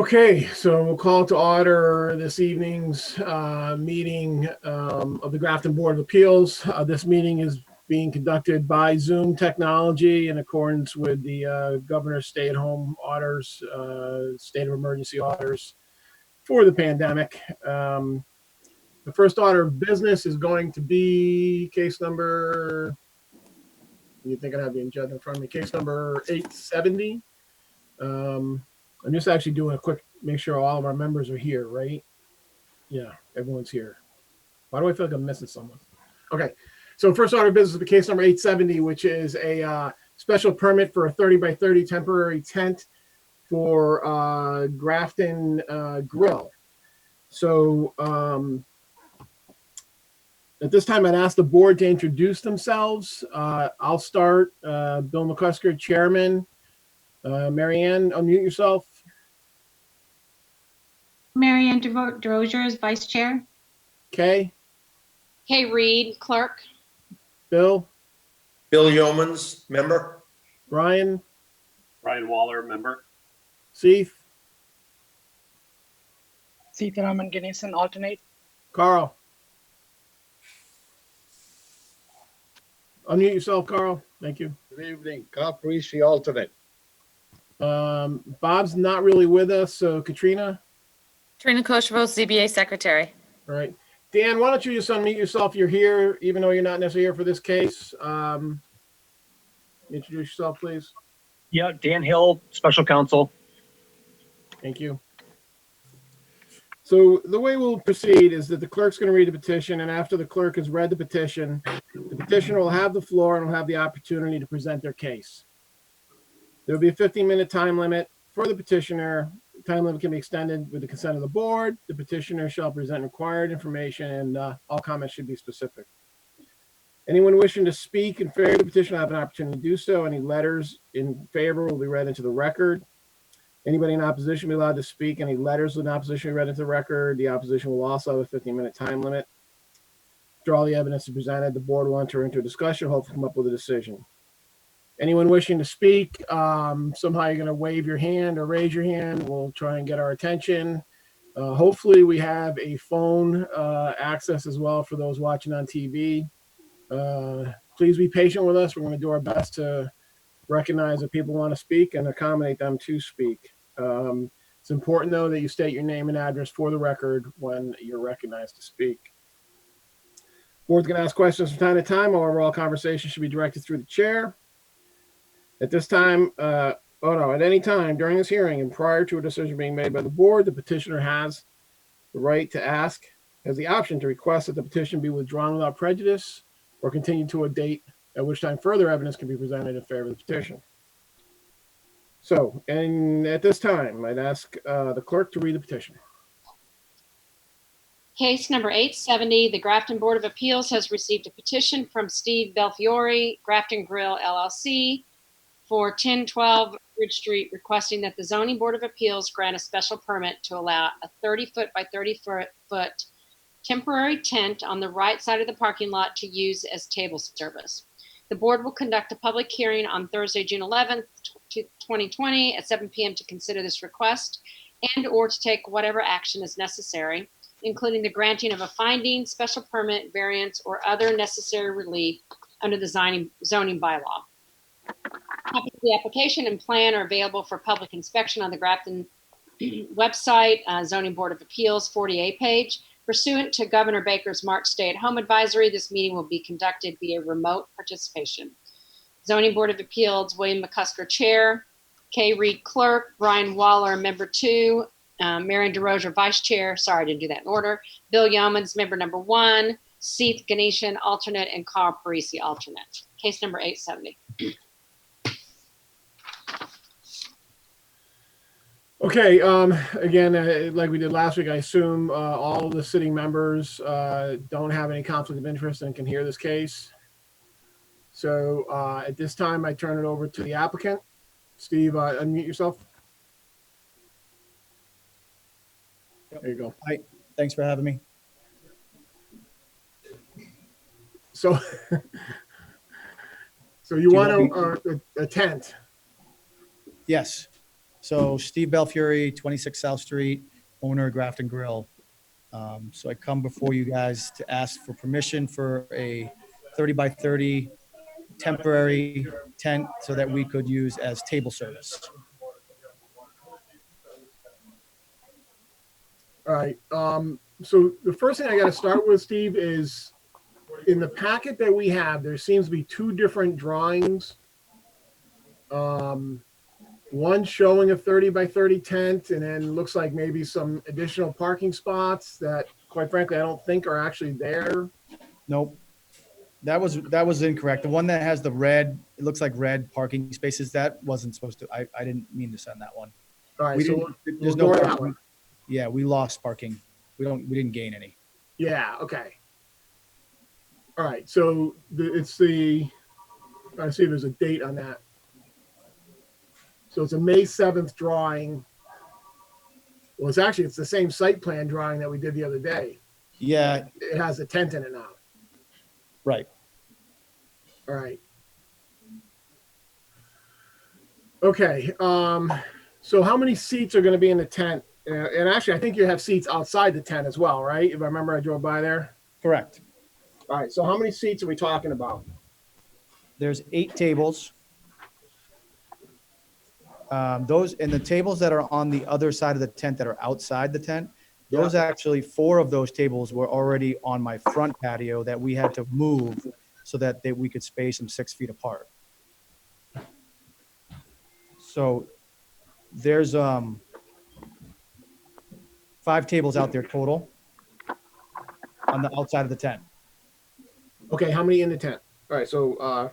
Okay, so we'll call to order this evening's meeting of the Grafton Board of Appeals. This meeting is being conducted by Zoom technology in accordance with the governor's stay-at-home orders, state of emergency orders for the pandemic. The first order of business is going to be case number, you think I have the agenda in front of me, case number 870. I'm just actually doing a quick, make sure all of our members are here, right? Yeah, everyone's here. Why do I feel like I'm missing someone? Okay, so first order of business is the case number 870, which is a special permit for a 30 by 30 temporary tent for Grafton Grill. So at this time, I'd ask the board to introduce themselves. I'll start. Bill McCusker, chairman. Marianne, unmute yourself. Marianne DeRozier is vice chair. Kay. Kay Reed, clerk. Bill. Bill Yeomans, member. Ryan. Ryan Waller, member. Seith. Seetharaman Ganesan, alternate. Carl. Unmute yourself, Carl. Thank you. Good evening, Carl Parisi, alternate. Bob's not really with us, so Katrina. Trina Koshvo, CBA secretary. All right. Dan, why don't you just unmute yourself? You're here, even though you're not necessarily here for this case. Introduce yourself, please. Yeah, Dan Hill, special counsel. Thank you. So the way we'll proceed is that the clerk's going to read the petition, and after the clerk has read the petitioner will have the floor and will have the opportunity to present their case. There will be a 15-minute time limit for the petitioner. The time limit can be extended with the consent of the board. The petitioner shall present required information, and all comments should be specific. Anyone wishing to speak in favor of the petition will have an opportunity to do so. Any letters in favor will be read into the record. Anybody in opposition will be allowed to speak. Any letters in opposition will be read into the record. The opposition will also have a 15-minute time limit. After all the evidence is presented, the board will enter into a discussion, hopefully come up with a decision. Anyone wishing to speak, somehow you're going to wave your hand or raise your hand. We'll try and get our attention. Hopefully we have a phone access as well for those watching on TV. Please be patient with us. We're going to do our best to recognize that people want to speak and accommodate them to speak. It's important, though, that you state your name and address for the record when you're recognized to speak. Board's going to ask questions from time to time. However, all conversation should be directed through the chair. At this time, at any time during this hearing and prior to a decision being made by the board, the petitioner has the right to ask, has the option to request that the petition be withdrawn without prejudice or continued to a date at which time further evidence can be presented in favor of the petition. So, and at this time, I'd ask the clerk to read the petition. Case number 870, the Grafton Board of Appeals has received a petition from Steve Belfiore, Grafton Grill LLC, for 1012 Ridge Street, requesting that the Zoning Board of Appeals grant a special permit to allow a 30-foot by 30-foot temporary tent on the right side of the parking lot to use as table service. The board will conduct a public hearing on Thursday, June 11th, 2020 at 7 p.m. to consider this request and or to take whatever action is necessary, including the granting of a finding, special permit, variance, or other necessary relief under the zoning bylaw. Copies of the application and plan are available for public inspection on the Grafton website, Zoning Board of Appeals 48 page. Pursuant to Governor Baker's March stay-at-home advisory, this meeting will be conducted via remote participation. Zoning Board of Appeals, William McCusker, Chair, Kay Reed, Clerk, Brian Waller, Member 2, Marianne DeRozier, Vice Chair, sorry, I didn't do that in order, Bill Yeomans, Member Number 1, Seith Ganesan, Alternate, and Carl Parisi, Alternate. Case number 870. Okay, again, like we did last week, I assume all the sitting members don't have any conflict of interest and can hear this case. So at this time, I turn it over to the applicant. Steve, unmute yourself. There you go. Hi, thanks for having me. So, so you want a tent? Yes. So Steve Belfiore, 26 South Street, owner of Grafton Grill. So I come before you guys to ask for permission for a 30 by 30 temporary tent so that we could use as table service. All right. So the first thing I got to start with, Steve, is in the packet that we have, there seems to be two different drawings. One showing a 30 by 30 tent, and then looks like maybe some additional parking spots that, quite frankly, I don't think are actually there. Nope. That was incorrect. The one that has the red, it looks like red parking spaces, that wasn't supposed to, I didn't mean to send that one. All right. We So didn't, there's we'll no ignore that parking. one. Yeah, we lost parking. We didn't gain any. Yeah. Okay. All right. So it's the, I see there's a date on that. So it's a May 7th drawing. Well, it's the same site plan drawing that we did the other day. Yeah, It has a tent in it now. right. All right. Okay. So how many seats are going to be in the tent? And actually, I think you have seats outside the tent as well, right? If I remember, I drove by there. Correct. All right. So how many seats are we talking about? There's 8 tables. Those and the tables that are on the other side of the tent that are outside the tent, those actually 4 of those tables were already on my front patio that we had to move so that we could space them 6 feet apart. So there's 5 tables out there total on the outside of the tent. Okay. How many in the tent? All right. So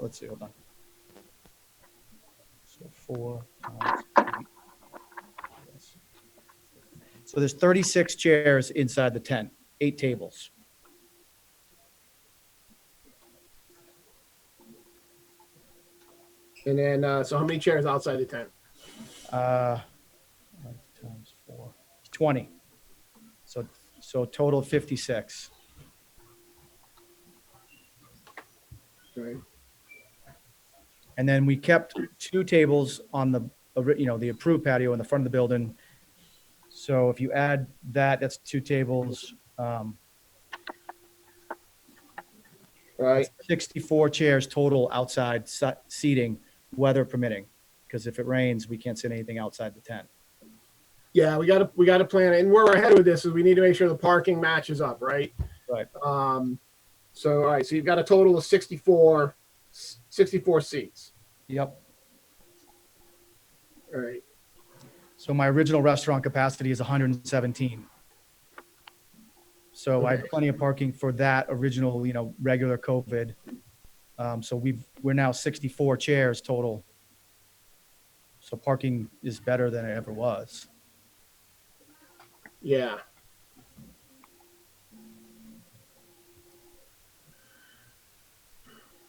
Let's see, hold on. So 4 times 8. Yes. So there's 36 chairs inside the tent, 8 tables. and then so how many chairs outside the tent? 5 times 4, 20. So total 56. Right. And then we kept 2 tables on the approved patio in the front of the building. So if you add that, that's 2 tables. Right. 64 chairs total outside seating, weather permitting. Because if it rains, we can't sit anything outside the tent. Yeah, we got to plan it. And where we're headed with this is we need to make sure the parking matches up, right? Right. So all right, so you've got a total of 64 seats. Yep. All right. So my original restaurant capacity is 117. So I Okay. have plenty of parking for that original, regular COVID. So we're now 64 chairs total. So parking is better than it ever was. Yeah.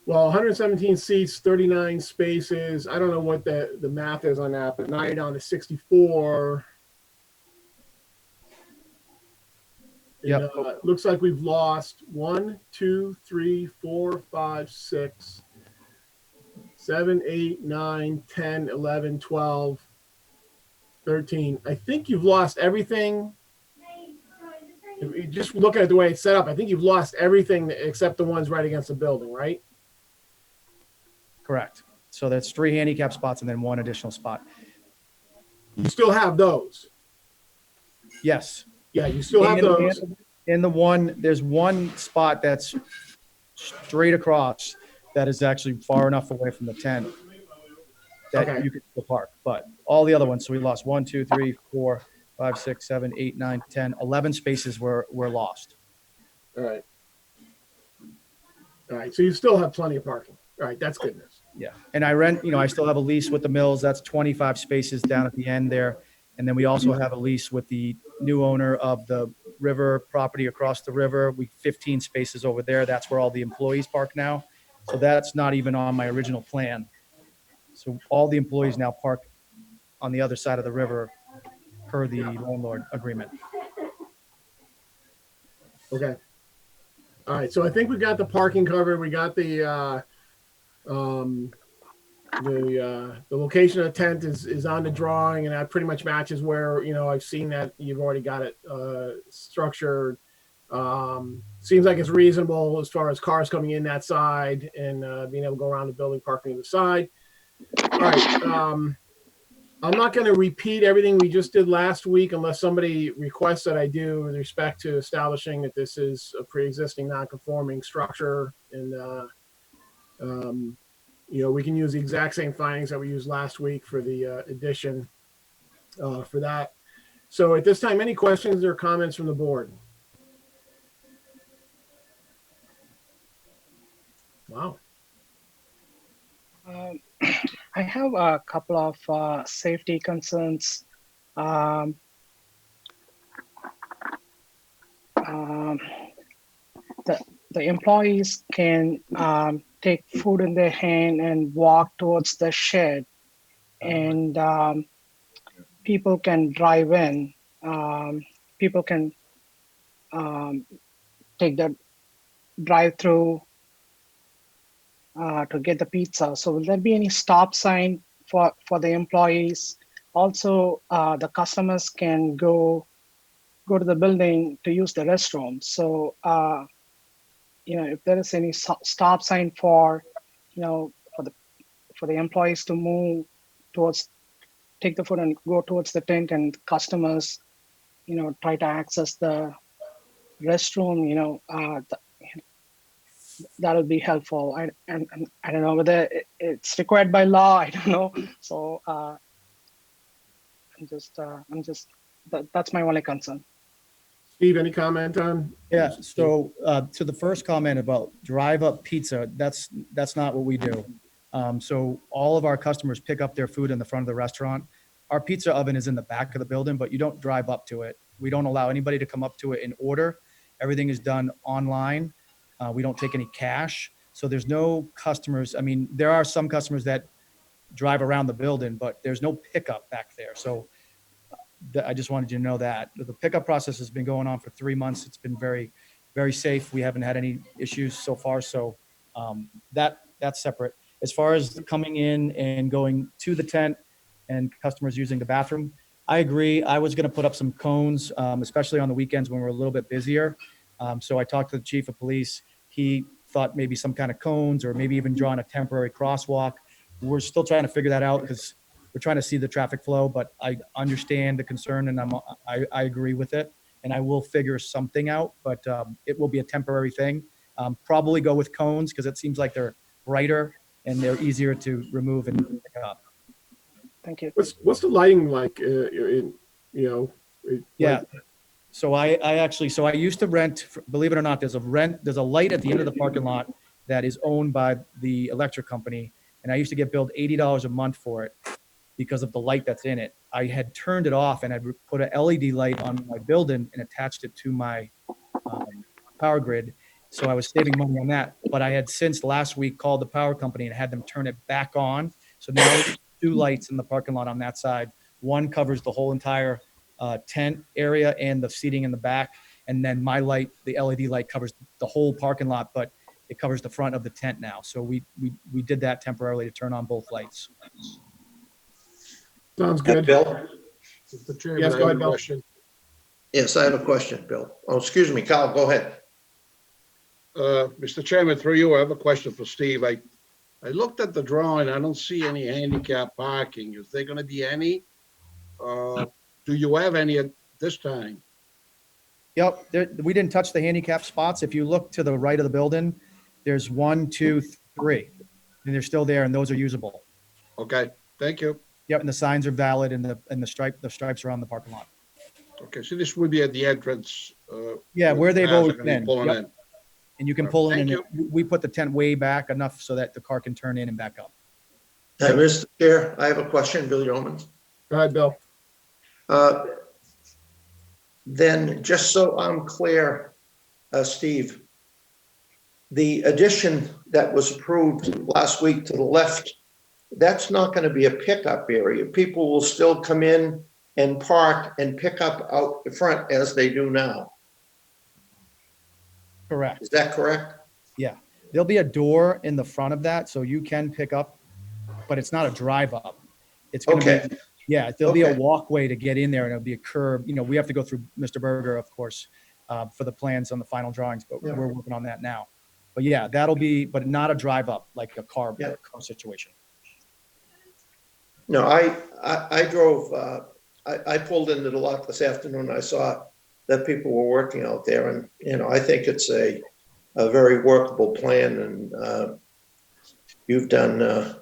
Well, 117 seats, 39 spaces. I don't know what the math is on that, but now you're down to 64. Yep. Looks like we've lost 1, 2, 3, 4, 5, 6, 7, 8, 9, 10, 11, 12, 13. I think you've lost everything. If you just look at the way it's set up, I think you've lost everything except the ones right against the building, right? Correct. So that's 3 handicap spots and then 1 additional spot. You still have those. Yes. Yeah, you still have those. In there's 1 spot that's straight across that is actually far enough away from the tent that Okay. you could still park. But all the other ones, so we lost 1, 2, 3, 4, 5, 6, 7, 8, 9, 10, 11 spaces were lost. All right. All right. So you still have plenty of parking. All right. That's good news. Yeah. And I still have a lease with the Mills. That's 25 spaces down at the end there. And then we also have a lease with the new owner of the river property across the river. 15 spaces over there. That's where all the employees park now. So that's not even on my original plan. So all the employees now park on the other side of the river per the landlord agreement. Okay. All right. So I think we got the parking covered. We got the The location of the tent is on the drawing, and that pretty much matches where, I've seen that you've already got it structured. Seems like it's reasonable as far as cars coming in that side and being able to go around the building, parking on the side. All right. I'm not going to repeat everything we just did last week unless somebody requests that I do with respect to establishing that this is a pre-existing non-conforming structure. And, we can use the exact same findings that we used last week for the addition for that. So at this time, any questions or comments from the board? Wow. I have a couple of safety concerns. The employees can take food in their hand and walk towards the shed, and people can drive in. People can take the drive-through to get the pizza. So will there be any stop sign for the employees? Also, the customers can go to the building to use the restroom. So, if there is any stop sign for the employees to move towards, take the food and go towards the tent, and customers, try to access the restroom, that'll be helpful. I don't know whether it's required by law. I don't know. So that's my only concern. Steve, any comment on? Yeah, so to the first comment about drive-up pizza, that's not what we do. So all of our customers pick up their food in the front of the restaurant. Our pizza oven is in the back of the building, but you don't drive up to it. We don't allow anybody to come up to it and order. Everything is done online. We don't take any cash. So there's no customers. I mean, there are some customers that drive around the building, but there's no pickup back there. So I just wanted you to know that. The pickup process has been going on for 3 months. It's been very, very safe. We haven't had any issues so far. So that's separate. As far as coming in and going to the tent and customers using the bathroom, I agree. I was going to put up some cones, especially on the weekends when we're a little bit busier. So I talked to the chief of police. He thought maybe some kind of cones or maybe even drawing a temporary crosswalk. We're still trying to figure that out because we're trying to see the traffic flow, but I understand the concern and I agree with it, and I will figure something out, but it will be a temporary thing. Probably go with cones because it seems like they're brighter and they're easier to remove and pick up. Thank you. What's the lighting like? Yeah. So I used to rent, believe it or not, there's a light at the end of the parking lot that is owned by the electric company. And I used to get billed $80 a month for it because of the light that's in it. I had turned it off and I'd put an LED light on my building and attached it to my power grid. So I was saving money on that. But I had since last week called the power company and had them turn it back on. So now there's 2 lights in the parking lot on that side. One covers the whole entire tent area and the seating in the back. And then my light, the LED light, covers the whole parking lot, but it covers the front of the tent now. So we did that temporarily to turn on both lights. Sounds good. Bill? Mr. Chairman, Yes, I go have ahead, a Bill. question. Yes, I have a question, Bill. Oh, excuse me, Carl, go ahead. Mr. Chairman, through you, I have a question for Steve. I looked at the drawing. I don't see any handicap parking. Is there going to be any? Do you have any at this time? Yep, we didn't touch the handicap spots. If you look to the right of the building, there's 1, 2, 3, and they're still there, and those are usable. Okay, thank you. Yep, and the signs are valid, and the stripes are on the parking lot. Okay, so this would be at the entrance. Yeah, where they've cars are always gonna be been. pulling Yep. in. And you can pull in, Thank and we put the tent way back enough so that the car can turn in and back up. Mr. Chair, I have a question, Bill Yeomans. Go ahead, Bill. Then, just so I'm clear, Steve, the addition that was approved last week to the left, that's not going to be a pickup area. People will still come in and park and pick up out the front as they do now. Correct. Is that correct? Yeah. There'll be a door in the front of that, so you can pick up but it's not a drive up. It's going to Okay, be, yeah, there'll be a Okay. walkway to get in there and it'll be a curb. You know, we have to go through Mr. Berger, of course, for the plans on the final drawings, but Yeah. we're working on that now. But yeah, that'll be, but not a drive up like a car, Yeah. car situation. no, I drove, I pulled into the lot this afternoon. I saw that people were working out there and, I think it's a very workable plan and you've done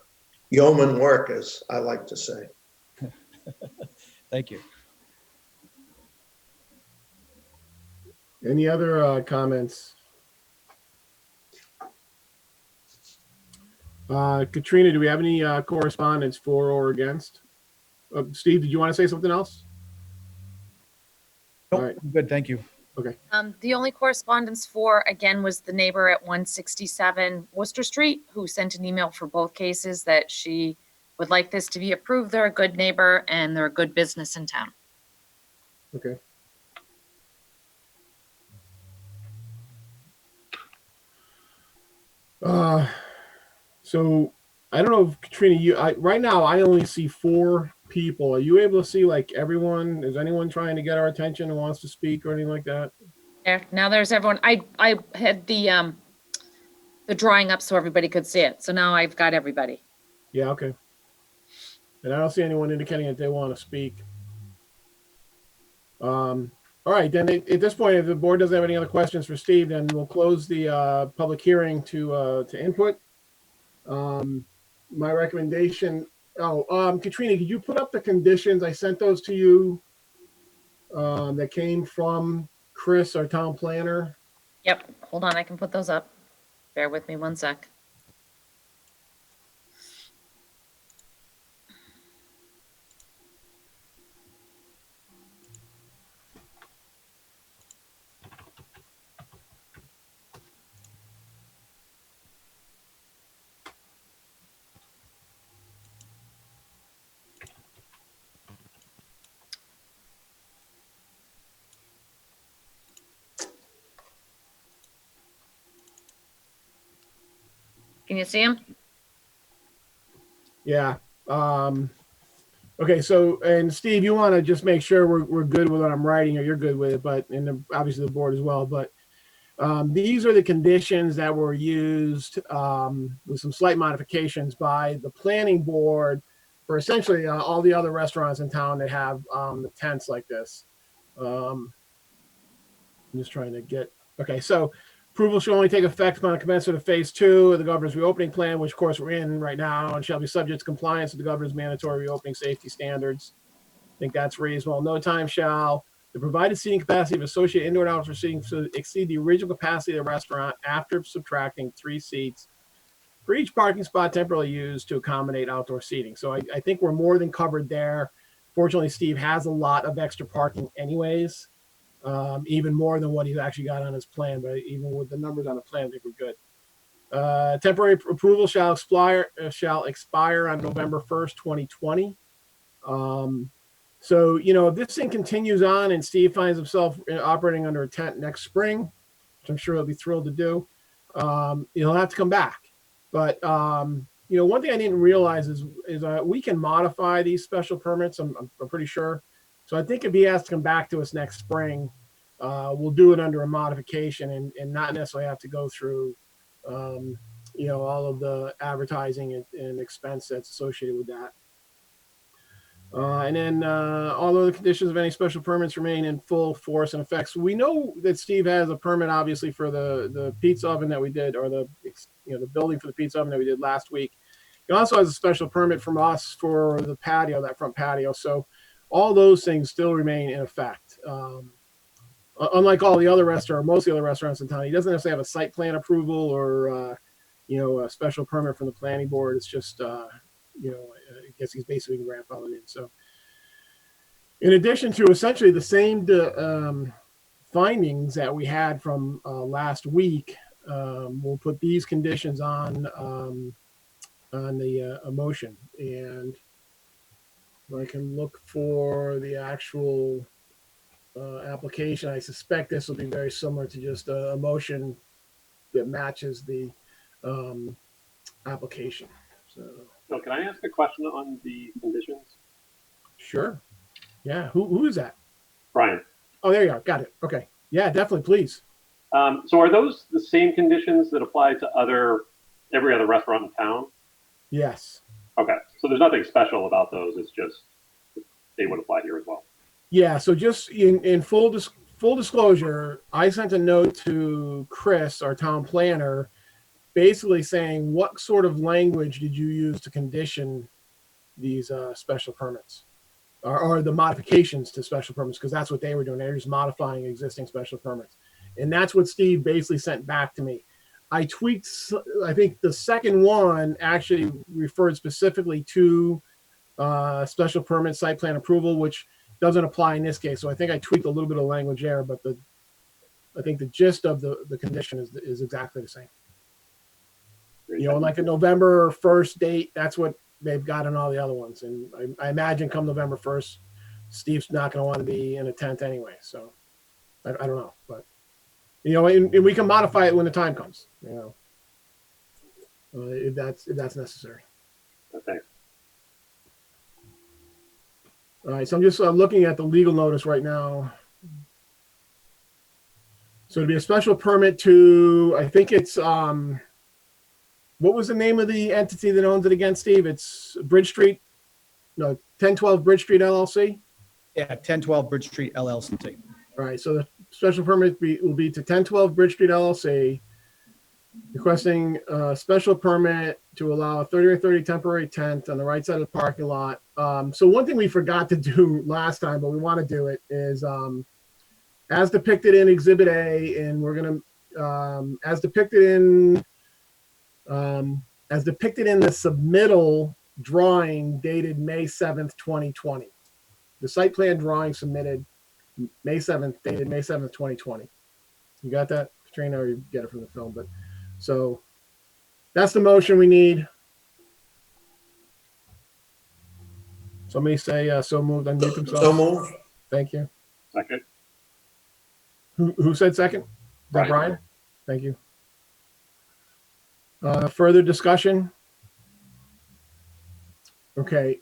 yeoman work, as I like to say. Thank you. Any other comments? Katrina, do we have any correspondence for or against? Steve, did you want to say something else? All Nope, right. I'm good, thank you. The only correspondence for, again, was the neighbor at 167 Worcester Street, who sent an email for both cases that she would like this to be approved. They're a good neighbor and they're a good business in town. Okay. So I don't know if Katrina, right now I only see 4 people. Are you able to see like everyone? Is anyone trying to get our attention and wants to speak or anything like that? There, now there's everyone. I had the drawing up so everybody could see it. So now I've got everybody. Yeah, okay. And I don't see anyone indicating that they want to speak. All right, then at this point, if the board doesn't have any other questions for Steve, then we'll close the public hearing to input. My recommendation, Katrina, could you put up the conditions? I sent those to you that came from Chris, our town planner. Yep. Hold on. I can put those up. Bear with me one sec. Can you see them? Yeah. Okay, so, and Steve, you want to just make sure we're good with what I'm writing, or you're good with it, but, and obviously the board as well, but these are the conditions that were used with some slight modifications by the planning board for essentially all the other restaurants in town that have the tents like this. I'm just trying to get, okay, so approval shall only take effect upon the commencement of phase 2 of the governor's reopening plan, which of course we're in right now, and shall be subject to compliance with the governor's mandatory reopening safety standards. I think that's reasonable. No time shall the provided seating capacity of associated indoor and outdoor seating exceed the original capacity of the restaurant after subtracting 3 seats for each parking spot temporarily used to accommodate outdoor seating. So I think we're more than covered there. Fortunately, Steve has a lot of extra parking anyways. Even more than what he's actually got on his plan, but even with the numbers on the plan, I think we're good. Temporary approval shall expire on November 1st, 2020. So, if this thing continues on and Steve finds himself operating under a tent next spring, which I'm sure he'll be thrilled to do, he'll have to come back. But, one thing I didn't realize is we can modify these special permits. I'm pretty sure. So I think if he has to come back to us next spring, we'll do it under a modification and not necessarily have to go through, all of the advertising and expense that's associated with that. And then although the conditions of any special permits remain in full force and effect. So we know that Steve has a permit, obviously, for the pizza oven that we did, or the building for the pizza oven that we did last week. He also has a special permit from us for the patio, that front patio. So all those things still remain in effect. Unlike all the other restaurants, most of the other restaurants in town, he doesn't necessarily have a site plan approval or, a special permit from the planning board. It's just, I guess he's basically grandfathered in. So in addition to essentially the same findings that we had from last week, we'll put these conditions on the motion. And I can look for the actual application. I suspect this will be very similar to just a motion that matches the application. So So can I ask a question on the conditions? Sure. Yeah. Who is that? Brian, Oh, there you are. Got it. Okay. Yeah, definitely. Please. so are those the same conditions that apply to every other restaurant in town? Yes. Okay, so there's nothing special about those. It's just they would apply here as well. Yeah. So just in full disclosure, I sent a note to Chris, our town planner, basically saying, what sort of language did you use to condition these special permits or the modifications to special permits? Because that's what they were doing. They were just modifying existing special permits. And that's what Steve basically sent back to me. I tweaked, I think the second one actually referred specifically to special permit site plan approval, which doesn't apply in this case. So I think I tweaked a little bit of language there, but I think the gist of the condition is exactly the same. You know, like a November 1st date, that's what they've got in all the other ones. And I imagine come November 1st, Steve's not going to want to be in a tent anyway. So I don't know, but you know, and we can modify it when the time comes, you know, if that's necessary. Okay. All right. So I'm just looking at the legal notice right now. So it'd be a special permit to, I think it's, what was the name of the entity that owns it again, Steve? It's Bridge Street, no, 1012 Bridge Street LLC. Yeah, 1012 Bridge Street LLC. All right, so the special permit will be to 1012 Bridge Street LLC, requesting a special permit to allow a 30 by 30 temporary tent on the right side of the parking lot. So one thing we forgot to do last time, but we want to do it, is as depicted in Exhibit A, and we're going to, as depicted in the submittal drawing dated May 7th, 2020. The site plan drawing submitted May 7th, dated May 7th, 2020. You got that, Katrina, or you get it from the film? But so that's the motion we need. Somebody say so moved, unmute themselves. So moved. Thank you. Second. Who said second? Is that Brian. Brian? Thank you. Further discussion? Okay.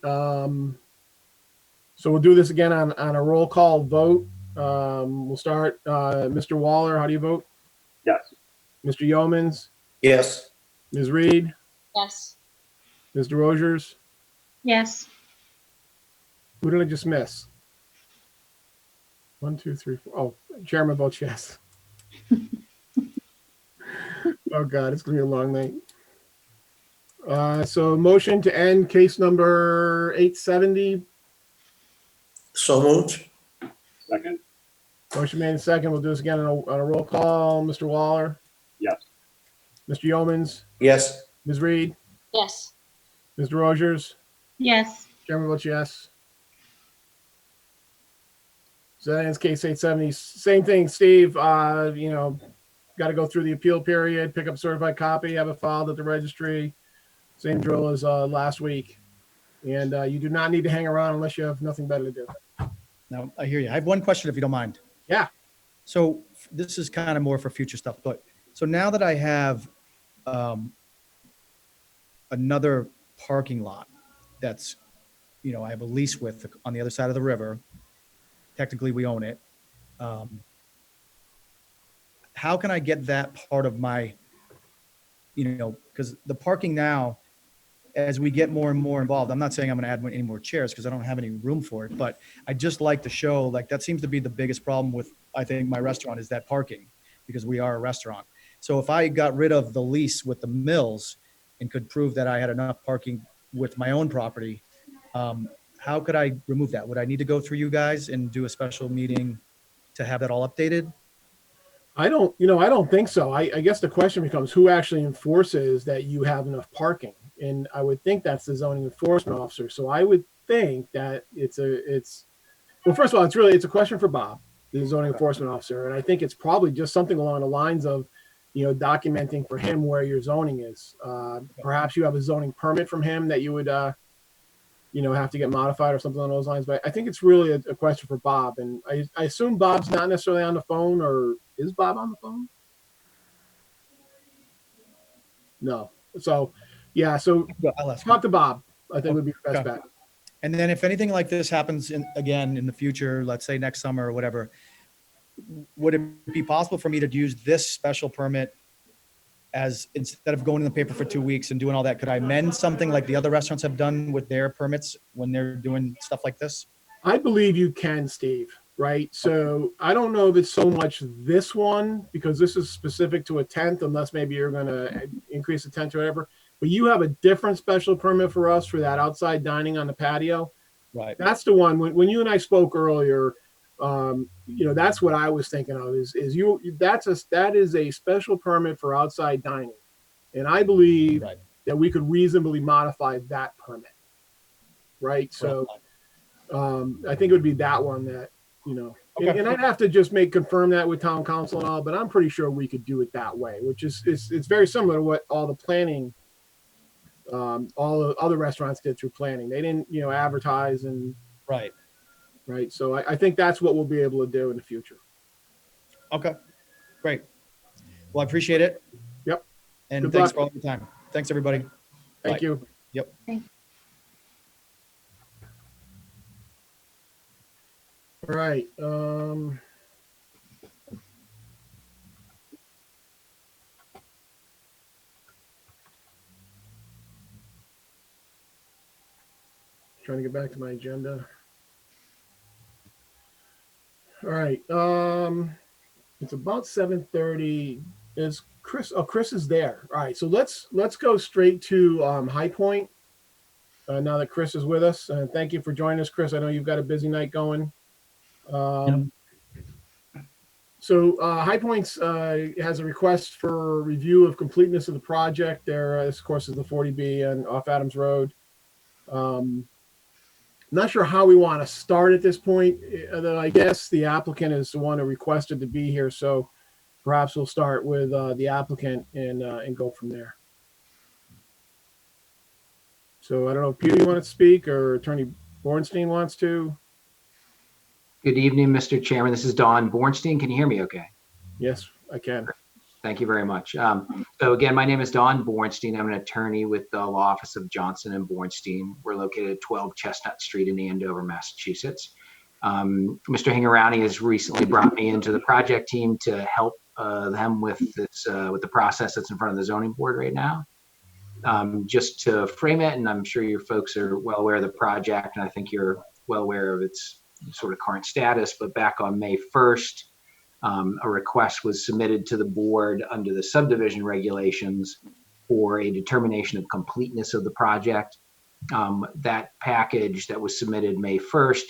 So we'll do this again on a roll call vote. We'll start. Mr. Waller, how do you vote? Yes. Mr. Yeomans, Yes. Ms. Reed, Yes. Mr. Rogers. Yes. Who did I just miss? 1, 2, 3, 4. Oh, Chairman votes yes. Oh God, it's gonna be a long night. So motion to end case number 870. So moved. Second. Motion made in second. We'll do this again on a roll call. Mr. Waller, Yes. Mr. Yeomans, Yes. Ms. Reed, Yes. Mr. Rogers. Yes. Chairman votes yes. So that ends case 870. Same thing, Steve. You know, got to go through the appeal period, pick up certified copy, have it filed at the registry. Same drill as last week. And you do not need to hang around unless you have nothing better to do. Now, I hear you. I have one question if you don't mind. Yeah. So this is kind of more for future stuff, but so now that I have another parking lot that's, you know, I have a lease with on the other side of the river. Technically, we own it. How can I get that part of my, you know, because the parking now, as we get more and more involved, I'm not saying I'm going to add any more chairs because I don't have any room for it, but I just like to show, like, that seems to be the biggest problem with, I think, my restaurant is that parking, because we are a restaurant. So if I got rid of the lease with the mills and could prove that I had enough parking with my own property, how could I remove that? Would I need to go through you guys and do a special meeting to have that all updated? I don't think so. I guess the question becomes who actually enforces that you have enough parking? And I would think that's the zoning enforcement officer. So I would think that well, first of all, it's a question for Bob, the zoning enforcement officer. And I think it's probably just something along the lines of, you know, documenting for him where your zoning is. Perhaps you have a zoning permit from him that you would, you know, have to get modified or something along those lines. But I think it's really a question for Bob. And I assume Bob's not necessarily on the phone, or is Bob on the phone? No. So Yeah, so I'll ask. talk to Bob. I think would be your best Okay. bet. And then if anything like this happens again in the future, let's say next summer or whatever, would it be possible for me to use this special permit as, instead of going in the paper for 2 weeks and doing all that, could I amend something like the other restaurants have done with their permits when they're doing stuff like this? I believe you can, Steve, right? So I don't know if it's so much this one, because this is specific to a tent, unless maybe you're gonna increase the tent or whatever. But you have a different special permit for us for that outside dining on the patio. Right. That's the one, when you and I spoke earlier, that's what I was thinking of that is a special permit for outside dining. And I believe Right. that we could reasonably modify that permit. Right. So I think it would be that one that, Okay. and I'd have to just confirm that with town council and all, but I'm pretty sure we could do it that way, which is, it's very similar to what all the planning, all the other restaurants did through planning. They didn't, advertise and, Right. right. So I think that's what we'll be able to do in the future. Okay. Great. Well, I appreciate it. Yep. And Good thanks luck. for all your time. Thanks, everybody. Thank Bye. you. Yep. Thank- All right. Trying to get back to my agenda. All right. It's about 7:30. Is Chris? Oh, Chris is there. All right. So let's go straight to High Point. Now that Chris is with us, thank you for joining us, Chris. I know you've got a busy night going. So High Points has a request for review of completeness of the project. There, this of course is the 40B and off Adams Road. Not sure how we want to start at this point. Though I guess the applicant is the one who requested to be here, so perhaps we'll start with the applicant and go from there. So I don't know if Peter, you want to speak, or Attorney Bornstein wants to. Good evening, Mr. Chairman. This is Don Bornstein. Can you hear me okay? Yes, I can. Thank you very much. So again, my name is Don Bornstein. I'm an attorney with the law office of Johnson and Bornstein. We're located at 12 Chestnut Street in Andover, Massachusetts. Mr. Hingarani has recently brought me into the project team to help them with this, with the process that's in front of the zoning board right now. Just to frame it, and I'm sure your folks are well aware of the project, and I think you're well aware of its sort of current status, but back on May 1st, a request was submitted to the board under the subdivision regulations for a determination of completeness of the project. That package that was submitted May 1st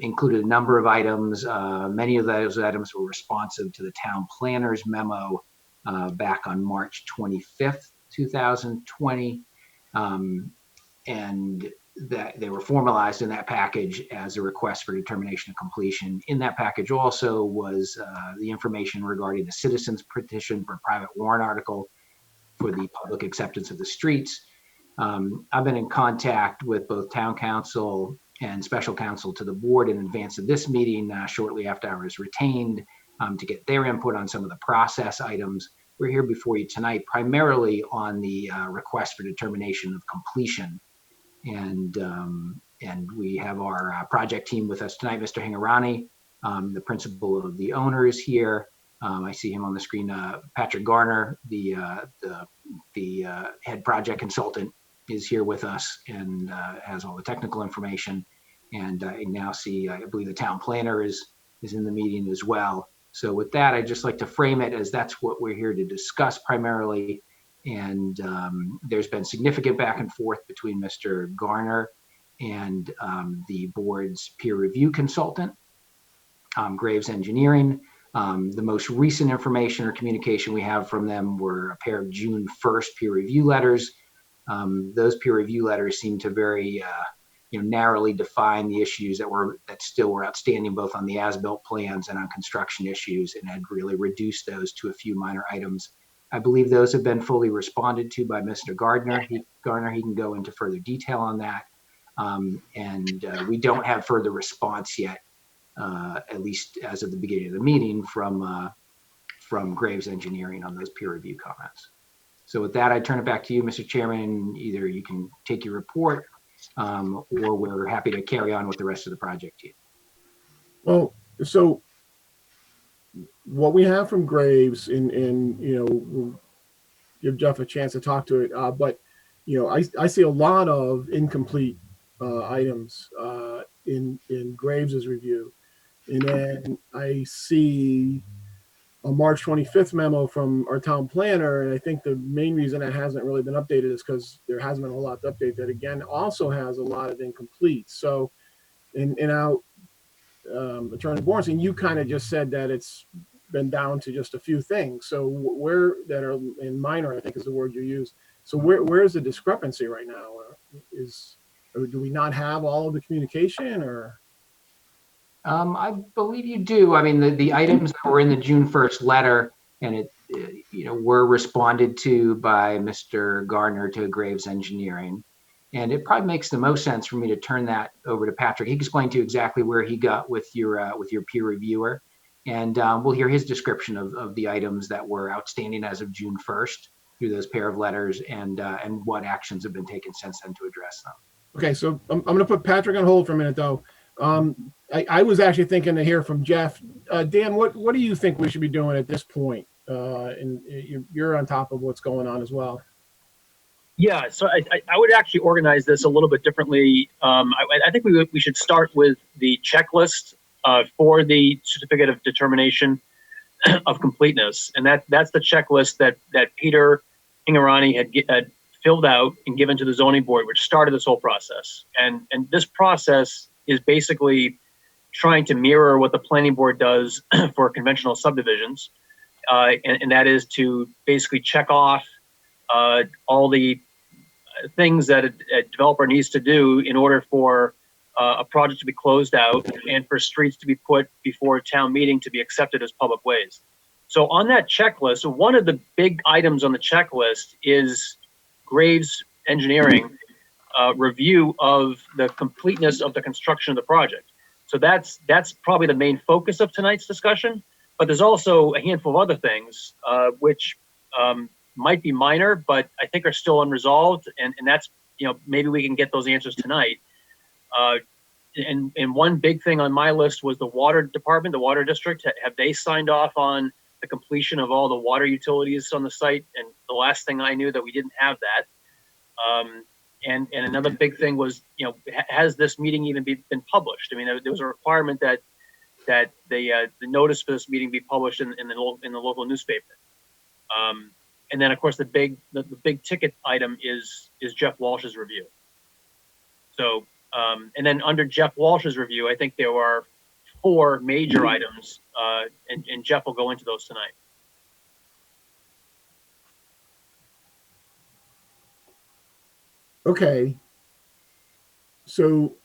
included a number of items. Many of those items were responsive to the town planner's memo back on March 25th, 2020. And that they were formalized in that package as a request for determination of completion. In that package also was the information regarding the citizens petition for a private warrant article for the public acceptance of the streets. I've been in contact with both town council and special counsel to the board in advance of this meeting, shortly after I was retained, to get their input on some of the process items. We're here before you tonight primarily on the request for determination of completion. And we have our project team with us tonight, Mr. Hingarani, the principal of the owners here. I see him on the screen. Patrick Garner, the head project consultant, is here with us and has all the technical information. And I now see, I believe the town planner is in the meeting as well. So with that, I'd just like to frame it as that's what we're here to discuss primarily. And there's been significant back and forth between Mr. Garner and the board's peer review consultant, Graves Engineering. The most recent information or communication we have from them were a pair of June 1st peer review letters. Those peer review letters seem to very narrowly define the issues that still were outstanding, both on the as-built plans and on construction issues, and had really reduced those to a few minor items. I believe those have been fully responded to by Mr. Gardner. He can go into further detail on that. And we don't have further response yet, at least as of the beginning of the meeting, from Graves Engineering on those peer review comments. So with that, I turn it back to you, Mr. Chairman. Either you can take your report, or we're happy to carry on with the rest of the project here. Well, so what we have from Graves and we'll give Jeff a chance to talk to it. But I see a lot of incomplete items in Graves's review. And then I see a March 25th memo from our town planner. And I think the main reason it hasn't really been updated is because there hasn't been a lot to update. That again also has a lot of incomplete. So Attorney Bornstein, you kind of just said that it's been down to just a few things. So where that are in minor, I think is the word you use. So where's the discrepancy right now? Or do we not have all of the communication or? I believe you do. I mean, the items that were in the June 1st letter and it, were responded to by Mr. Gardner to Graves Engineering. And it probably makes the most sense for me to turn that over to Patrick. He explained to you exactly where he got with your peer reviewer. And we'll hear his description of the items that were outstanding as of June 1st through those pair of letters and what actions have been taken since then to address them. Okay, so I'm going to put Patrick on hold for a minute, though. I was actually thinking to hear from Jeff. Dan, what do you think we should be doing at this point? And you're on top of what's going on as well. Yeah, so I would actually organize this a little bit differently. I think we should start with the checklist for the certificate of determination of completeness, and that's the checklist that Peter Ingarani had filled out and given to the zoning board, which started this whole process. And this process is basically trying to mirror what the planning board does for conventional subdivisions, and that is to basically check off all the things that a developer needs to do in order for a project to be closed out and for streets to be put before a town meeting to be accepted as public ways. So on that checklist, one of the big items on the checklist is Graves Engineering review of the completeness of the construction of the project. So that's probably the main focus of tonight's discussion. But there's also a handful of other things which might be minor, but I think are still unresolved. And that's, maybe we can get those answers tonight. And one big thing on my list was the water department, the water district. Have they signed off on the completion of all the water utilities on the site? And the last thing I knew that we didn't have that. And another big thing was, has this meeting even been published? I mean, there was a requirement that the notice for this meeting be published in the local newspaper. And then, of course, the big ticket item is Jeff Walsh's review. So, and then under Jeff Walsh's review, I think there are 4 major items, and Jeff will go into those tonight. Okay. So,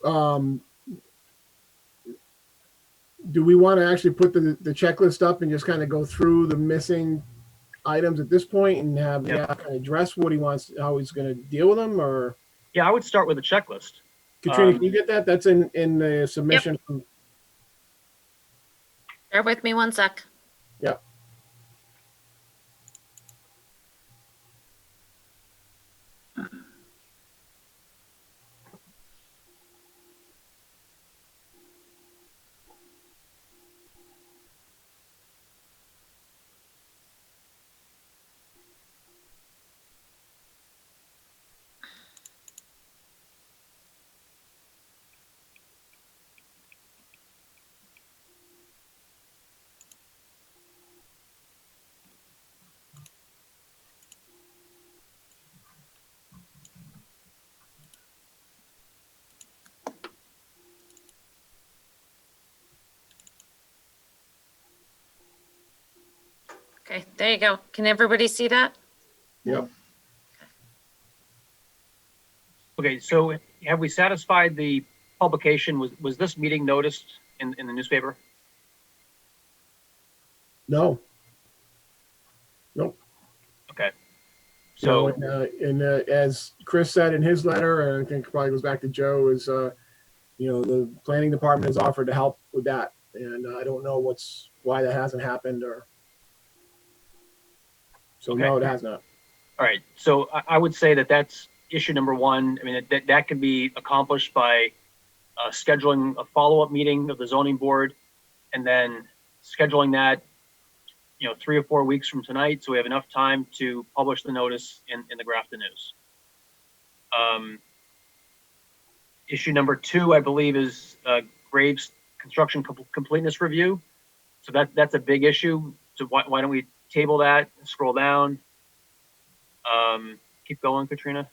do we want to actually put the checklist up and just kind of go through the missing items at this point and have kind of address what he wants, how he's going to deal with them? Or yeah, I would start with the checklist. Katrina, can you get that? That's in the submission. Yep. Bear with me one sec. Yeah. Okay, there you go. Can everybody see that? Yep. Okay, so have we satisfied the publication? Was this meeting noticed in the newspaper? No. Nope. Okay. So, So as Chris said in his letter, and I think it probably goes back to Joe, is the planning department has offered to help with that, and I don't know why that hasn't happened, or so. Okay. No, it has not. All right, so I would say that that's issue number one. I mean, that can be accomplished by scheduling a follow-up meeting of the zoning board and then scheduling that, 3 or 4 weeks from tonight, so we have enough time to publish the notice in the Grafton News. Issue number two, I believe, is Graves construction completeness review. So that's a big issue. So why don't we table that and scroll down? Keep going, Katrina.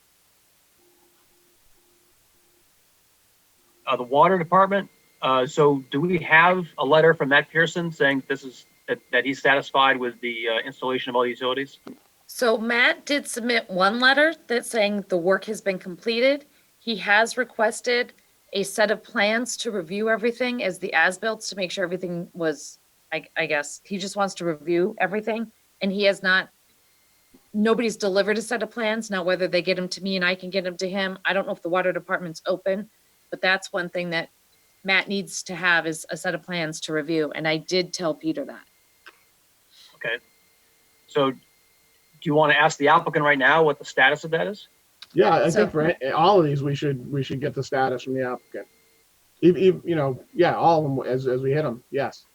The water department. So do we have a letter from Matt Pearson saying that he's satisfied with the installation of all the utilities? So Matt did submit one letter that's saying the work has been completed. He has requested a set of plans to review everything as the as-built to make sure everything was, I guess, he just wants to review everything. And he has not, nobody's delivered a set of plans. Now, whether they get them to me and I can get them to him, I don't know if the water department's open, but that's one thing that Matt needs to have is a set of plans to review. And I did tell Peter that. Okay. So do you want to ask the applicant right now what the status of that is? Yeah, I think for all of these, we should get the status from the applicant. Yeah, all of them as we hit them. Yes.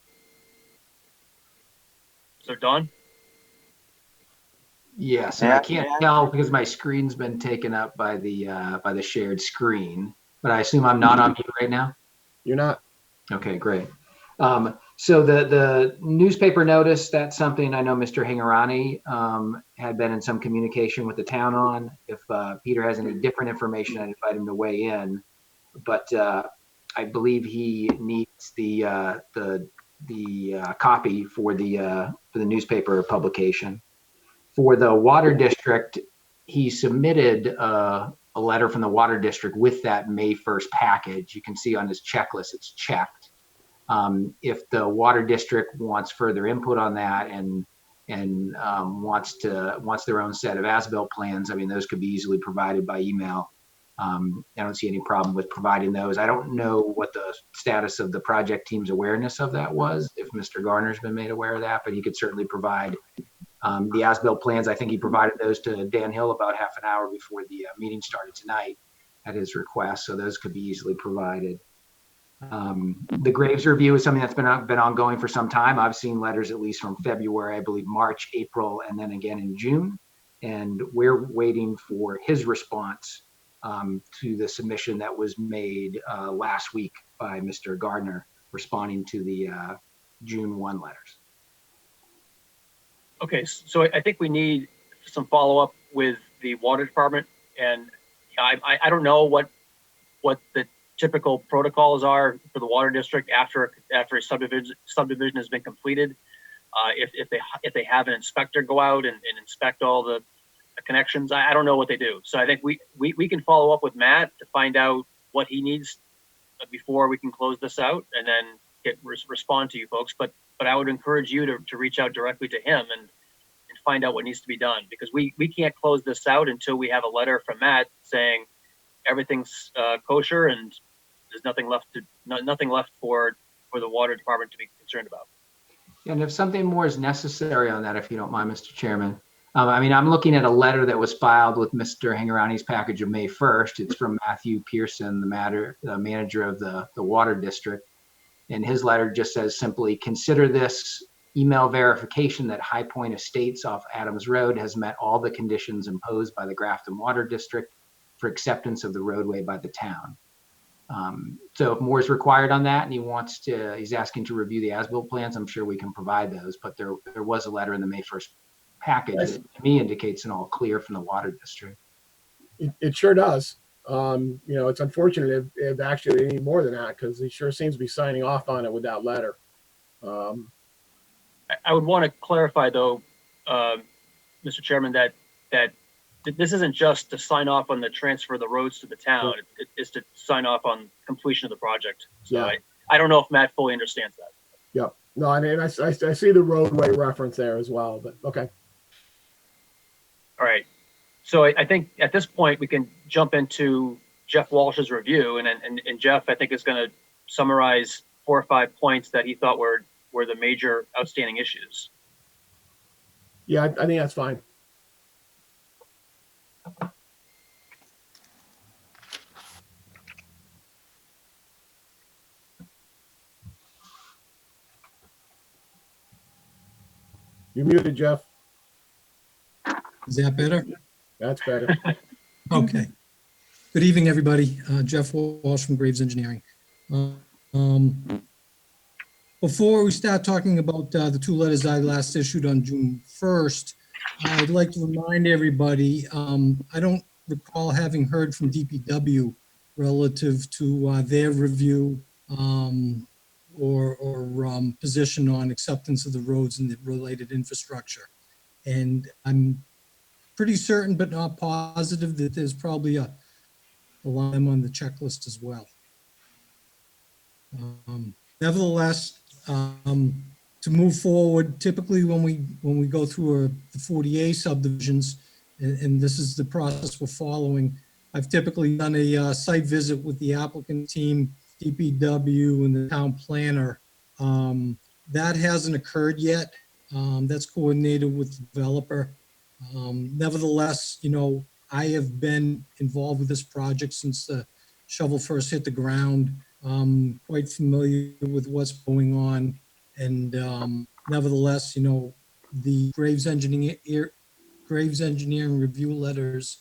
So Don? Yes, and I can't tell because my screen's been taken up by the shared screen, but I assume I'm not on mute right now? You're not. Okay, great. So the newspaper notice, that's something I know Mr. Hingarani had been in some communication with the town on. If Peter has any different information, I'd invite him to weigh in. But I believe he needs the copy for the newspaper publication. For the water district, he submitted a letter from the water district with that May 1st package. You can see on his checklist, it's checked. If the water district wants further input on that and wants their own set of as-built plans, I mean, those could be easily provided by email. I don't see any problem with providing those. I don't know what the status of the project team's awareness of that was, if Mr. Garner's been made aware of that, but he could certainly provide the as-built plans. I think he provided those to Dan Hill about half an hour before the meeting started tonight at his request, so those could be easily provided. The Graves review is something that's been ongoing for some time. I've seen letters at least from February, I believe March, April, and then again in June. And we're waiting for his response to the submission that was made last week by Mr. Gardner, responding to the June 1 letters. Okay, so I think we need some follow-up with the water department. And I don't know what the typical protocols are for the water district after a subdivision has been completed. If they have an inspector go out and inspect all the connections, I don't know what they do. So I think we can follow up with Matt to find out what he needs before we can close this out, and then respond to you folks. But I would encourage you to reach out directly to him and find out what needs to be done, because we can't close this out until we have a letter from Matt saying everything's kosher and there's nothing left for the water department to be concerned about. And if something more is necessary on that, if you don't mind, Mr. Chairman, I mean, I'm looking at a letter that was filed with Mr. Hingarani's package of May 1st. It's from Matthew Pearson, the manager of the water district. And his letter just says simply, consider this email verification that High Point Estates off Adams Road has met all the conditions imposed by the Grafton Water District for acceptance of the roadway by the town. So if more is required on that and he's asking to review the as-built plans, I'm sure we can provide those. But there was a letter in the May 1st package that to me indicates an all clear from the water district. It sure does. It's unfortunate if actually they need more than that, because he sure seems to be signing off on it with that letter. I would want to clarify though, Mr. Chairman, that this isn't just to sign off on the transfer of the roads to the town. It is to sign off on completion of the project. So Yeah. I don't know if Matt fully understands that. Yeah. No, I mean, I see the roadway reference there as well, but okay. All right. So I think at this point we can jump into Jeff Walsh's review, and Jeff, I think, is going to summarize 4 or 5 points that he thought were the major outstanding issues. Yeah, I think that's fine. You're muted, Jeff. Is that better? That's better. Okay. Good evening, everybody. Jeff Walsh from Graves Engineering. Um, Before we start talking about the two letters I last issued on June 1st, I'd like to remind everybody, I don't recall having heard from DPW relative to their review or position on acceptance of the roads and the related infrastructure. And I'm pretty certain, but not positive, that there's probably a line on the checklist as well. Nevertheless, to move forward, typically when we go through the 40A subdivisions, and this is the process we're following, I've typically done a site visit with the applicant team, DPW, and the town planner. That hasn't occurred yet. That's coordinated with the developer. Nevertheless, you know, I have been involved with this project since the shovel first hit the ground. Quite familiar with what's going on. And nevertheless, you know, the Graves Engineering review letters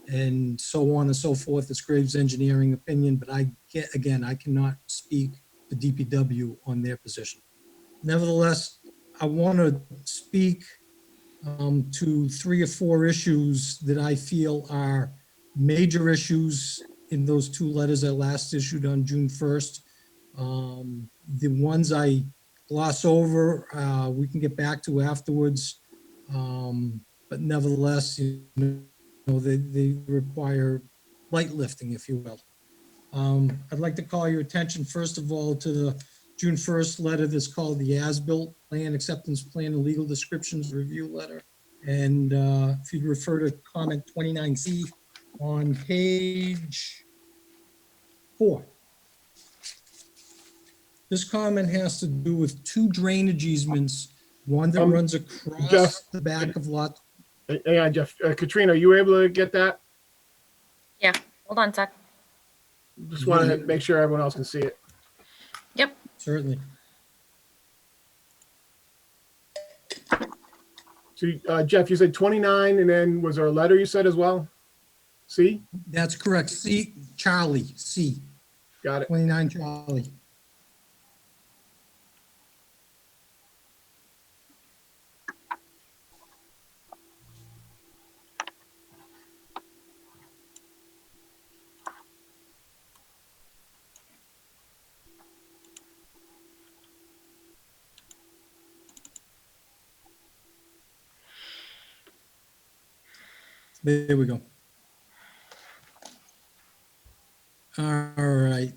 and so on and so forth, it's Graves Engineering opinion, but I cannot speak to DPW on their position. Nevertheless, I want to speak to 3 or 4 issues that I feel are major issues in those 2 letters I last issued on June 1st. The ones I gloss over, we can get back to afterwards. But nevertheless, you know, they require light lifting, if you will. I'd like to call your attention, first of all, to the June 1st letter that's called the As-Built Plan, Acceptance Plan, and Legal Descriptions Review Letter. And if you'd refer to comment 29C on page 4. This comment has to do with 2 drainage easements, one that runs across Jeff. the back of lot. Yeah, Jeff. Katrina, are you able to get that? Yeah, hold on a sec. Just want to make sure everyone else can see it. Yep. Certainly. So, Jeff, you said 29, and then was there a letter you said as well? C? That's correct. C, Charlie, C, Got it. 29 Charlie. There we go. All right.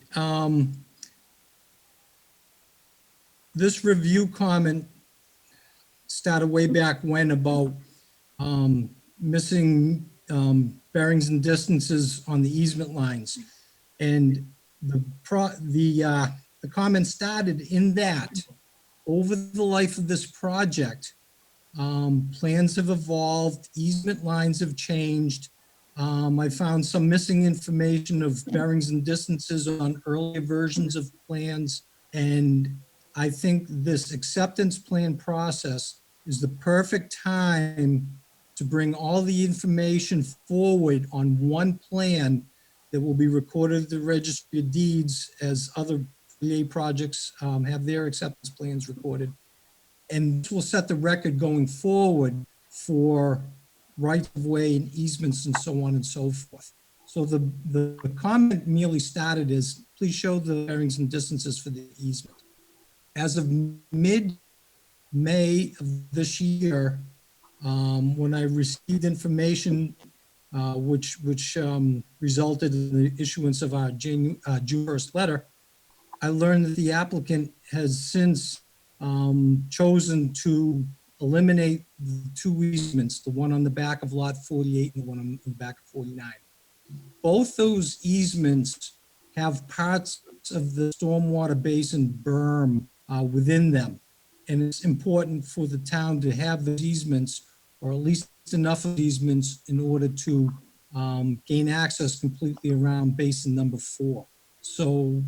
This review comment started way back when about missing bearings and distances on the easement lines. And the comment started in that over the life of this project, plans have evolved, easement lines have changed. I found some missing information of bearings and distances on earlier versions of plans. And I think this acceptance plan process is the perfect time to bring all the information forward on one plan that will be recorded at the Registry of Deeds as other VA projects have their acceptance plans recorded. And this will set the record going forward for rights of way and easements and so on and so forth. So the comment merely started as, please show the bearings and distances for the easement. As of mid-May of this year, when I received information which resulted in the issuance of our June 1st letter, I learned that the applicant has since chosen to eliminate the 2 easements, the one on the back of lot 48 and the one on the back of 49. Both those easements have parts of the stormwater basin berm within them. And it's important for the town to have those easements, or at least enough of easements, in order to gain access completely around basin number 4. So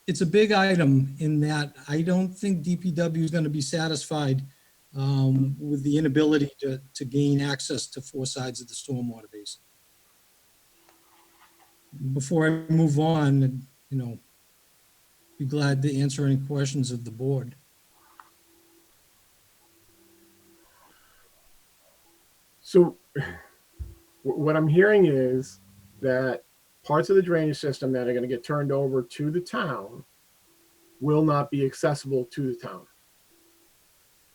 it's a big item in that I don't think DPW is going to be satisfied with the inability to gain access to four sides of the stormwater basin. Before I move on, be glad to answer any questions of the board. So what I'm hearing is that parts of the drainage system that are going to get turned over to the town will not be accessible to the town.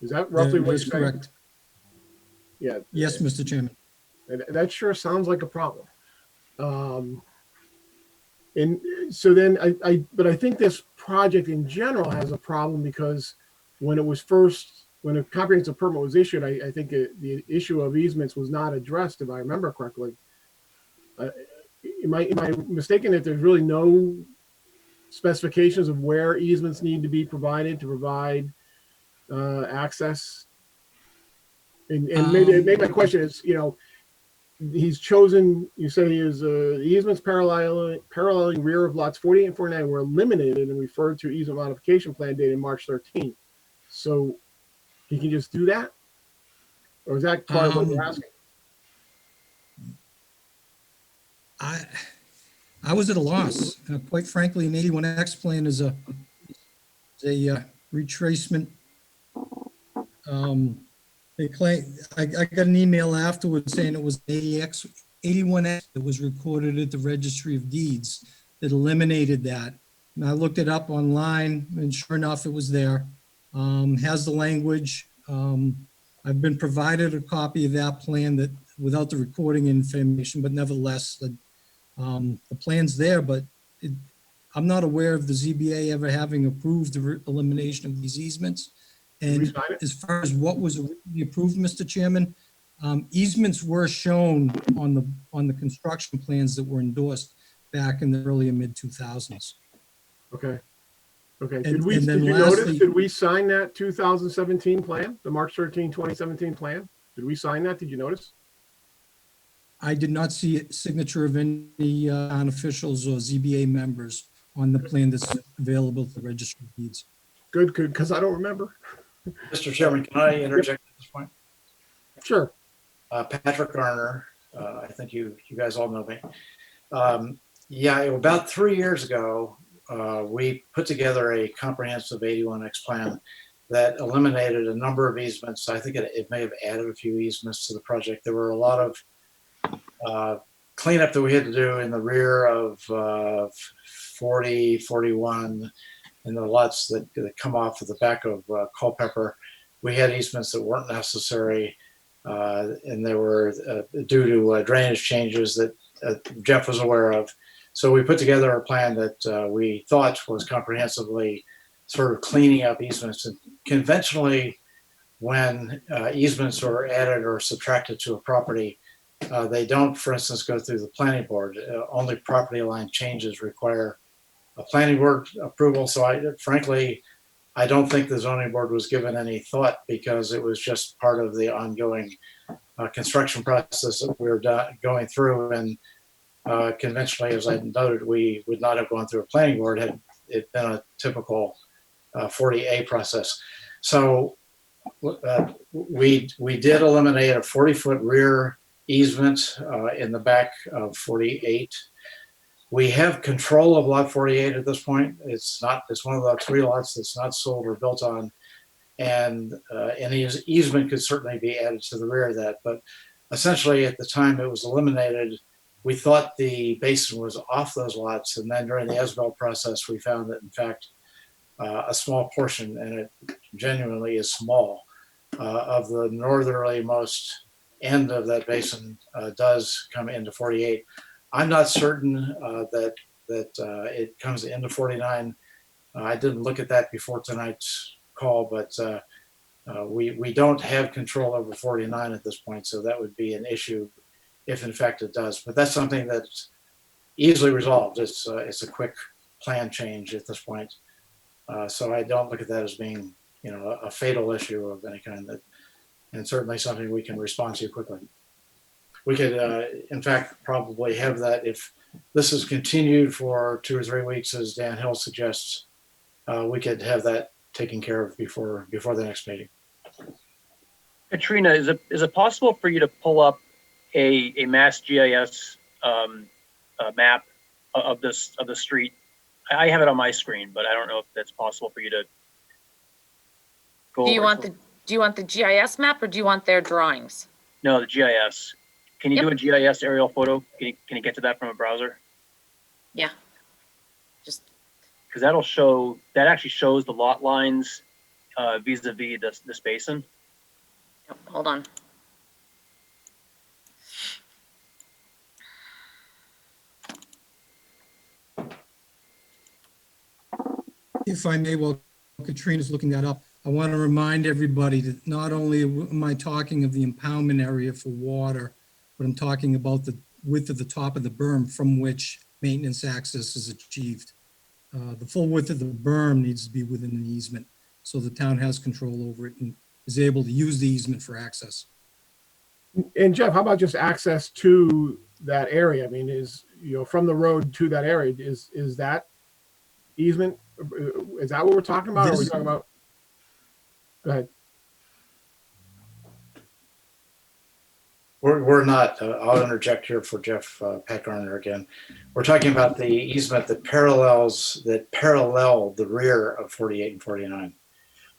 Is that roughly That what is you're saying? correct. Yeah. Yes, Mr. Chairman. And that sure sounds like a problem. And so then but I think this project in general has a problem because when a comprehensive permit was issued, I think the issue of easements was not addressed, if I remember correctly. Am I mistaken that there's really no specifications of where easements need to be provided to provide access? And maybe my question is, he's chosen, you say his easements paralleling rear of lots 48 and 49 were eliminated and referred to easement modification plan dated March 13th. So he can just do that? Or is that part of what you're asking? I was at a loss. Quite frankly, an 81X plan is a retracement. They claim, I got an email afterwards saying it was 81X that was recorded at the Registry of Deeds that eliminated that. And I looked it up online and sure enough, it was there. Has the language. I've been provided a copy of that plan that without the recording information, but nevertheless, the plan's there, but I'm not aware of the ZBA ever having approved the elimination of these easements. And as far as what was originally approved, Mr. Chairman, easements were shown on the construction plans that were endorsed back in the early and mid 2000s. Okay. Okay. And- Did and then you lastly- notice, did we sign that 2017 plan, the March 13, 2017 plan? Did we sign that? Did you notice? I did not see a signature of any town officials or ZBA members on the plan that's available to the Registry of Deeds. Good, because I don't remember. Mr. Chairman, can I interject at this point? Sure. Patrick Garner, I think you guys all know me. Yeah, about 3 years ago, we put together a comprehensive 81X plan that eliminated a number of easements. I think it may have added a few easements to the project. There were a lot of cleanup that we had to do in the rear of 40, 41, and the lots that come off of the back of Culpeper. We had easements that weren't necessary, and they were due to drainage changes that Jeff was aware of. So we put together a plan that we thought was comprehensively sort of cleaning up easements. And conventionally, when easements are added or subtracted to a property, they don't, for instance, go through the planning board. Only property line changes require a planning board approval. So frankly, I don't think the zoning board was given any thought because it was just part of the ongoing construction process that we were going through. And conventionally, as I noted, we would not have gone through a planning board had it been a typical 40A process. So we did eliminate a 40-foot rear easement in the back of 48. We have control of lot 48 at this point. It's one of the 3 lots that's not sold or built on. And any easement could certainly be added to the rear of that. But essentially at the time it was eliminated, we thought the basin was off those lots. And then during the as-built process, we found that in fact, a small portion, and it genuinely is small, of the northerlymost end of that basin does come into 48. I'm not certain that it comes into 49. I didn't look at that before tonight's call, but we don't have control over 49 at this point, so that would be an issue if in fact it does. But that's something that's easily resolved. It's a quick plan change at this point. So I don't look at that as being, a fatal issue of any kind, and certainly something we can respond to quickly. We could, in fact, probably have that if this is continued for 2 or 3 weeks, as Dan Hill suggests. We could have that taken care of before the next meeting. Katrina, is it possible for you to pull up a Mass GIS map of the street? I have it on my screen, but I don't know if that's possible for you to go Do you over. want the GIS map or do you want their drawings? No, the GIS. Can you do a GIS aerial photo? Can you get to that from a browser? Yeah. Just, Because that actually shows the lot lines vis-a-vis this basin. yep, hold on. If I may, while Katrina's looking that up, I want to remind everybody that not only am I talking of the impoundment area for water, but I'm talking about the width of the top of the berm from which maintenance access is achieved. The full width of the berm needs to be within an easement, so the town has control over it and is able to use the easement for access. And Jeff, how about just access to that area? I mean, from the road to that area, is that easement, is that what we're talking about? Or are we This- talking about? Go ahead. We're not, I'll interject here for Jeff Pat Garner again. We're talking about the easement that parallel the rear of 48 and 49.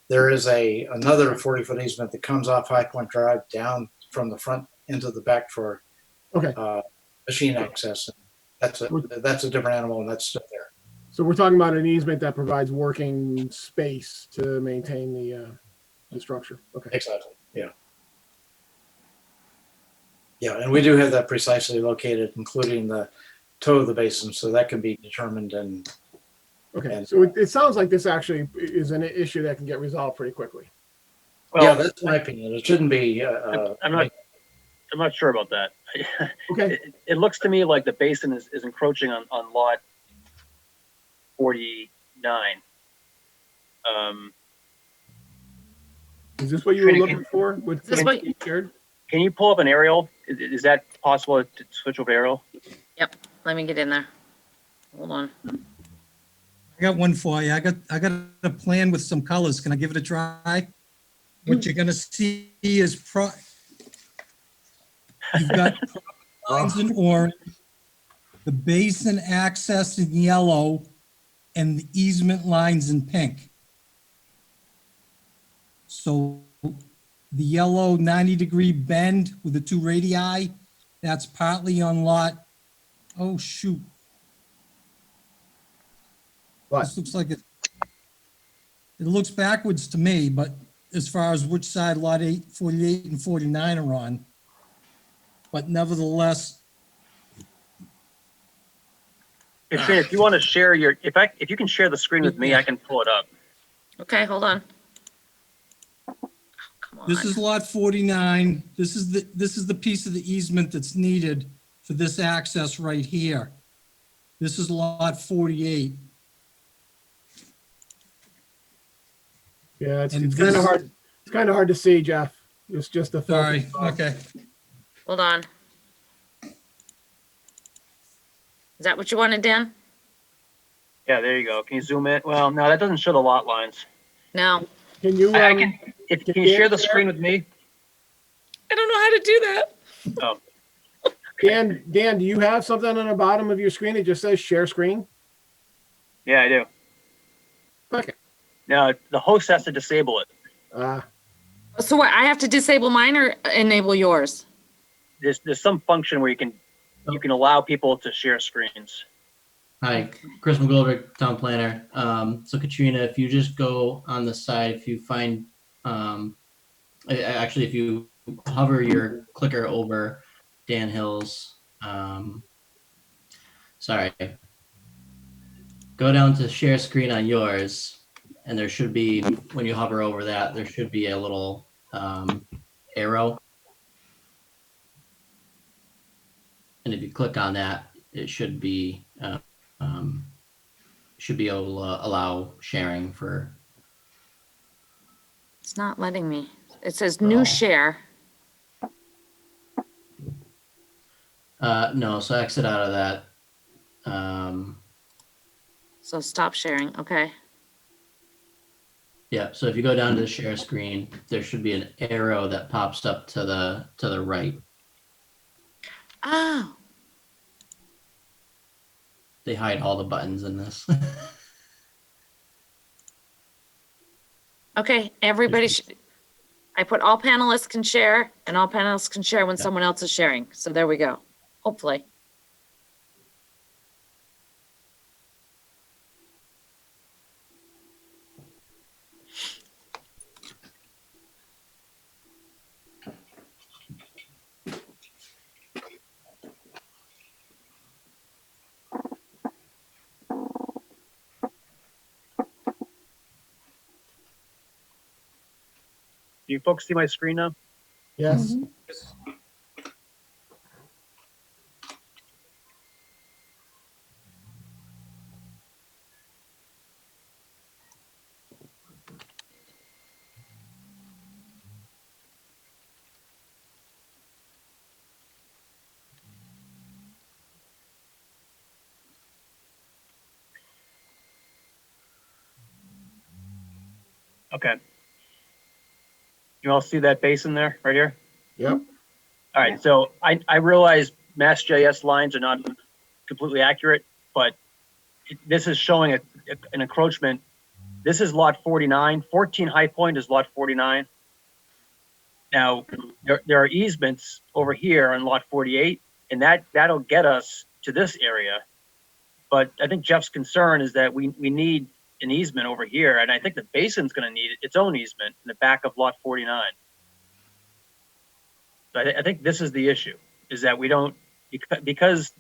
There is another 40-foot easement that comes off High Point Drive down from the front into the back for Okay. machine access. That's a different animal, and that's still there. So we're talking about an easement that provides working space to maintain the structure. Okay. Exactly. Yeah. Yeah, and we do have that precisely located, including the toe of the basin, so that can be determined and. Okay. So it sounds like this actually is an issue that can get resolved pretty quickly. Well, Yeah, that's my opinion. It shouldn't be. I'm not sure about that. Okay. It looks to me like the basin is encroaching on lot 49. Is this what you were Katrina, looking for? With Is this what- shared? Can you pull up an aerial? Is that possible to switch over to aerial? Yep, let me get in there. Hold on. I got one for you. I got a plan with some colors. Can I give it a try? What you're gonna see is you've got lines in orange, the basin access in yellow, and the easement lines in pink. So the yellow 90-degree bend with the two radii, that's partly on lot, oh shoot. What? This looks like it looks backwards to me, but as far as which side lot 48 and 49 are on. But nevertheless, Katrina, if you want to share if you can share the screen with me, I can pull it up. Okay, hold on. Oh, come on. this is lot 49. This is the piece of the easement that's needed for this access right here. This is lot 48. Yeah, it's And kind of this- hard. It's kind of hard to see, Jeff. It's just a filter. Sorry, okay. Hold on. Is that what you wanted, Dan? Yeah, there you go. Can you zoom in? Well, no, that doesn't show the lot lines. No. Can you? I can you share the screen with me? I don't know how to do that. Oh, Dan, do you have something on the bottom of your screen that just says share screen? yeah, I do. Okay. Now, the host has to disable it. So what, I have to disable mine or enable yours? There's some function where you can allow people to share screens. Hi, Chris McGoldrick, town planner. So Katrina, if you just go on the side, if you find, actually, if you hover your clicker over Dan Hill's, sorry, go down to share screen on yours, and there should be, when you hover over that, there should be a little arrow. And if you click on that, it should be able to allow sharing for. It's not letting me. It says new share. No, so exit out of that. So stop sharing. Okay. Yeah, so if you go down to the share screen, there should be an arrow that pops up to the right. Oh, They hide all the buttons in this. okay. Everybody should, I put all panelists can share and all panelists can share when Yeah. someone else is sharing. So there we go. Hopefully. Do you folks see my screen now? Yes. Okay. You all see that basin there, right here? Yep. All right, so I realize Mass.js lines are not completely accurate, but this is showing an encroachment. This is lot 49. 14 High Point is lot 49. Now, there are easements over here on lot 48, and that'll get us to this area. But I think Jeff's concern is that we need an easement over here, and I think the basin's going to need its own easement in the back of lot 49. So I think this is the issue, is that we don't, because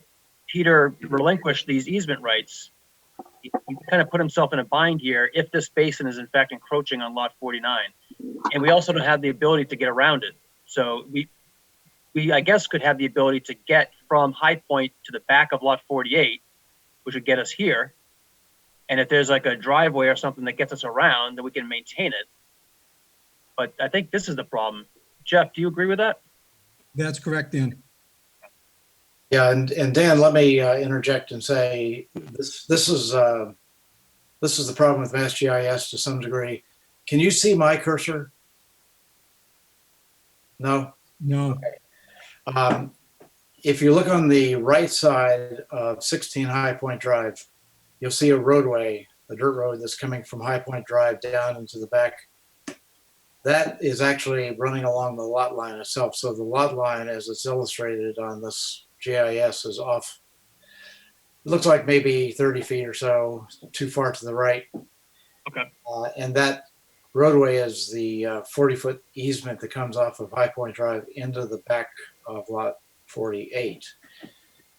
Peter relinquished these easement rights, he kind of put himself in a bind here if this basin is in fact encroaching on lot 49. And we also don't have the ability to get around it. So we I guess could have the ability to get from High Point to the back of lot 48, which would get us here. And if there's like a driveway or something that gets us around, then we can maintain it. But I think this is the problem. Jeff, do you agree with that? That's correct, Dan. Yeah, and Dan, let me interject and say this is the problem with MassGIS to some degree. Can you see my cursor? No. No. If you look on the right side of 16 High Point Drive, you'll see a roadway, a dirt road that's coming from High Point Drive down into the back. That is actually running along the lot line itself. So the lot line, as it's illustrated on this GIS, is off. It looks like maybe 30 feet or so too far to the right. Okay. And that roadway is the 40-foot easement that comes off of High Point Drive into the back of lot 48.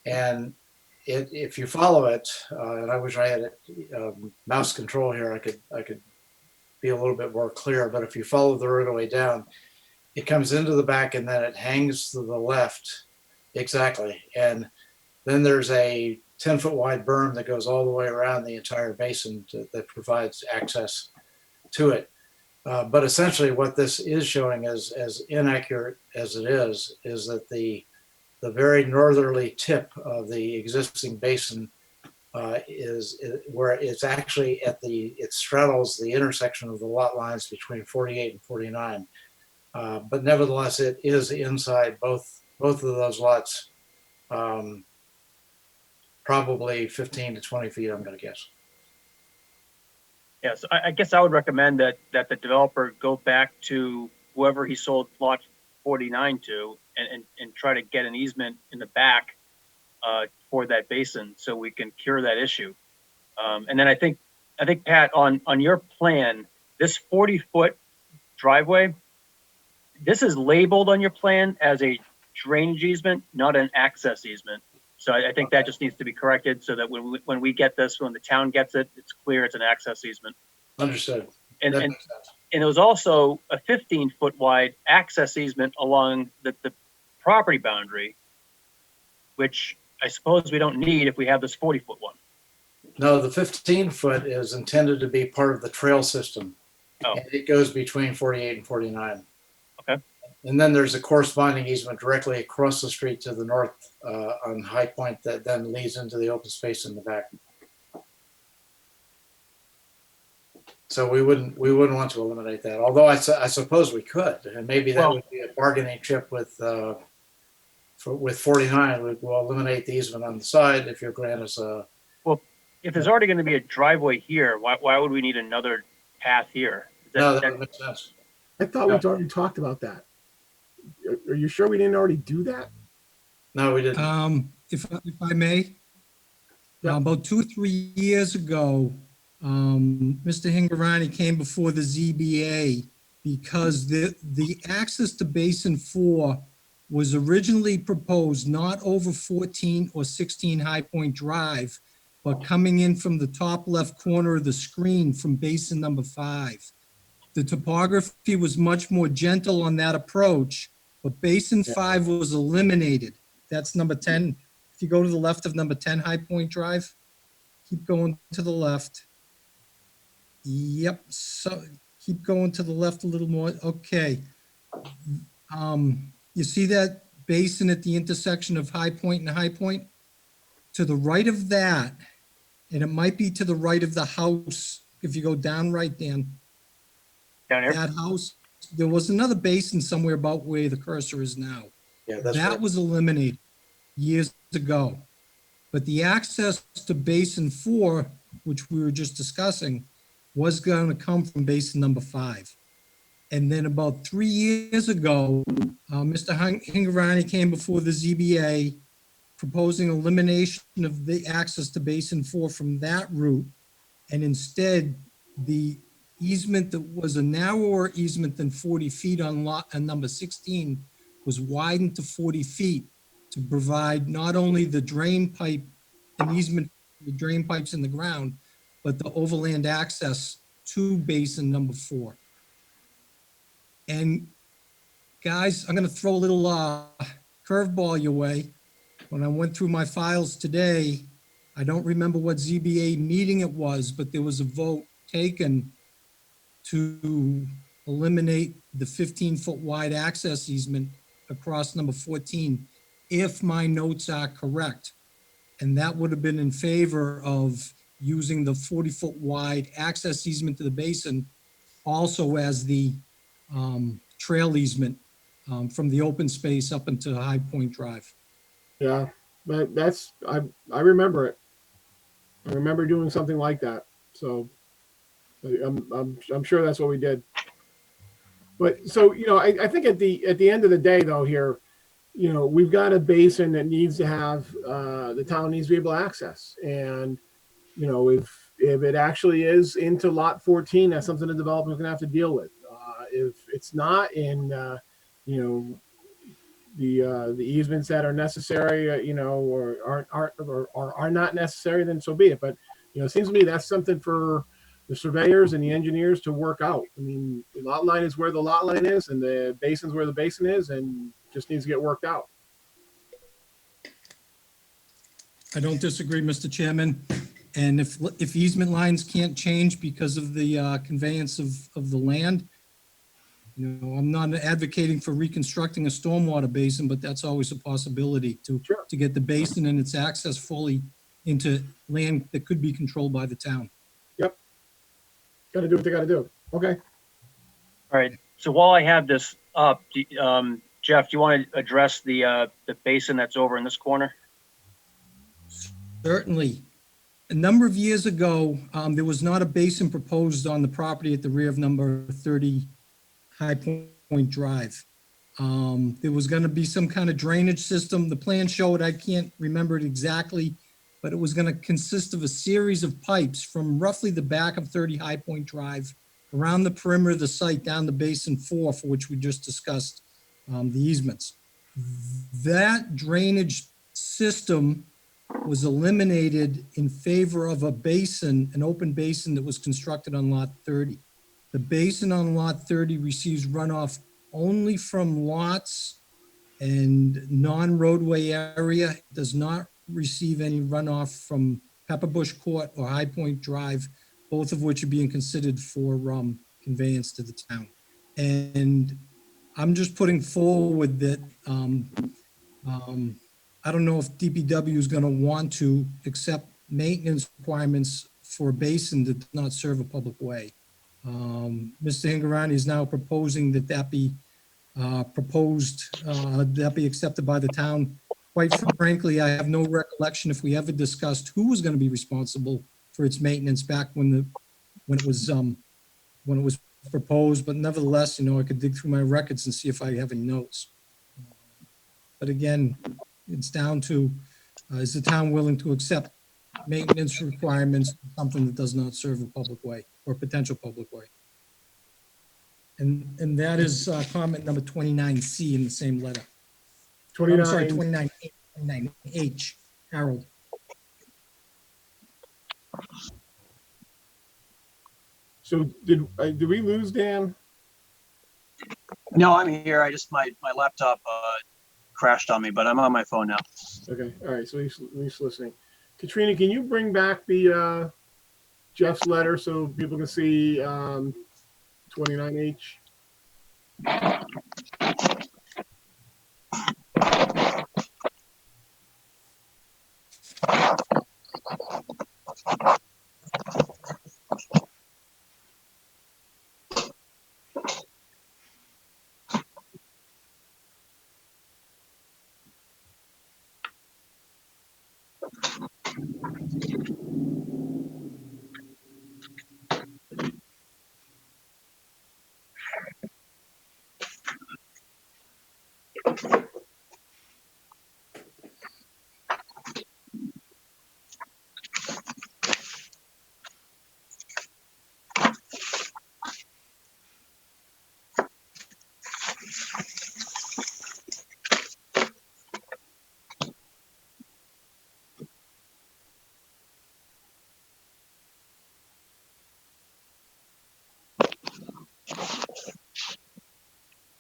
And if you follow it, and I wish I had mouse control here, I could be a little bit more clear, but if you follow the roadway down, it comes into the back and then it hangs to the left. Exactly. And then there's a 10-foot wide berm that goes all the way around the entire basin that provides access to it. But essentially what this is showing, as inaccurate as it is that the very northerly tip of the existing basin is where it's actually it straddles the intersection of the lot lines between 48 and 49. But nevertheless, it is inside both of those lots, probably 15 to 20 feet, I'm going to guess. Yes, I guess I would recommend that the developer go back to whoever he sold lot 49 to and try to get an easement in the back for that basin so we can cure that issue. And then I think Pat, on your plan, this 40-foot driveway, this is labeled on your plan as a drainage easement, not an access easement. So I think that just needs to be corrected so that when we get this, when the town gets it, it's clear it's an access easement. Understood. And That makes sense. and there was also a 15-foot wide access easement along the property boundary, which I suppose we don't need if we have this 40-foot one. No, the 15-foot is intended to be part of the trail system. Oh. And it goes between 48 and 49. Okay. And then there's a corresponding easement directly across the street to the north on High Point that then leads into the open space in the back. So we wouldn't want to eliminate that, although I suppose we could, and maybe that would be a bargaining chip with 49. We'll eliminate the easement on the side if you'll grant us a. If there's already going to be a driveway here, why would we need another path here? No, that would make sense. I thought we'd already talked about that. Are you sure we didn't already do that? No, we didn't. If I may, Yeah. about 2 or 3 years ago, Mr. Hingarani came before the ZBA because the access to Basin 4 was originally proposed not over 14 or 16 High Point Drive, but coming in from the top left corner of the screen from Basin number 5. The topography was much more gentle on that approach, but Basin 5 was eliminated. That's number 10. If you go to the left of number 10 High Point Drive, keep going to the left. Yep, so keep going to the left a little more. Okay. You see that basin at the intersection of High Point and High Point? To the right of that, and it might be to the right of the house, if you go down right, Dan, Down here? that house, there was another basin somewhere about where the cursor is now. Yeah, that's That right. was eliminated years ago. But the access to Basin 4, which we were just discussing, was going to come from Basin number 5. And then about 3 years ago, Mr. Hingarani came before the ZBA proposing elimination of the access to Basin 4 from that route. And instead, the easement that was a narrower easement than 40 feet on number 16 was widened to 40 feet to provide not only the drain pipe and easement, the drain pipes in the ground, but the overland access to Basin number 4. And guys, I'm going to throw a little curveball your way. When I went through my files today, I don't remember what ZBA meeting it was, but there was a vote taken to eliminate the 15-foot wide access easement across number 14, if my notes are correct. And that would have been in favor of using the 40-foot wide access easement to the basin also as the trail easement from the open space up into High Point Drive. Yeah, but I remember it. I remember doing something like that. So I'm sure that's what we did. But so, I think at the end of the day though here, we've got a basin that needs to have, the town needs to be able to access. And, if it actually is into lot 14, that's something the developer's gonna have to deal with. If it's not in, the easements that are necessary, or are not necessary, then so be it. But, it seems to me that's something for the surveyors and the engineers to work out. I mean, the lot line is where the lot line is and the basin's where the basin is and just needs to get worked out. I don't disagree, Mr. Chairman. And if easement lines can't change because of the conveyance of the land, I'm not advocating for reconstructing a stormwater basin, but that's always a possibility to get the basin and its access fully into land that could be controlled by the town. Yep. Got to do what they got to do. Okay. All right. So while I have this up, Jeff, do you want to address the basin that's over in this corner? Certainly. A number of years ago, there was not a basin proposed on the property at the rear of number 30 High Point Drive. There was going to be some kind of drainage system. The plan showed, I can't remember it exactly, but it was going to consist of a series of pipes from roughly the back of 30 High Point Drive around the perimeter of the site down to Basin 4, for which we just discussed the easements. That drainage system was eliminated in favor of a basin, an open basin that was constructed on lot 30. The basin on lot 30 receives runoff only from lots and non-roadway area. It does not receive any runoff from Pepperbush Court or High Point Drive, both of which are being considered for conveyance to the town. And I'm just putting forward that I don't know if DPW is going to want to accept maintenance requirements for a basin that does not serve a public way. Mr. Hingarani is now proposing that be that be accepted by the town. Quite frankly, I have no recollection if we ever discussed who was going to be responsible for its maintenance back when it was proposed, but nevertheless, I could dig through my records and see if I have any notes. But again, it's down to, is the town willing to accept maintenance requirements, for something that does not serve a public way or potential public way? And that is comment number 29C in the same letter. I'm sorry, 29H, Harold. So did we lose Dan? No, I'm here. My laptop crashed on me, but I'm on my phone now. Okay, all right, so he's listening. Katrina, can you bring back the Jeff's letter so people can see 29H?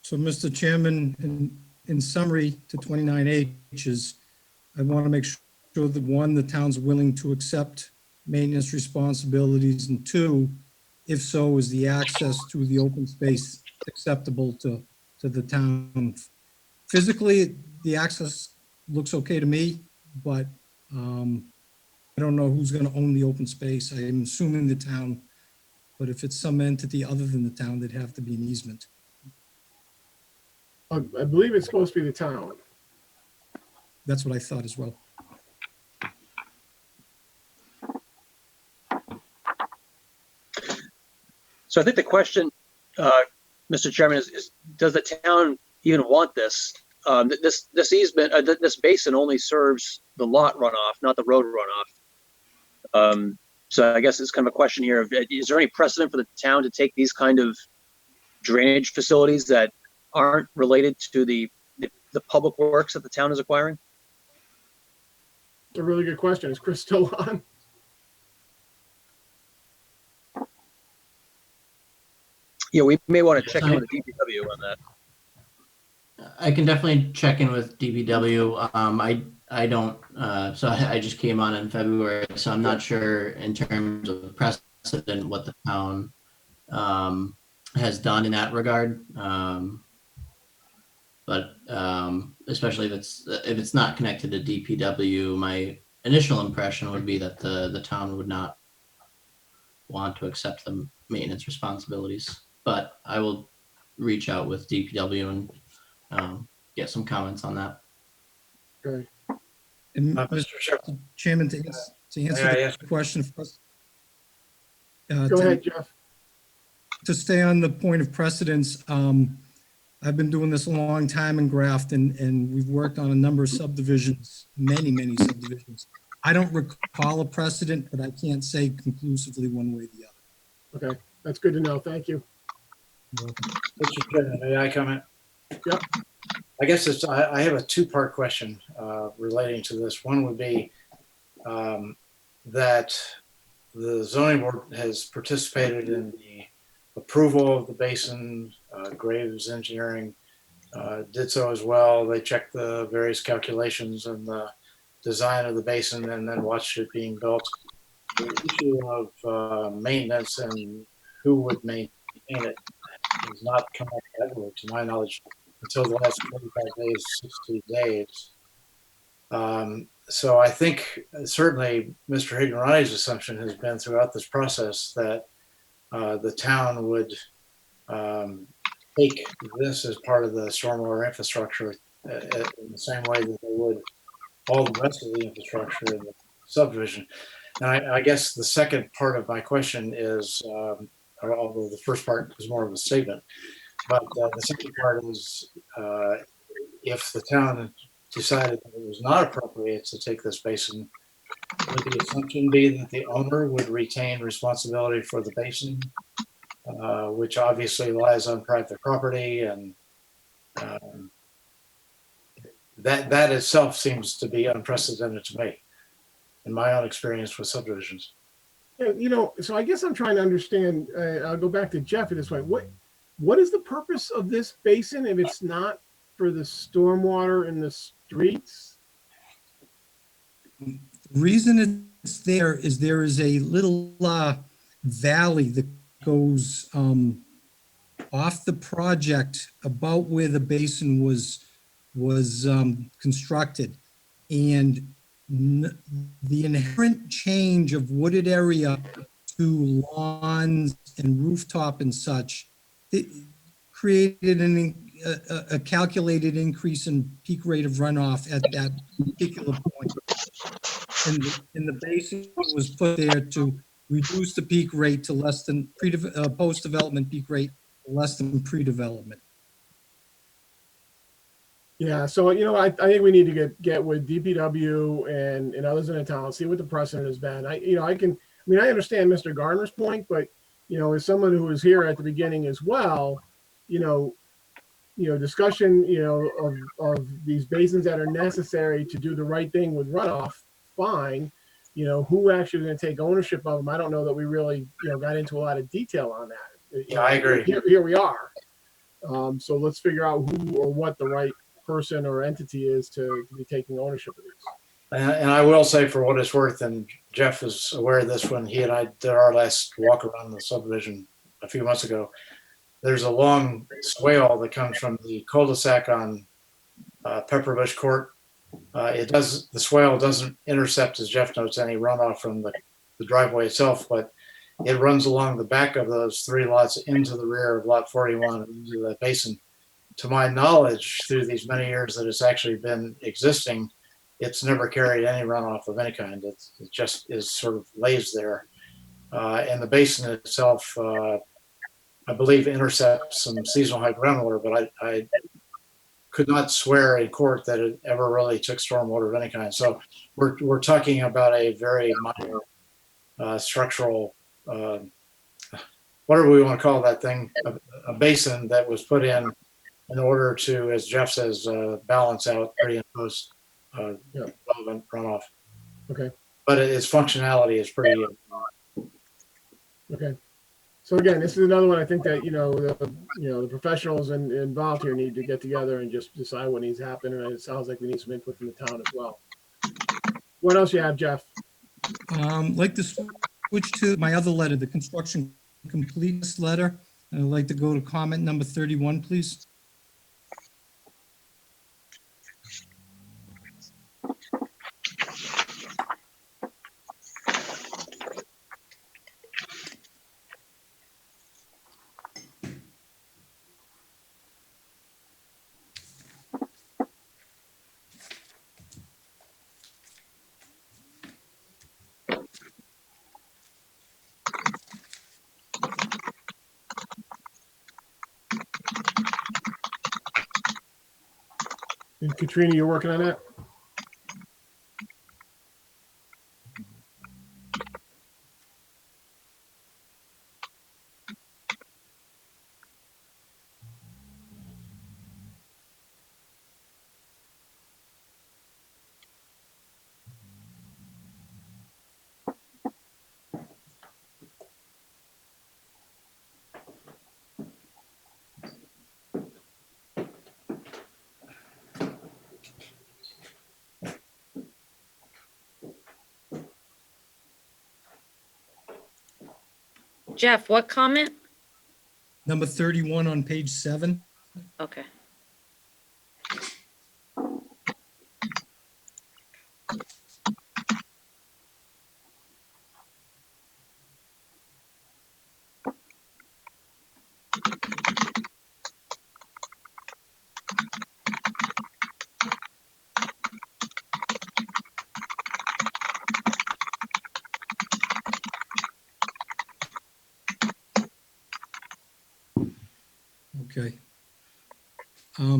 So, Mr. Chairman, in summary to 29H is, I want to make sure that one, the town's willing to accept maintenance responsibilities, and two, if so, is the access through the open space acceptable to the town? Physically, the access looks okay to me, but I don't know who's going to own the open space. I am assuming the town, but if it's some entity other than the town, there'd have to be an easement. I believe it's supposed to be the town. That's what I thought as well. So I think the question, Mr. Chairman, is does the town even want this? This easement, this basin only serves the lot runoff, not the road runoff. So I guess it's kind of a question here of, is there any precedent for the town to take these kind of drainage facilities that aren't related to the public works that the town is acquiring? It's a really good question. Is Chris still on? Yeah, we may want to check in with the DPW on that. I can definitely check in with DPW. I don't, so I just came on in February, so I'm not sure in terms of precedent what the town has done in that regard. But especially if it's not connected to DPW, my initial impression would be that the town would not want to accept the maintenance responsibilities. But I will reach out with DPW and get some comments on that. Okay. And Mr. Chairman, to answer the question for us. Go ahead, Jeff. To stay on the point of precedence, I've been doing this a long time in Grafton, and we've worked on a number of subdivisions, many subdivisions. I don't recall a precedent, but I can't say conclusively one way or the other. Okay, that's good to know. Thank you. Mr. Chairman, may I comment? Yep. I guess I have a two-part question relating to this. One would be that the zoning board has participated in the approval of the basin. Graves Engineering did so as well. They checked the various calculations and the design of the basin and then watched it being built. The issue of maintenance and who would maintain it has not come up ever, to my knowledge, until the last 25 days, 60 days. So I think certainly Mr. Hignorani's assumption has been throughout this process that the town would take this as part of the stormwater infrastructure in the same way that they would all the rest of the infrastructure in the subdivision. And I guess the second part of my question is, although the first part was more of a statement, but the second part is, if the town decided that it was not appropriate to take this basin, would the assumption be that the owner would retain responsibility for the basin, which obviously lies on private property, and that itself seems to be unprecedented to me in my own experience with subdivisions. Yeah, so I guess I'm trying to understand. I'll go back to Jeff at this point. What is the purpose of this basin if it's not for the stormwater in the streets? The reason it's there is a little valley that goes off the project about where the basin was constructed, and the inherent change of wooded area to lawns and rooftop and such, it created a calculated increase in peak rate of runoff at that particular point. And the basin was put there to reduce the peak rate to less than post-development peak rate, less than pre-development. Yeah, so I think we need to get with DPW and others in the town, see what the precedent has been. I understand Mr. Gardner's point, but as someone who was here at the beginning as well, discussion of these basins that are necessary to do the right thing with runoff, fine. Who actually going to take ownership of them? I don't know that we really got into a lot of detail on that. Yeah, I agree. Here we are. So let's figure out who or what the right person or entity is to be taking ownership of these. And I will say, for what it's worth, and Jeff is aware of this when he and I did our last walk around the subdivision a few months ago, there's a long swale that comes from the cul-de-sac on Pepperbush Court. The swale doesn't intercept, as Jeff notes, any runoff from the driveway itself, but it runs along the back of those three lots into the rear of lot 41 and into the basin. To my knowledge, through these many years that it's actually been existing, it's never carried any runoff of any kind. It just is sort of lays there. And the basin itself, I believe, intercepts some seasonal high groundwater, but I could not swear in court that it ever really took stormwater of any kind. So we're talking about a very minor structural, whatever we want to call that thing, a basin that was put in order to, as Jeff says, balance out pre and post development runoff. Okay. But its functionality is pretty. Okay. So again, this is another one I think that the professionals involved here need to get together and just decide what needs to happen. And it sounds like we need some input from the town as well. What else you have, Jeff? Like to switch to my other letter, the construction completeness letter. I'd like to go to comment number 31, please. And Katrina, you're working on that? Jeff, what comment? Number 31 on page 7. Okay. Okay.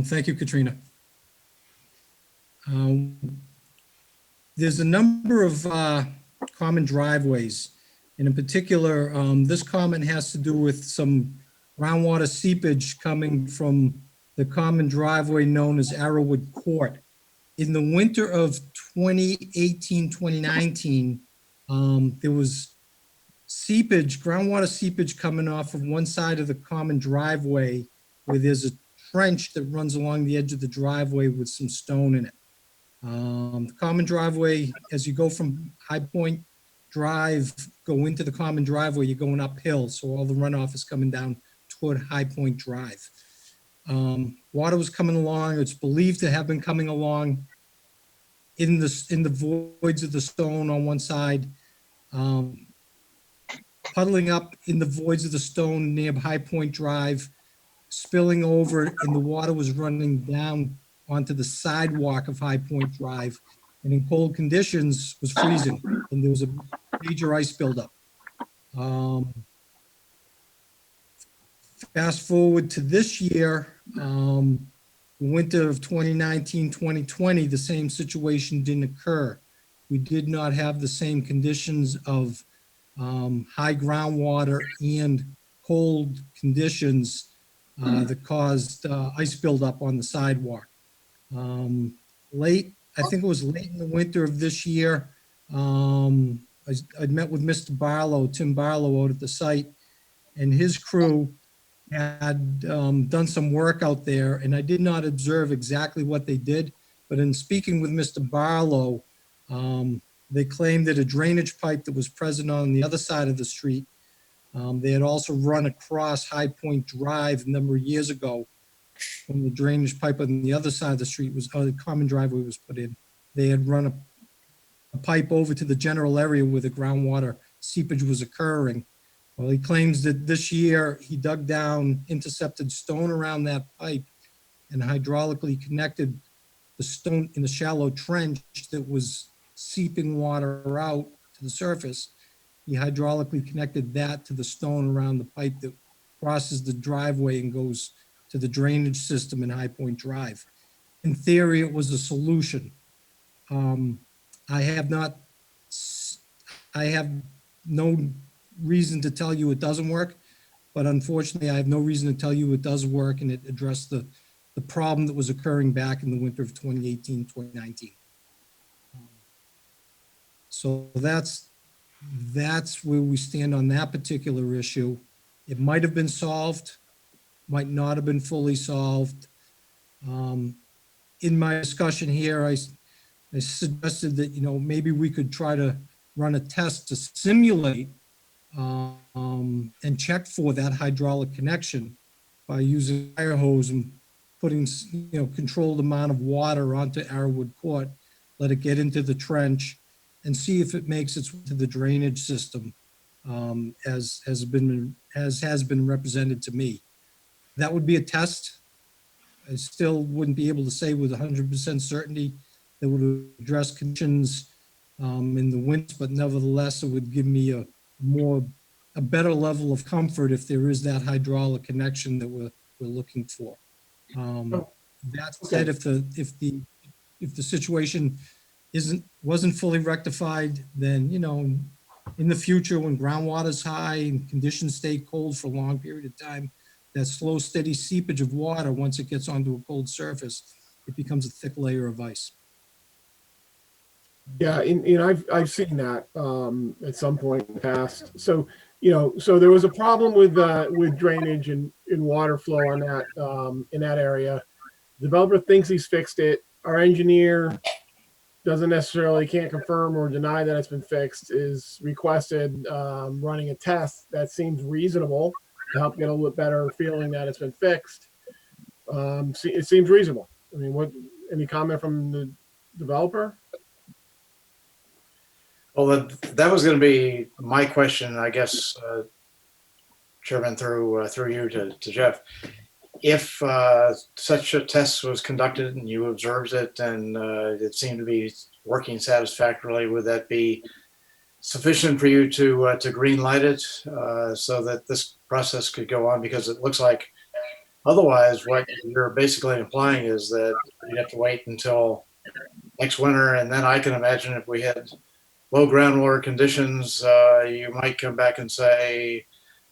Thank you, Katrina. There's a number of common driveways. And in particular, this comment has to do with some groundwater seepage coming from the common driveway known as Arrowwood Court. In the winter of 2018, 2019, there was seepage, groundwater seepage coming off of one side of the common driveway where there's a trench that runs along the edge of the driveway with some stone in it. The common driveway, as you go from High Point Drive, go into the common driveway, you're going uphill, so all the runoff is coming down toward High Point Drive. Water was coming along, it's believed to have been coming along in the voids of the stone on one side, puddling up in the voids of the stone near High Point Drive, spilling over, and the water was running down onto the sidewalk of High Point Drive, and in cold conditions was freezing, and there was a major ice buildup. Fast forward to this year, winter of 2019, 2020, the same situation didn't occur. We did not have the same conditions of high groundwater and cold conditions that caused ice buildup on the sidewalk. I think it was late in the winter of this year, I met with Mr. Barlow, Tim Barlow out at the site, and his crew had done some work out there, and I did not observe exactly what they did, but in speaking with Mr. Barlow, they claimed that a drainage pipe that was present on the other side of the street, they had also run across High Point Drive a number of years ago when the drainage pipe on the other side of the street was, or the common driveway was put in. They had run a pipe over to the general area where the groundwater seepage was occurring. Well, he claims that this year he dug down, intercepted stone around that pipe and hydraulically connected the stone in the shallow trench that was seeping water out to the surface. He hydraulically connected that to the stone around the pipe that crosses the driveway and goes to the drainage system in High Point Drive. In theory, it was a solution. I have no reason to tell you it doesn't work, but unfortunately, I have no reason to tell you it does work, and it addressed the problem that was occurring back in the winter of 2018, 2019. So that's where we stand on that particular issue. It might have been solved, might not have been fully solved. In my discussion here, I suggested that, maybe we could try to run a test to simulate and check for that hydraulic connection by using a fire hose and putting, controlled amount of water onto Arrowwood Court, let it get into the trench and see if it makes its way to the drainage system as has been represented to me. That would be a test. I still wouldn't be able to say with 100% certainty that would address conditions in the winter, but nevertheless, it would give me a better level of comfort if there is that hydraulic connection that we're looking for. That said, if the situation wasn't fully rectified, then in the future when groundwater is high and conditions stay cold for a long period of time, that slow, steady seepage of water, once it gets onto a cold surface, it becomes a thick layer of ice. Yeah, I've seen that at some point in the past. So there was a problem with drainage and water flow on that in that area. The developer thinks he's fixed it. Our engineer can't confirm or deny that it's been fixed. Is requested running a test that seems reasonable to help get a little better feeling that it's been fixed. It seems reasonable. I mean, any comment from the developer? Well, that was going to be my question, I guess, Chairman, through you to Jeff. If such a test was conducted and you observed it and it seemed to be working satisfactorily, would that be sufficient for you to green light it so that this process could go on? Because it looks like Otherwise, what you're basically implying is that you'd have to wait until next winter, and then I can imagine if we had low groundwater conditions, you might come back and say,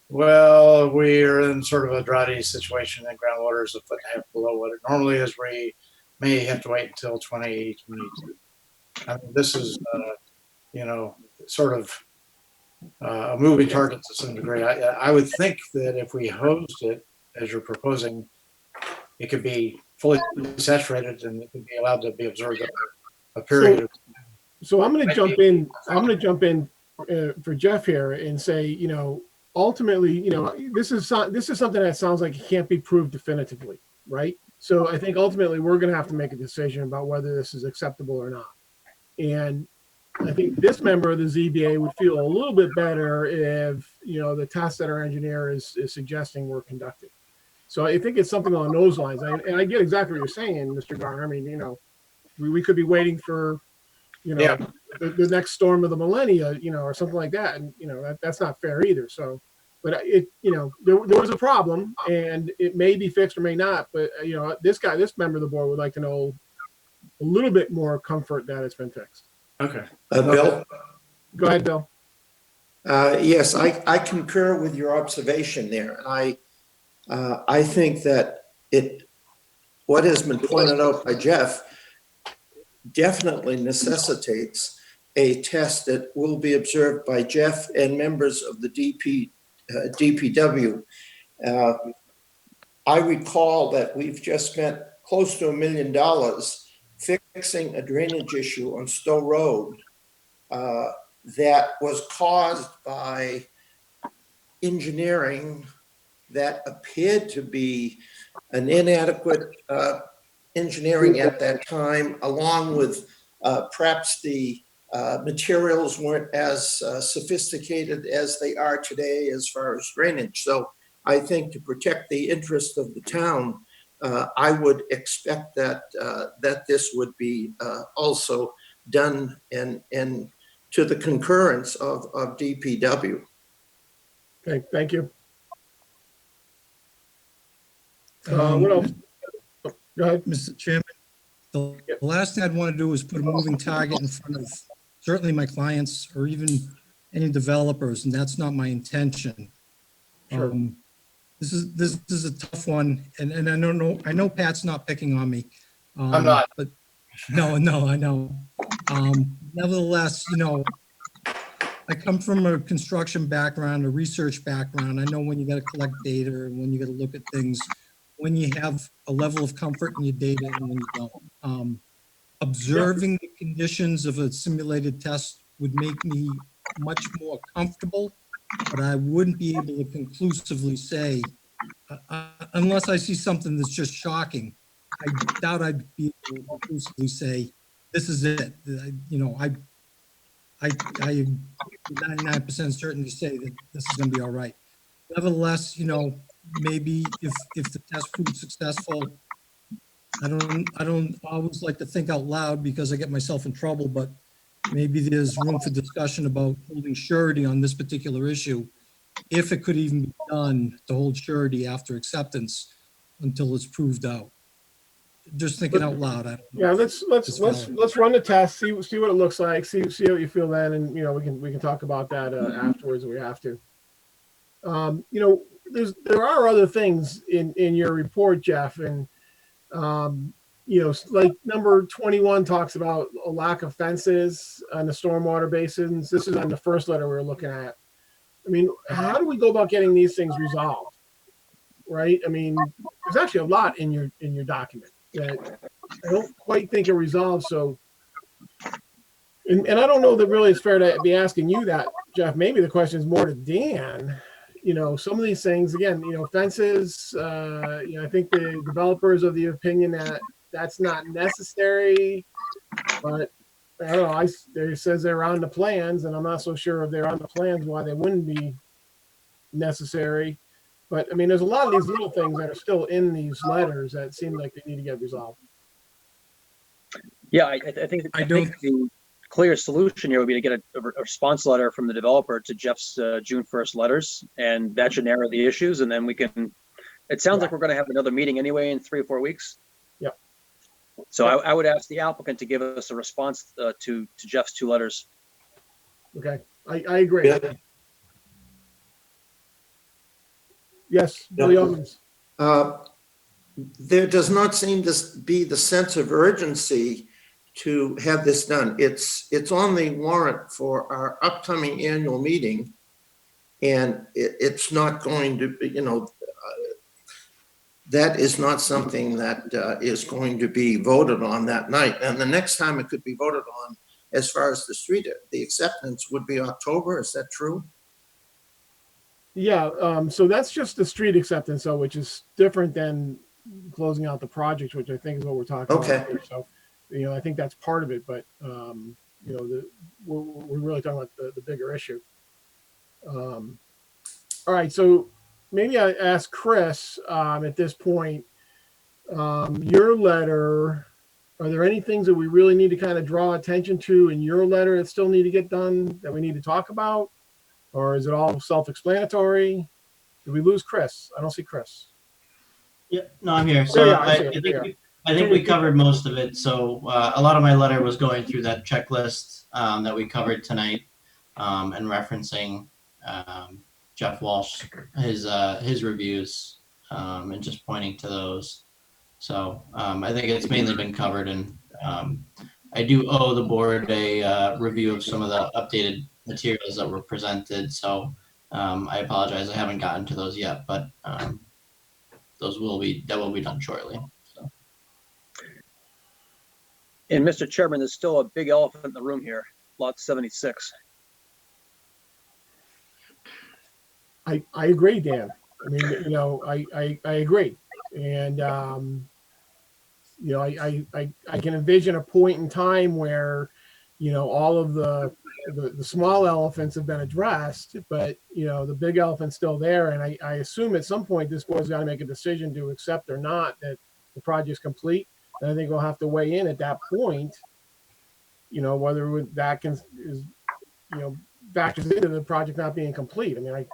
well, we're in sort of a droughty situation and groundwater is a foot and a half below what it normally is. We may have to wait until 2022. I mean, this is, sort of a moving target to some degree. I would think that if we hosed it, as you're proposing, it could be fully saturated and it could be allowed to be observed over a period of time. So I'm going to jump in. I'm going to jump in for Jeff here and say, ultimately, this is something that sounds like it can't be proved definitively, right? So I think ultimately we're going to have to make a decision about whether this is acceptable or not. And I think this member of the ZBA would feel a little bit better if, the tests that our engineer is suggesting were conducted. So I think it's something along those lines. And I get exactly what you're saying, Mr. Garner. I mean, we could be waiting for, the next storm of the millennia, or something like that. And, that's not fair either. So, but there was a problem and it may be fixed or may not. But, this member of the board would like to know a little bit more comfort that it's been fixed. Okay. Bill? Go ahead, Bill. Yes, I concur with your observation there. And I think that what has been pointed out by Jeff definitely necessitates a test that will be observed by Jeff and members of the DPW. I recall that we've just spent close to $1 million fixing a drainage issue on Stowe Road that was caused by engineering that appeared to be an inadequate engineering at that time, along with perhaps the materials weren't as sophisticated as they are today as far as drainage. So I think to protect the interest of the town, I would expect that this would be also done and to the concurrence of DPW. Okay, thank you. What else? Go ahead. Mr. Chairman, the last thing I'd want to do is put a moving target in front of certainly my clients or even any developers, and that's not my intention. Sure. This is a tough one, and I know Pat's not picking on me. I'm not. But no, I know. Nevertheless, I come from a construction background, a research background. I know when you got to collect data and when you got to look at things, when you have a level of comfort in your data and when you don't. Observing the conditions of a simulated test would make me much more comfortable, but I wouldn't be able to conclusively say, unless I see something that's just shocking, I doubt I'd be able to conclusively say, this is it. I am 99% certain to say that this is going to be all right. Nevertheless, maybe if the test proves successful, I don't always like to think out loud because I get myself in trouble, but maybe there's room for discussion about holding surety on this particular issue, if it could even be done to hold surety after acceptance until it's proved out. Just thinking out loud. Yeah, let's run the test, see what it looks like, see how you feel then, and we can talk about that afterwards if we have to. There are other things in your report, Jeff, and like number 21 talks about a lack of fences on the stormwater basins. This is on the first letter we were looking at. I mean, how do we go about getting these things resolved? Right? I mean, there's actually a lot in your document that I don't quite think are resolved. So, and I don't know that really it's fair to be asking you that, Jeff. Maybe the question is more to Dan. Some of these things, again, fences, I think the developers of the opinion that that's not necessary, but I don't know, it says they're on the plans, and I'm not so sure if they're on the plans why they wouldn't be necessary. But I mean, there's a lot of these little things that are still in these letters that seem like they need to get resolved. Yeah, I think the clear solution here would be to get a response letter from the developer to Jeff's June 1st letters, and that should narrow the issues, and then we can It sounds like we're going to have another meeting anyway in 3 or 4 weeks. Yep. So I would ask the applicant to give us a response to Jeff's 2 letters. Okay, I agree. Yeah. Yes, Billy Owens. There does not seem to be the sense of urgency to have this done. It's on the warrant for our upcoming annual meeting. And it's not going to be, that is not something that is going to be voted on that night. And the next time it could be voted on, as far as the street, the acceptance would be October. Is that true? Yeah, so that's just the street acceptance, though, which is different than closing out the project, which I think is what we're talking Okay. about here. So, I think that's part of it, but, we're really talking about the bigger issue. All right, so maybe I ask Chris at this point, your letter, are there any things that we really need to kind of draw attention to in your letter that still need to get done, that we need to talk about? Or is it all self-explanatory? Did we lose Chris? I don't see Chris. Yeah, no, I'm here. There So you are, I I, see I it, think there we, I think we covered most of it. So a lot of my letter was going through that checklist that we covered tonight and referencing Jeff Walsh, his reviews and just pointing to those. So I think it's mainly been covered, and I do owe the board a review of some of the updated materials that were presented. So I apologize, I haven't gotten to those yet, but that will be done shortly. So. And Mr. Chairman, there's still a big elephant in the room here, lot 76. I agree, Dan. I mean, I agree. And, I can envision a point in time where, all of the small elephants have been addressed, but, the big elephant's still there. And I assume at some point this board's got to make a decision to accept or not that the project's complete. And I think we'll have to weigh in at that point, whether that factors into the project not being complete. I mean,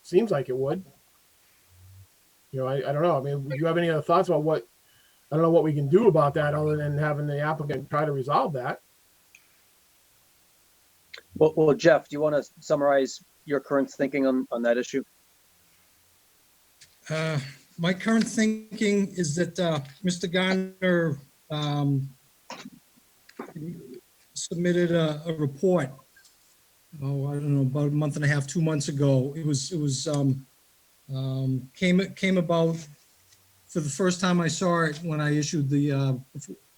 seems like it would. I don't know. I mean, do you have any other thoughts about I don't know what we can do about that other than having the applicant try to resolve that? Well, Jeff, do you want to summarize your current thinking on that issue? My current thinking is that Mr. Garner submitted a report. I don't know, about a month and a half, 2 months ago. It came about for the first time I saw it when I issued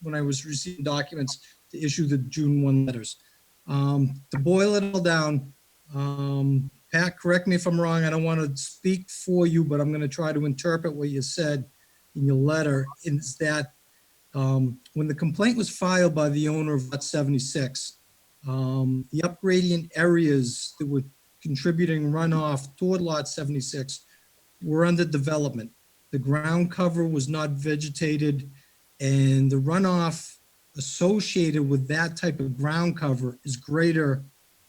when I was receiving documents to issue the June 1 letters. To boil it all down, Pat, correct me if I'm wrong. I don't want to speak for you, but I'm going to try to interpret what you said in your letter. Is that when the complaint was filed by the owner of lot 76, the upgradient areas that were contributing runoff toward lot 76 were under development. The ground cover was not vegetated, and the runoff associated with that type of ground cover is greater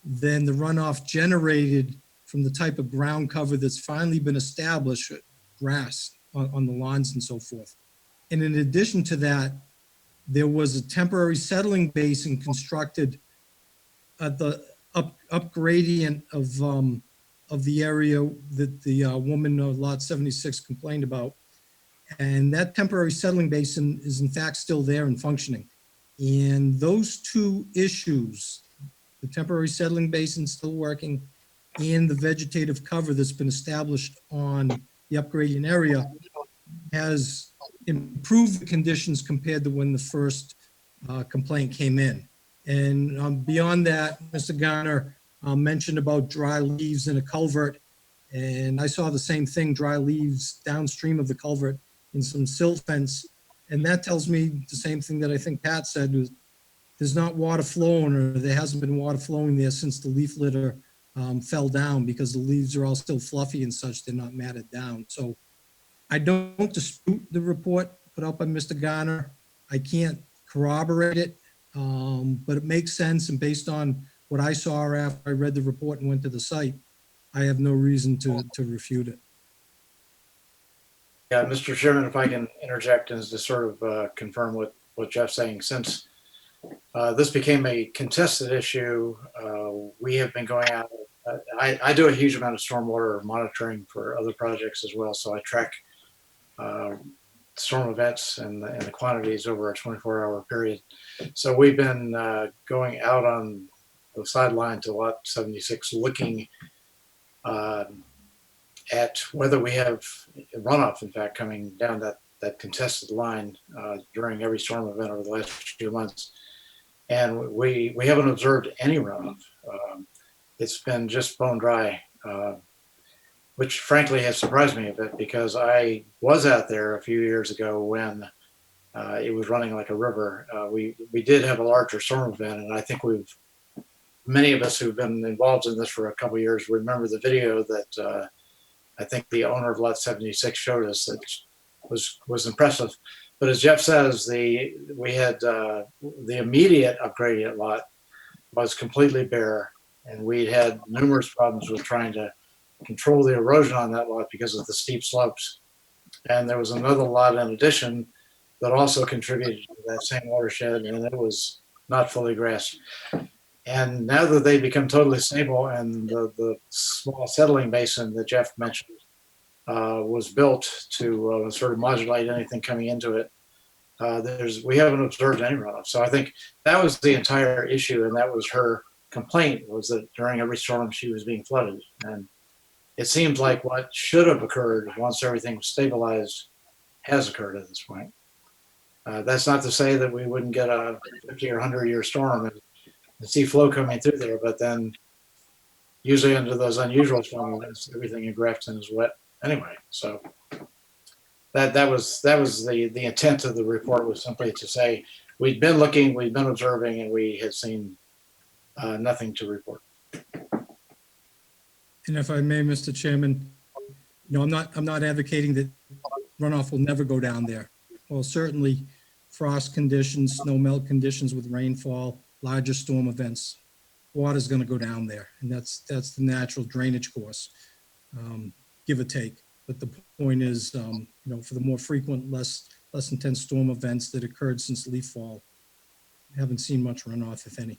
than the runoff generated from the type of ground cover that's finally been established, grass on the lawns and so forth. And in addition to that, there was a temporary settling basin constructed at the up gradient of the area that the woman of lot 76 complained about. And that temporary settling basin is in fact still there and functioning. And those two issues, the temporary settling basin still working and the vegetative cover that's been established on the upgradient area, has improved the conditions compared to when the first complaint came in. And beyond that, Mr. Garner mentioned about dry leaves in a culvert. And I saw the same thing, dry leaves downstream of the culvert in some silt fence. And that tells me the same thing that I think Pat said, was there's not water flowing, or there hasn't been water flowing there since the leaf litter fell down, because the leaves are all still fluffy and such, they're not matted down. So I don't dispute the report put out by Mr. Garner. I can't corroborate it, but it makes sense. And based on what I saw after I read the report and went to the site, I have no reason to refute it. Yeah, Mr. Chairman, if I can interject and just sort of confirm what Jeff's saying, since this became a contested issue, we have been going out. I do a huge amount of stormwater monitoring for other projects as well, so I track storm events and the quantities over a 24-hour period. So we've been going out on the sideline to lot 76, looking at whether we have runoff, in fact, coming down that contested line during every storm event over the last few months. And we haven't observed any runoff. It's been just bone dry, which frankly has surprised me a bit because I was out there a few years ago when it was running like a river. We did have a larger storm event, and I think many of us who've been involved in this for a couple of years remember the video that I think the owner of lot 76 showed us that was impressive. But as Jeff says, we had the immediate upgradient lot was completely bare, and we'd had numerous problems with trying to control the erosion on that lot because of the steep slopes. And there was another lot in addition that also contributed to that same watershed, and it was not fully grassed. And now that they become totally stable, and the small settling basin that Jeff mentioned was built to sort of modulate anything coming into it, we haven't observed any runoff. So I think that was the entire issue, and that was her complaint, was that during every storm she was being flooded. And it seems like what should have occurred once everything was stabilized has occurred at this point. That's not to say that we wouldn't get a 50 or 100-year storm and see flow coming through there, but then usually under those unusual storm events, everything in Grafton is wet anyway. So that was the intent of the report, was simply to say we'd been looking, we'd been observing, and we had seen nothing to report. And if I may, Mr. Chairman, I'm not advocating that runoff will never go down there. Well, certainly frost conditions, snow melt conditions with rainfall, larger storm events, water's going to go down there, and that's the natural drainage course, give or take. But the point is, for the more frequent, less intense storm events that occurred since leaf fall, haven't seen much runoff, if any.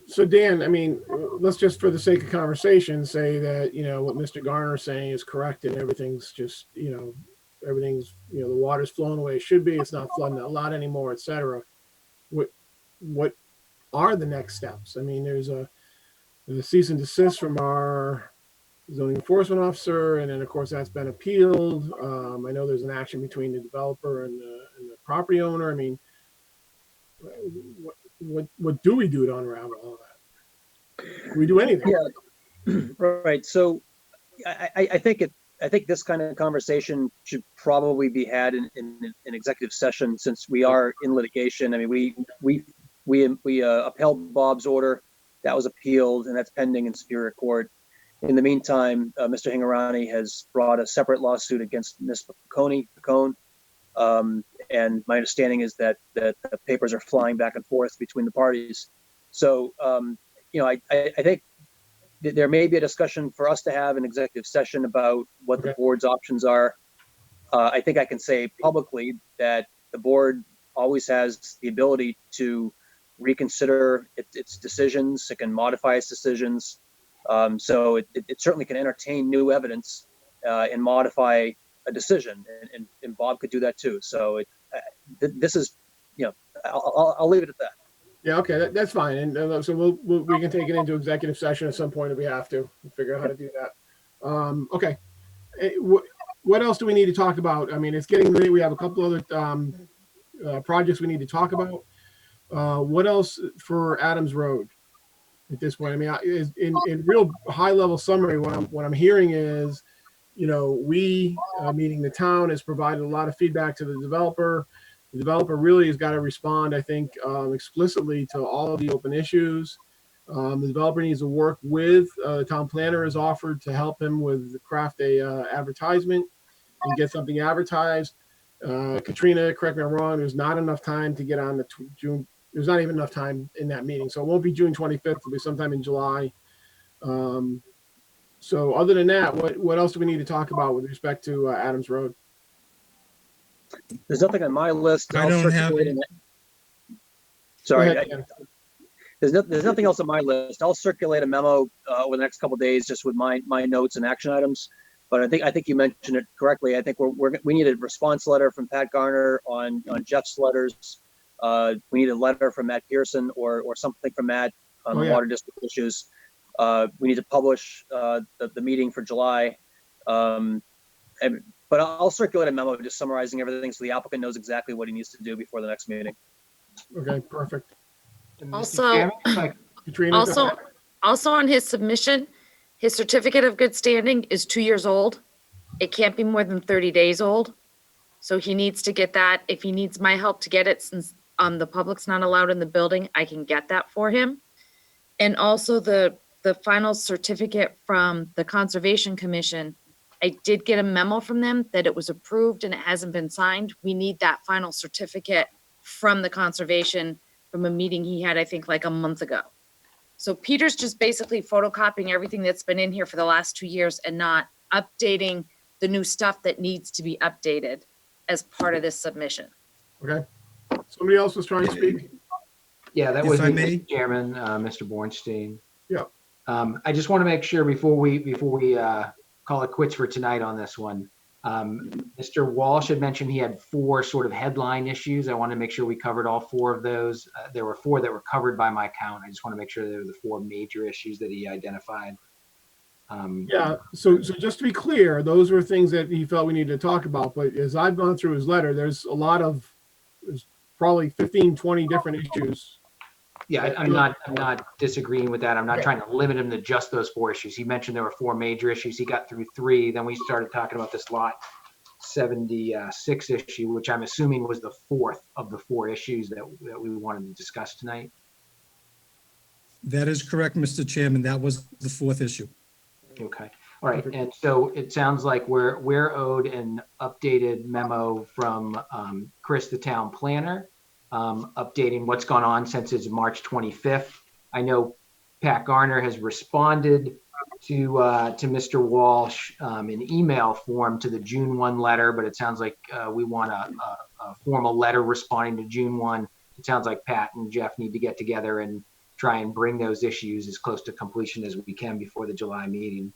So Dan, I mean, let's just for the sake of conversation say that, what Mr. Garner's saying is correct and everything's just, everything's, the water's flowing the way it should be. It's not flooding a lot anymore, et cetera. What are the next steps? I mean, there's a cease and desist from our zoning enforcement officer, and then of course that's been appealed. I know there's an action between the developer and the property owner. I mean, what do we do to unravel all that? Do we do anything? Yeah, right. So I think this kind of conversation should probably be had in an executive session, since we are in litigation. I mean, we upheld Bob's order. That was appealed, and that's pending in Superior Court. In the meantime, Mr. Hingarani has brought a separate lawsuit against Ms. Picone. And my understanding is that the papers are flying back and forth between the parties. So, I think that there may be a discussion for us to have an executive session about what the board's options are. I think I can say publicly that the board always has the ability to reconsider its decisions. It can modify its decisions. So it certainly can entertain new evidence and modify a decision, and Bob could do that too. So this is, I'll leave it at that. Yeah, okay, that's fine. And so we can take it into executive session at some point if we have to figure out how to do that. Okay. What else do we need to talk about? I mean, it's getting late. We have a couple other projects we need to talk about. What else for Adams Road at this point? I mean, in real high level summary, what I'm hearing is, we, meaning the town, has provided a lot of feedback to the developer. The developer really has got to respond, I think, explicitly to all of the open issues. The developer needs to work with, the town planner has offered to help him with craft a advertisement and get something advertised. Katrina, correct me if I'm wrong, there's not enough time to get on the June. There's not even enough time in that meeting. So it won't be June 25th. It'll be sometime in July. So other than that, what else do we need to talk about with respect to Adams Road? There's nothing on my list. I I'll don't have circulate any. Sorry, Go ahead, Ken. there's nothing else on my list. I'll circulate a memo over the next couple of days just with my notes and action items. But I think you mentioned it correctly. I think we need a response letter from Pat Garner on Jeff's letters. We need a letter from Matt Pearson or something from Matt on Oh, the yeah. water district issues. We need to publish the meeting for July. But I'll circulate a memo just summarizing everything so the applicant knows exactly what he needs to do before the next meeting. Okay, perfect. And Mr. Also- Chairman, if I- Katrina? go Also, ahead. also on his submission, his certificate of good standing is 2 years old. It can't be more than 30 days old. So he needs to get that. If he needs my help to get it, since the public's not allowed in the building, I can get that for him. And also the final certificate from the Conservation Commission, I did get a memo from them that it was approved and it hasn't been signed. We need that final certificate from the conservation from a meeting he had, I think, like a month ago. So Peter's just basically photocopying everything that's been in here for the last 2 years and not updating the new stuff that needs to be updated as part of this submission. Okay. Somebody else was trying to speak? Yeah, that If was I me, may? Mr. Chairman, Mr. Bornstein. Yeah. I just want to make sure before we call it quits for tonight on this one. Mr. Walsh had mentioned he had 4 sort of headline issues. I want to make sure we covered all 4 of those. There were 4 that were covered by my count. I just want to make sure they were the 4 major issues that he identified. Yeah, so just to be clear, those were things that he felt we needed to talk about, but as I've gone through his letter, there's probably 15, 20 different issues. Yeah, I'm not disagreeing with that. I'm not trying to limit him to just those 4 issues. He mentioned there were 4 major issues. He got through 3. Then we started talking about this lot 76 issue, which I'm assuming was the 4th of the 4 issues that we wanted to discuss tonight. That is correct, Mr. Chairman. That was the 4th issue. Okay, all right. And so it sounds like we're owed an updated memo from Chris, the town planner, updating what's gone on since it's March 25th. I know Pat Garner has responded to Mr. Walsh in email form to the June 1 letter, but it sounds like we want a formal letter responding to June 1. It sounds like Pat and Jeff need to get together and try and bring those issues as close to completion as we can before the July meeting.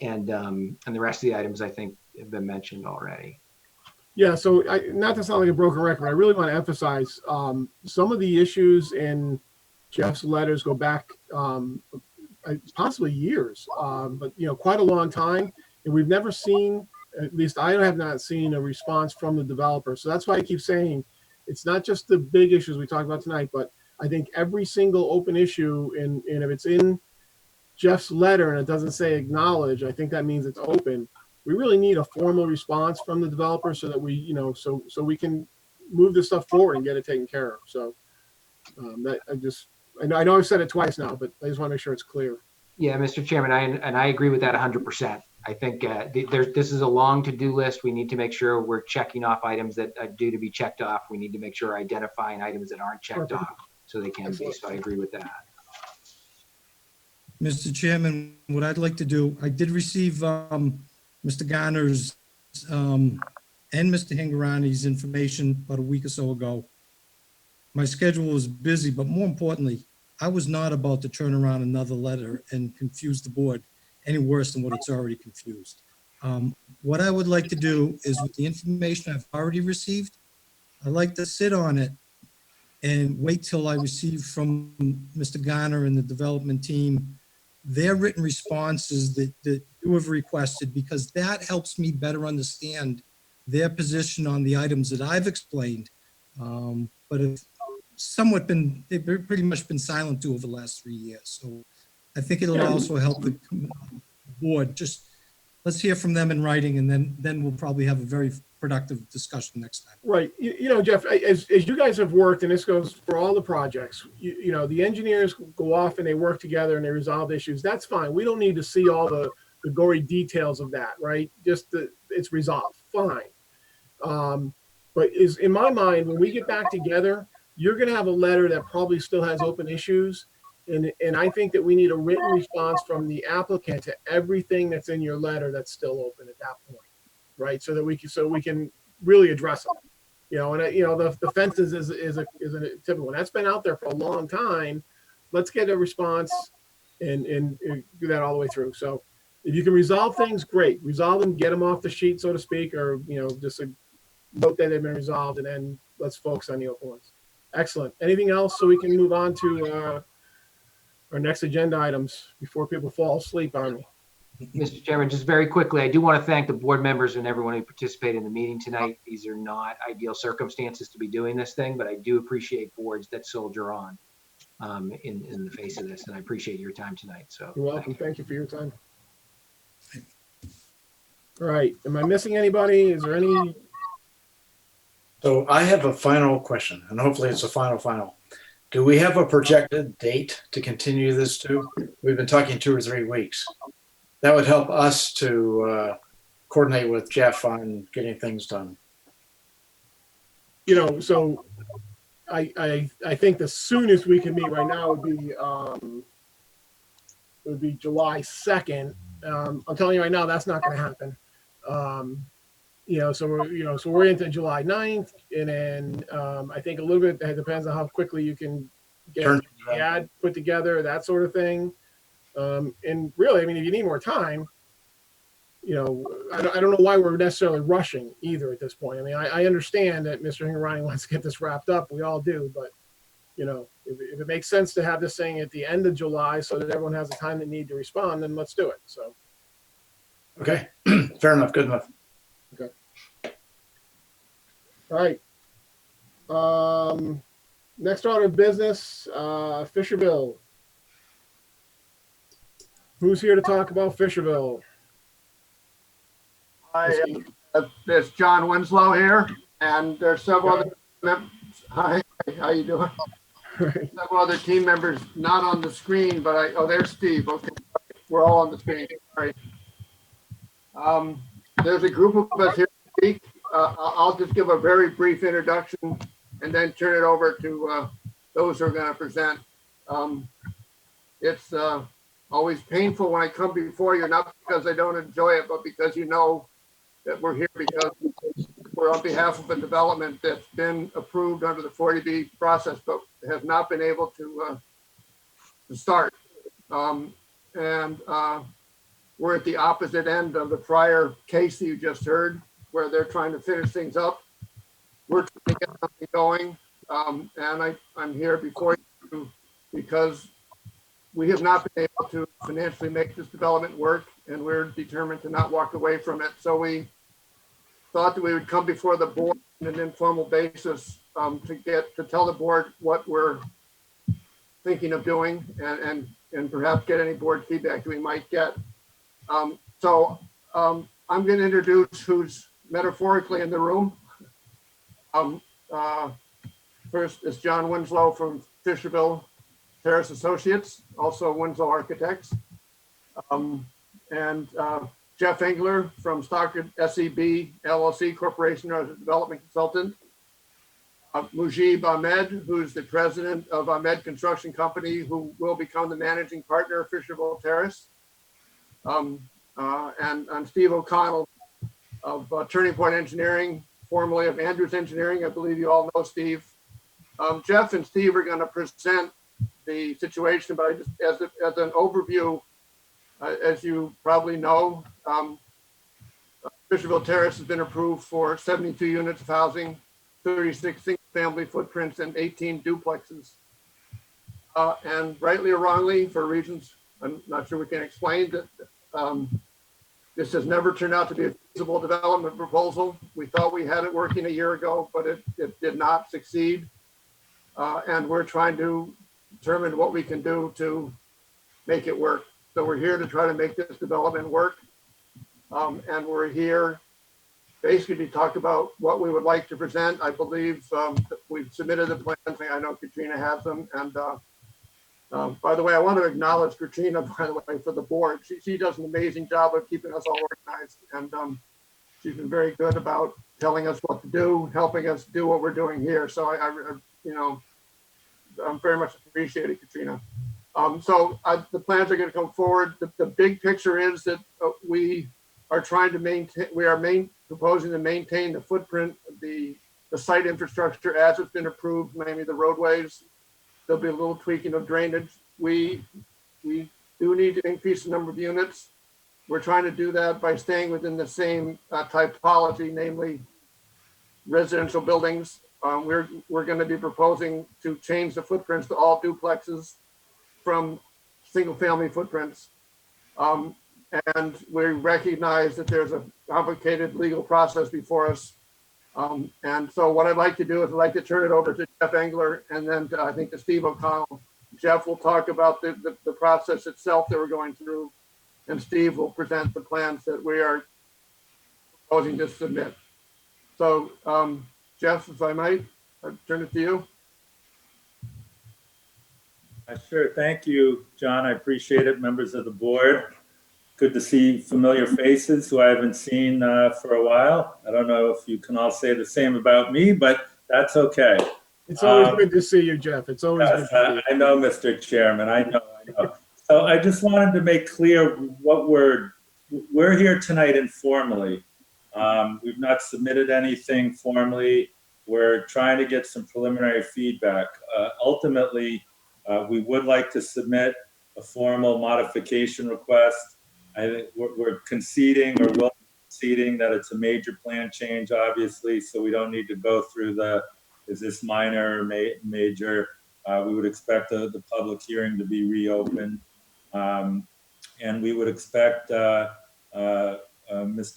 And the rest of the items I think have been mentioned already. Yeah, so not to sound like a broken record, I really want to emphasize some of the issues in Jeff's letters go back possibly years, but quite a long time, and we've never seen, at least I have not seen, a response from the developer. So that's why I keep saying it's not just the big issues we talked about tonight, but I think every single open issue, and if it's in Jeff's letter and it doesn't say acknowledge, I think that means it's open. We really need a formal response from the developer so that we, so we can move this stuff forward and get it taken care of. So I know I've said it twice now, but I just want to make sure it's clear. Yeah, Mr. Chairman, I agree with that 100%. I think this is a long to-do list. We need to make sure we're checking off items that are due to be checked off. We need to make sure we're identifying items that aren't checked Perfect. off so they can be. So I agree with that. Mr. Chairman, what I'd like to do, I did receive Mr. Garner's and Mr. Hingarani's information about a week or so ago. My schedule was busy, but more importantly, I was not about to turn around another letter and confuse the board any worse than what it's already confused. What I would like to do is, with the information I've already received, I'd like to sit on it and wait till I receive from Mr. Garner and the development team their written responses that you have requested, because that helps me better understand their position on the items that I've explained. But have they've pretty much been silent to over the last 3 years. So I think it'll also help the board. Just let's hear from them in writing, and then we'll probably have a very productive discussion next time. Right. Jeff, as you guys have worked, and this goes for all the projects, the engineers go off and they work together and they resolve issues. That's fine. We don't need to see all the gory details of that, right? Just it's resolved. Fine. But in my mind, when we get back together, you're going to have a letter that probably still has open issues. And I think that we need a written response from the applicant to everything that's in your letter that's still open at that point, right? So that we can really address it. You know, and the fences is a typical one that's been out there for a long time. Let's get a response and do that all the way through. So if you can resolve things, great. Resolve them, get them off the sheet, so to speak, or just a note that they've been resolved, and then let's focus on the open ones. Excellent. Anything else so we can move on to our next agenda items before people fall asleep on me? Mr. Chairman, just very quickly, I do want to thank the board members and everyone who participated in the meeting tonight. These are not ideal circumstances to be doing this thing, but I do appreciate boards that soldier on in the face of this, and I appreciate your time tonight. So You're welcome. Thank you for your time. All right. Am I missing anybody? Is there any? So I have a final question, and hopefully it's a final. Do we have a projected date to continue this to? We've been talking 2 or 3 weeks. That would help us to coordinate with Jeff on getting things done. So I think the soonest we can meet right now would be July 2nd. I'm telling you right now, that's not going to happen. So we're into July 9th, and then I think a little bit it depends on how quickly you can get the ad put together, that sort of thing. And really, I mean, if you need more time, I don't know why we're necessarily rushing either at this point. I mean, I understand that Mr. Hingorani wants to get this wrapped up. We all do, but if it makes sense to have this thing at the end of July so that everyone has the time they need to respond, then let's do it. So. Okay, fair enough, good enough. Okay. All right. Next order of business, Fisherville. Who's here to talk about Fisherville? Hi, there's John Winslow here, and there's several other members. Hi, how you doing? Several other team members not on the screen, but there's Steve. Okay, we're all on the screen. Sorry. There's a group of us here to speak. I'll just give a very brief introduction and then turn it over to those who are going to present. It's always painful when I come before you, not because I don't enjoy it, but because that we're here because we're on behalf of a development that's been approved under the 40B process, but has not been able to start. We're at the opposite end of the prior case that you just heard, where they're trying to finish things up. We're trying to get something going, and I'm here before you because we have not been able to financially make this development work, and we're determined to not walk away from it. So we thought that we would come before the board on an informal basis to tell the board what we're thinking of doing and perhaps get any board feedback that we might get. I'm going to introduce who's metaphorically in the room. First is John Winslow from Fisherville Terrace Associates, also Winslow Architects, and Jeff Engler from Stockton SEB LLC Corporation as a development consultant. Mujib Ahmed, who's the president of Ahmed Construction Company, who will become the managing partner of Fisherville Terrace. And Steve O'Connell of Turning Point Engineering, formerly of Andrews Engineering. I believe you all know Steve. Jeff and Steve are going to present the situation, but I just as an overview, as you probably know, Fisherville Terrace has been approved for 72 units of housing, 36 single-family footprints, and 18 duplexes. And rightly or wrongly, for reasons I'm not sure we can explain, that this has never turned out to be a feasible development proposal. We thought we had it working a year ago, but it did not succeed. And we're trying to determine what we can do to make it work. So we're here to try to make this development work. And we're here basically to talk about what we would like to present. I believe we've submitted the plans. I know Katrina has them. And by the way, I want to acknowledge Katrina, by the way, for the board. She does an amazing job of keeping us all organized. And she's been very good about telling us what to do, helping us do what we're doing here. So I'm very much appreciated, Katrina. The plans are going to come forward. The big picture is that we are trying to maintain, proposing to maintain the footprint of the site infrastructure as it's been approved, mainly the roadways. There'll be a little tweaking of drainage. We do need to increase the number of units. We're trying to do that by staying within the same typology, namely residential buildings. We're going to be proposing to change the footprints to all duplexes from single-family footprints. And we recognize that there's a complicated legal process before us. And so what I'd like to do is I'd like to turn it over to Jeff Engler and then I think to Steve O'Connell. Jeff will talk about the process itself that we're going through, and Steve will present the plans that we are proposing to submit. So Jeff, if I might, I'll turn it to you. Sure. Thank you, John. I appreciate it. Members of the board. Good to see familiar faces who I haven't seen for a while. I don't know if you can all say the same about me, but that's okay. It's always good to see you, Jeff. It's always good to see you. I know, Mr. Chairman. I know. So I just wanted to make clear what we're here tonight informally. We've not submitted anything formally. We're trying to get some preliminary feedback. Ultimately, we would like to submit a formal modification request. I think we're conceding or will conceding that it's a major plan change, obviously, so we don't need to go through is this minor or major? We would expect the public hearing to be reopened. And we would expect Mr.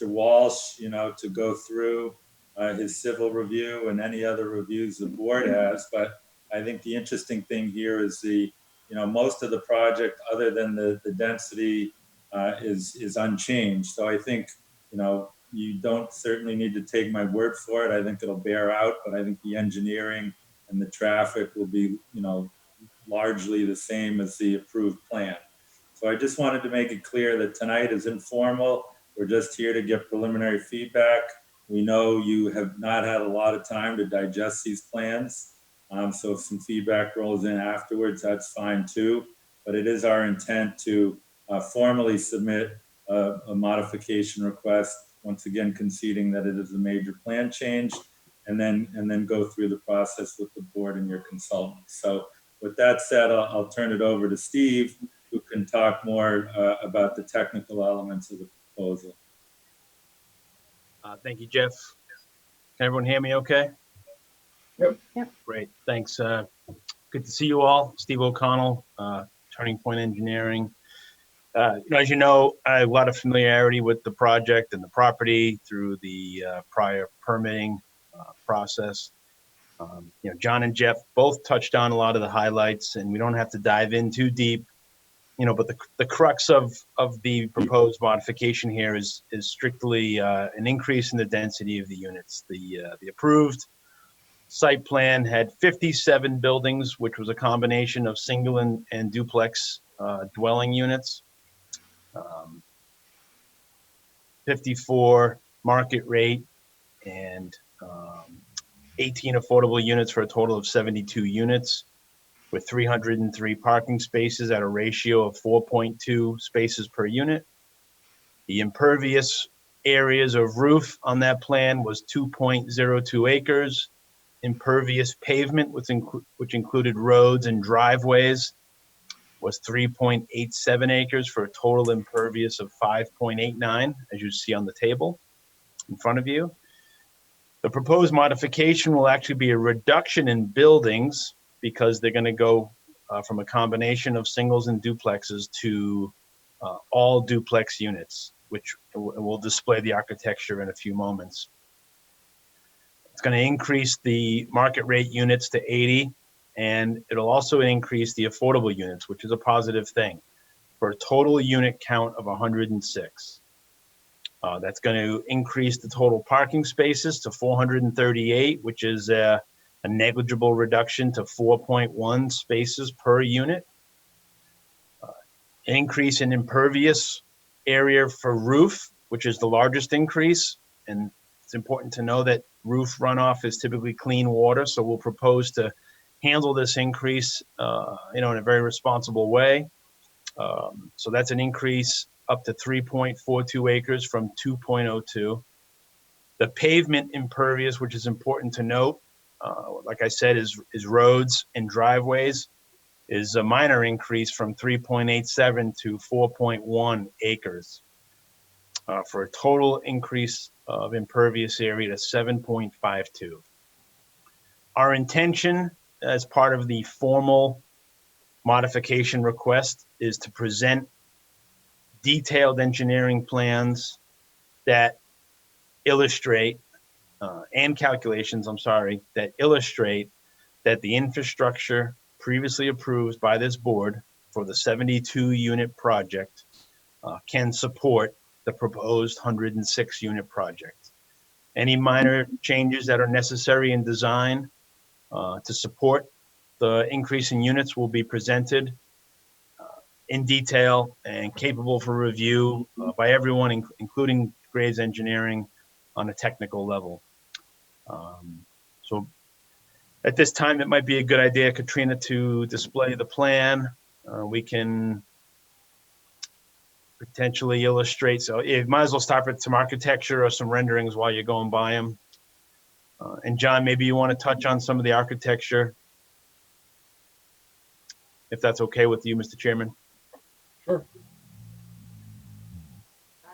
Walsh, to go through his civil review and any other reviews the board has. But I think the interesting thing here is most of the project, other than the density, is unchanged. So I think, you don't certainly need to take my word for it. I think it'll bear out, but I think the engineering and the traffic will be, largely the same as the approved plan. So I just wanted to make it clear that tonight is informal. We're just here to get preliminary feedback. We know you have not had a lot of time to digest these plans. So if some feedback rolls in afterwards, that's fine too. But it is our intent to formally submit a modification request, once again conceding that it is a major plan change, and then go through the process with the board and your consultants. So with that said, I'll turn it over to Steve, who can talk more about the technical elements of the proposal. Thank you, Jeff. Can everyone hear me okay? Yep. Great, thanks. Good to see you all. Steve O'Connell, Turning Point Engineering. As you know, I have a lot of familiarity with the project and the property through the prior permitting process. John and Jeff both touched on a lot of the highlights, and we don't have to dive in too deep. But the crux of the proposed modification here is strictly an increase in the density of the units. The approved site plan had 57 buildings, which was a combination of single and duplex dwelling units. 54 market rate and 18 affordable units for a total of 72 units, with 303 parking spaces at a ratio of 4.2 spaces per unit. The impervious areas of roof on that plan was 2.02 acres. Impervious pavement, which included roads and driveways, was 3.87 acres for a total impervious of 5.89, as you see on the table in front of you. The proposed modification will actually be a reduction in buildings because they're going to go from a combination of singles and duplexes to all duplex units, which will display the architecture in a few moments. It's going to increase the market rate units to 80, and it'll also increase the affordable units, which is a positive thing, for a total unit count of 106. That's going to increase the total parking spaces to 438, which is a negligible reduction to 4.1 spaces per unit. An increase in impervious area for roof, which is the largest increase. And it's important to know that roof runoff is typically clean water, so we'll propose to handle this increase, in a very responsible way. So that's an increase up to 3.42 acres from 2.02. The pavement impervious, which is important to note, like I said, is roads and driveways, is a minor increase from 3.87 to 4.1 acres, for a total increase of impervious area to 7.52. Our intention as part of the formal modification request is to present detailed engineering plans that illustrate and calculations, that illustrate that the infrastructure previously approved by this board for the 72 unit project can support the proposed 106 unit project. Any minor changes that are necessary in design to support the increase in units will be presented in detail and capable for review by everyone, including Graves Engineering, on a technical level. So at this time, it might be a good idea, Katrina, to display the plan. We can potentially illustrate. So you might as well start with some architecture or some renderings while you're going by them. And John, maybe you want to touch on some of the architecture, if that's okay with you, Mr. Chairman. Sure.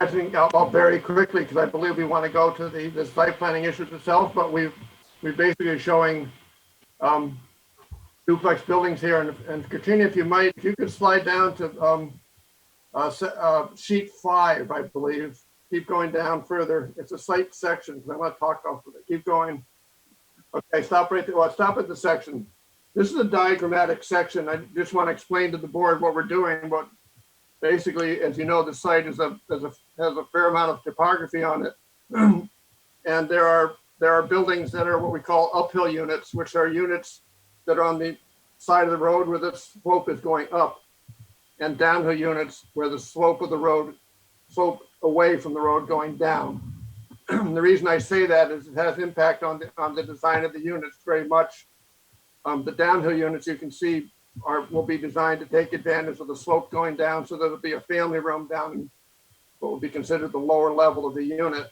I think I'll very quickly, because I believe we want to go to the site planning issues itself, but we're basically showing duplex buildings here. And Katrina, if you could slide down to sheet 5, I believe. Keep going down further. It's a site section, because I want to talk off of it. Keep going. Okay, stop right there. Well, stop at the section. This is a diagrammatic section. I just want to explain to the board what we're doing. But basically, as you know, the site has a fair amount of topography on it. And there are buildings that are what we call uphill units, which are units that are on the side of the road where the slope is going up, and downhill units where the slope of the road, slope away from the road going down. The reason I say that is it has impact on the design of the units very much. The downhill units, you can see, will be designed to take advantage of the slope going down, so there'll be a family room down in what will be considered the lower level of the unit.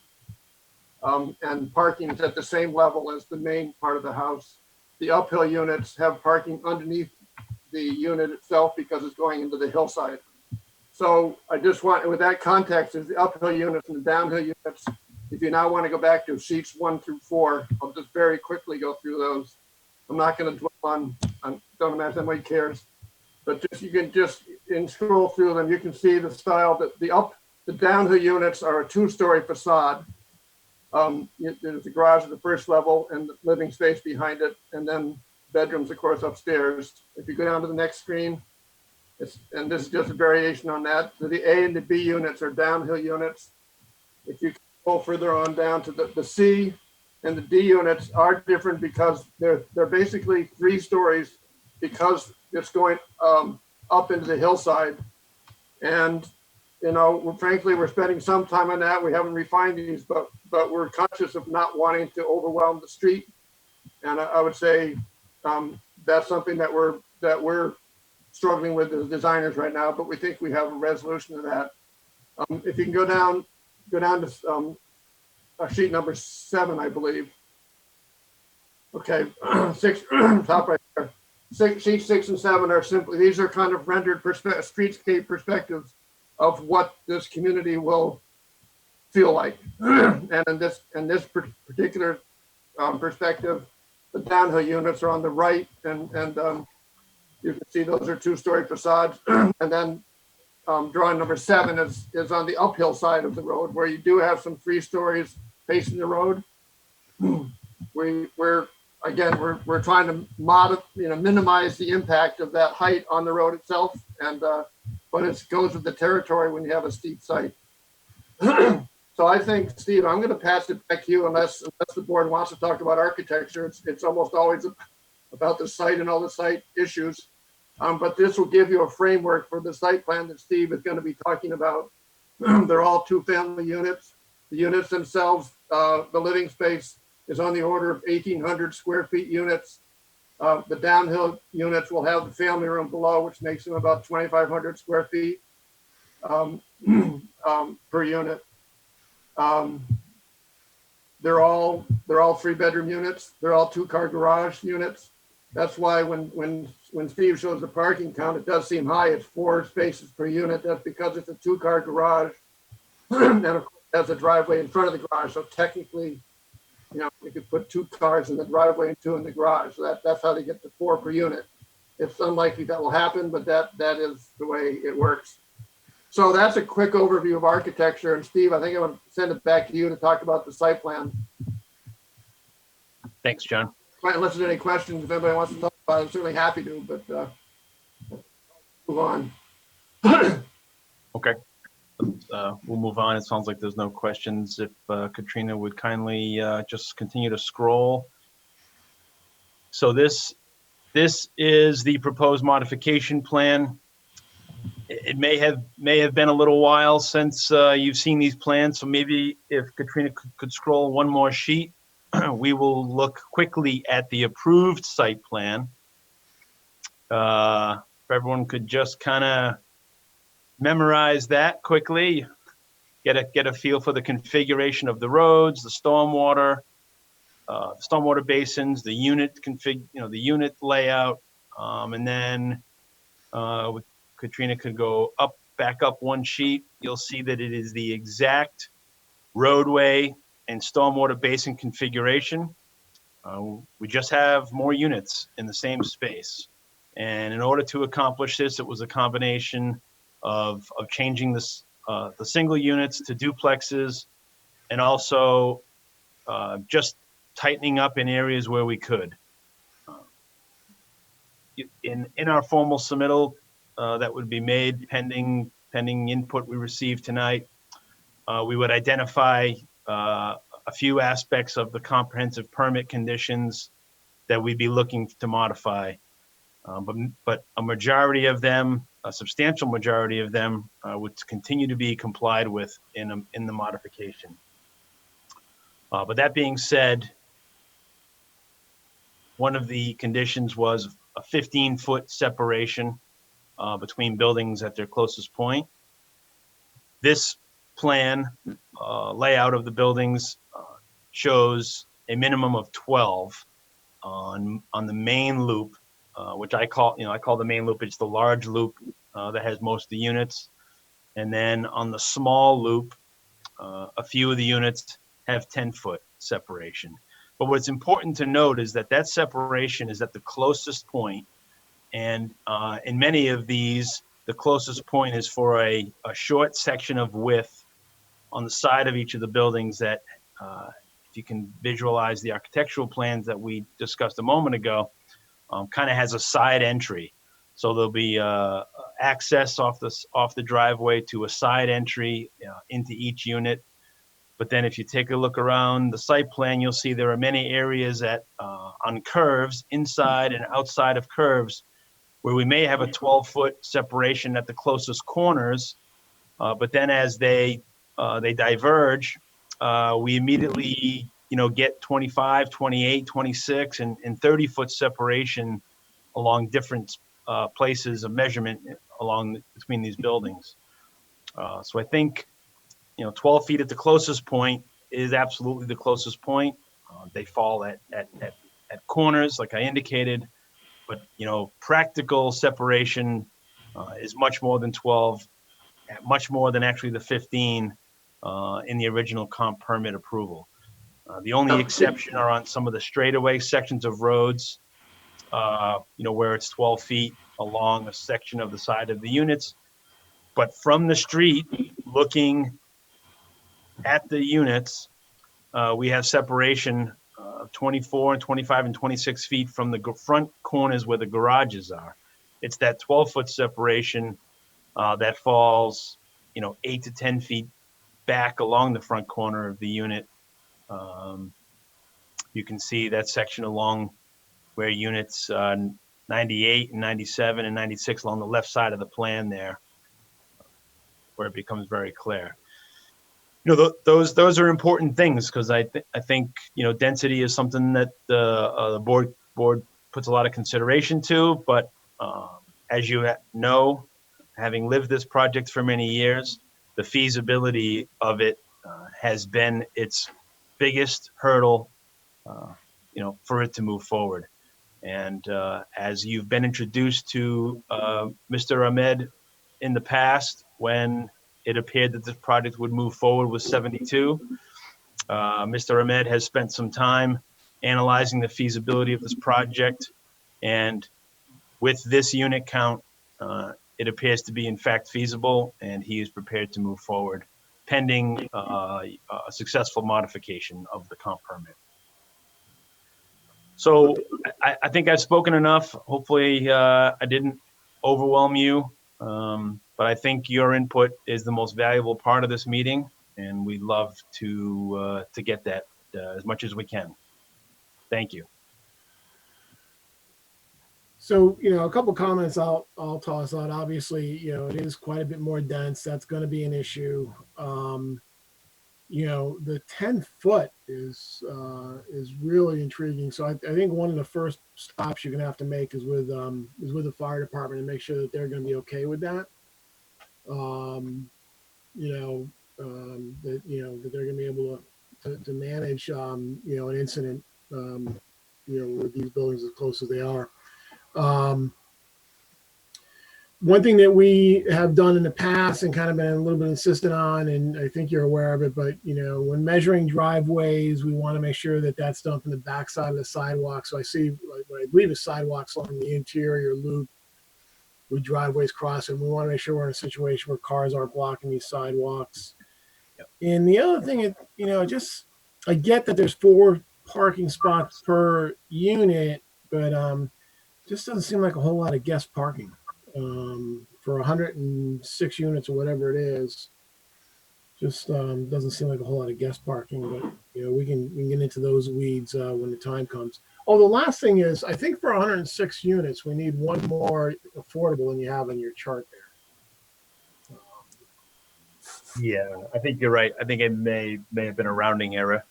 And parking is at the same level as the main part of the house. The uphill units have parking underneath the unit itself because it's going into the hillside. So I just want, with that context, is the uphill units and the downhill units. If you now want to go back to sheets 1 through 4, I'll just very quickly go through those. I'm not going to dwell on don't imagine anybody cares, but you can scroll through them. You can see the style that the downhill units are a 2-story facade. There's the garage at the first level and the living space behind it, and then bedrooms, of course, upstairs. If you go down to the next screen, and this is just a variation on that. So the A and the B units are downhill units. If you go further on down to the C and the D units are different because they're basically 3 stories because it's going up into the hillside. And frankly, we're spending some time on that. We haven't refined these, but we're conscious of not wanting to overwhelm the street. And I would say that's something that we're struggling with as designers right now, but we think we have a resolution to that. If you can go down to sheet number 7, I believe. Okay, 6, top right there. Sheet 6 and 7 are simply, these are kind of rendered streetscape perspectives of what this community will feel like. And in this particular perspective, the downhill units are on the right, and you can see those are 2-story facades. And then drawing number 7 is on the uphill side of the road, where you do have some 3 stories facing the road. We're trying to minimize the impact of that height on the road itself, and but it goes with the territory when you have a steep site. So I think, Steve, I'm going to pass it back to you unless the board wants to talk about architecture. It's almost always about the site and all the site issues. But this will give you a framework for the site plan that Steve is going to be talking about. They're all 2-family units. The units themselves, the living space is on the order of 1,800 square feet units. The downhill units will have the family room below, which makes them about 2,500 square feet per unit. They're all 3-bedroom units. They're all 2-car garage units. That's why when Steve shows the parking count, it does seem high. It's 4 spaces per unit. That's because it's a 2-car garage, and of course that's a driveway in front of the garage. So technically, you know, you could put 2 cars in the driveway and 2 in the garage. So that's how they get to 4 per unit. It's unlikely that will happen, but that is the way it works. So that's a quick overview of architecture. And Steve, I think I want to send it back to you to talk about the site plan. Thanks, John. Unless there's any questions, if anybody wants to talk about it, I'm certainly happy to, but move on. Okay. We'll move on. It sounds like there's no questions. If Katrina would kindly just continue to scroll. So this is the proposed modification plan. It may have been a little while since you've seen these plans, so maybe if Katrina could scroll one more sheet, we will look quickly at the approved site plan. If everyone could just kind of memorize that quickly, get a feel for the configuration of the roads, the stormwater basins, the unit the unit layout, and then Katrina could go back up one sheet. You'll see that it is the exact roadway and stormwater basin configuration. We just have more units in the same space. And in order to accomplish this, it was a combination of changing this, the single units to duplexes, and also just tightening up in areas where we could. In our formal submittal that would be made pending input we received tonight, we would identify a few aspects of the comprehensive permit conditions that we'd be looking to modify. But a majority of them, a substantial majority of them, would continue to be complied with in the modification. But that being said, one of the conditions was a 15-foot separation between buildings at their closest point. This plan layout of the buildings shows a minimum of 12 on the main loop, which I call the main loop. It's the large loop that has most of the units. And then on the small loop, a few of the units have 10-foot separation. But what's important to note is that separation is at the closest point. And in many of these, the closest point is for a short section of width on the side of each of the buildings that, if you can visualize the architectural plans that we discussed a moment ago, kind of has a side entry. So there'll be access off the driveway to a side entry into each unit. But then if you take a look around the site plan, you'll see there are many areas on curves, inside and outside of curves, where we may have a 12-foot separation at the closest corners. But then as they diverge, we immediately get 25, 28, 26, and 30-foot separation along different places of measurement between these buildings. So I think 12 feet at the closest point is absolutely the closest point. They fall at corners, like I indicated, but practical separation is much more than 12, much more than actually the 15 in the original comp permit approval. The only exception are on some of the straightaway sections of roads, where it's 12 feet along a section of the side of the units. But from the street, looking at the units, we have separation of 24 and 25 and 26 feet from the front corners where the garages are. It's that 12-foot separation that falls, 8 to 10 feet back along the front corner of the unit. You can see that section along where units 98 and 97 and 96 along the left side of the plan there, where it becomes very clear. Those are important things, because I think density is something that the board puts a lot of consideration to, but as you know, having lived this project for many years, the feasibility of it has been its biggest hurdle, for it to move forward. And as you've been introduced to Mr. Ahmed in the past, when it appeared that this project would move forward with 72, Mr. Ahmed has spent some time analyzing the feasibility of this project. And with this unit count, it appears to be in fact feasible, and he is prepared to move forward pending a successful modification of the comp permit. So I think I've spoken enough. Hopefully I didn't overwhelm you, but I think your input is the most valuable part of this meeting, and we'd love to get that as much as we can. Thank you. So, a couple comments I'll toss out. Obviously, it is quite a bit more dense. That's going to be an issue. The 10-foot is really intriguing. So I think one of the first stops you're going to have to make is with the fire department and make sure that they're going to be okay with that. That they're going to be able to manage an incident with these buildings as close as they are. One thing that we have done in the past and kind of been a little bit insistent on, and I think you're aware of it, but when measuring driveways, we want to make sure that that's done from the backside of the sidewalk. So I see what I believe is sidewalks along the interior loop with driveways crossing. We want to make sure we're in a situation where cars aren't blocking these sidewalks. Yep. And the other thing, I get that there's 4 parking spots per unit, but just doesn't seem like a whole lot of guest parking for 106 units or whatever it is. Just doesn't seem like a whole lot of guest parking, but we can get into those weeds when the time comes. Oh, the last thing is, I think for 106 units, we need one more affordable than you have on your chart there. Yeah, I think you're right. I think it may have been a rounding error.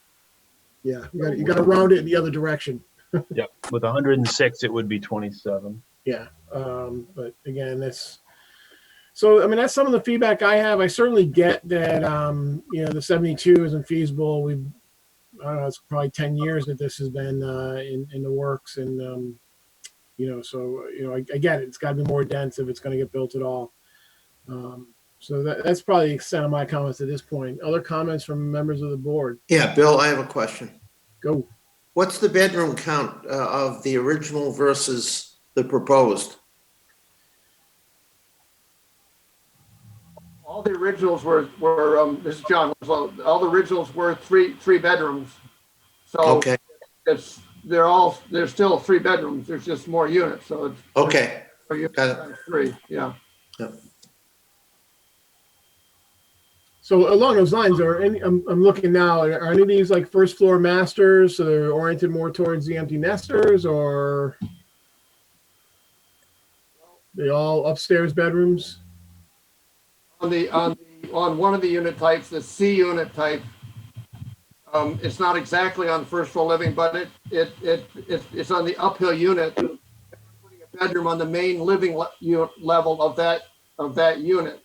Yeah, you got to round it in the other direction. Yep. With 106, it would be 27. Yeah. But again, that's some of the feedback I have. I certainly get that, the 72 isn't feasible. I don't know, it's probably 10 years that this has been in the works. And, I get it. It's got to be more dense if it's going to get built at all. So that's probably the extent of my comments at this point. Other comments from members of the board? Yeah, Bill, I have a question. Go. What's the bedroom count of the original versus the proposed? All the originals were this is John. All the originals were three bedrooms. So okay, there's still 3 bedrooms. There's just more units. So it's okay. Got it. 3. Yeah. Yep. So along those lines, I'm looking now, are any of these like first floor masters, so they're oriented more towards the empty nesters, or they all upstairs bedrooms? On one of the unit types, the C unit type, it's not exactly on first floor living, but it's on the uphill unit, putting a bedroom on the main living level of that unit.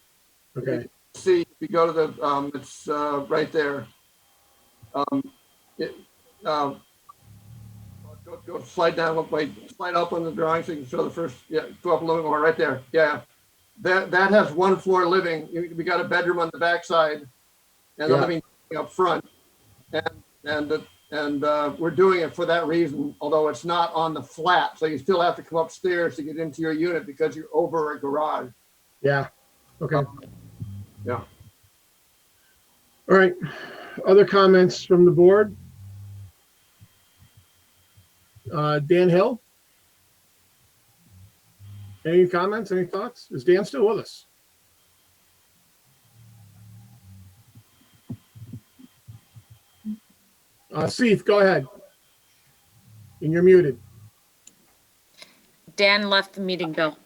Okay. See, if you go to the, it's right there. Go slide down, slide up on the drawing so you can show the first, go up a little more, right there. Yeah, that has 1 floor living. We got a bedroom on the backside and the living up front. And we're doing it for that reason, although it's not on the flat. So you still have to come upstairs to get into your unit because you're over a garage. Yeah, okay. Yeah. All right. Other comments from the board? Dan Hill? Any comments, any thoughts? Is Dan still with us? Seith, go ahead. And you're muted. Dan left the meeting, Bill.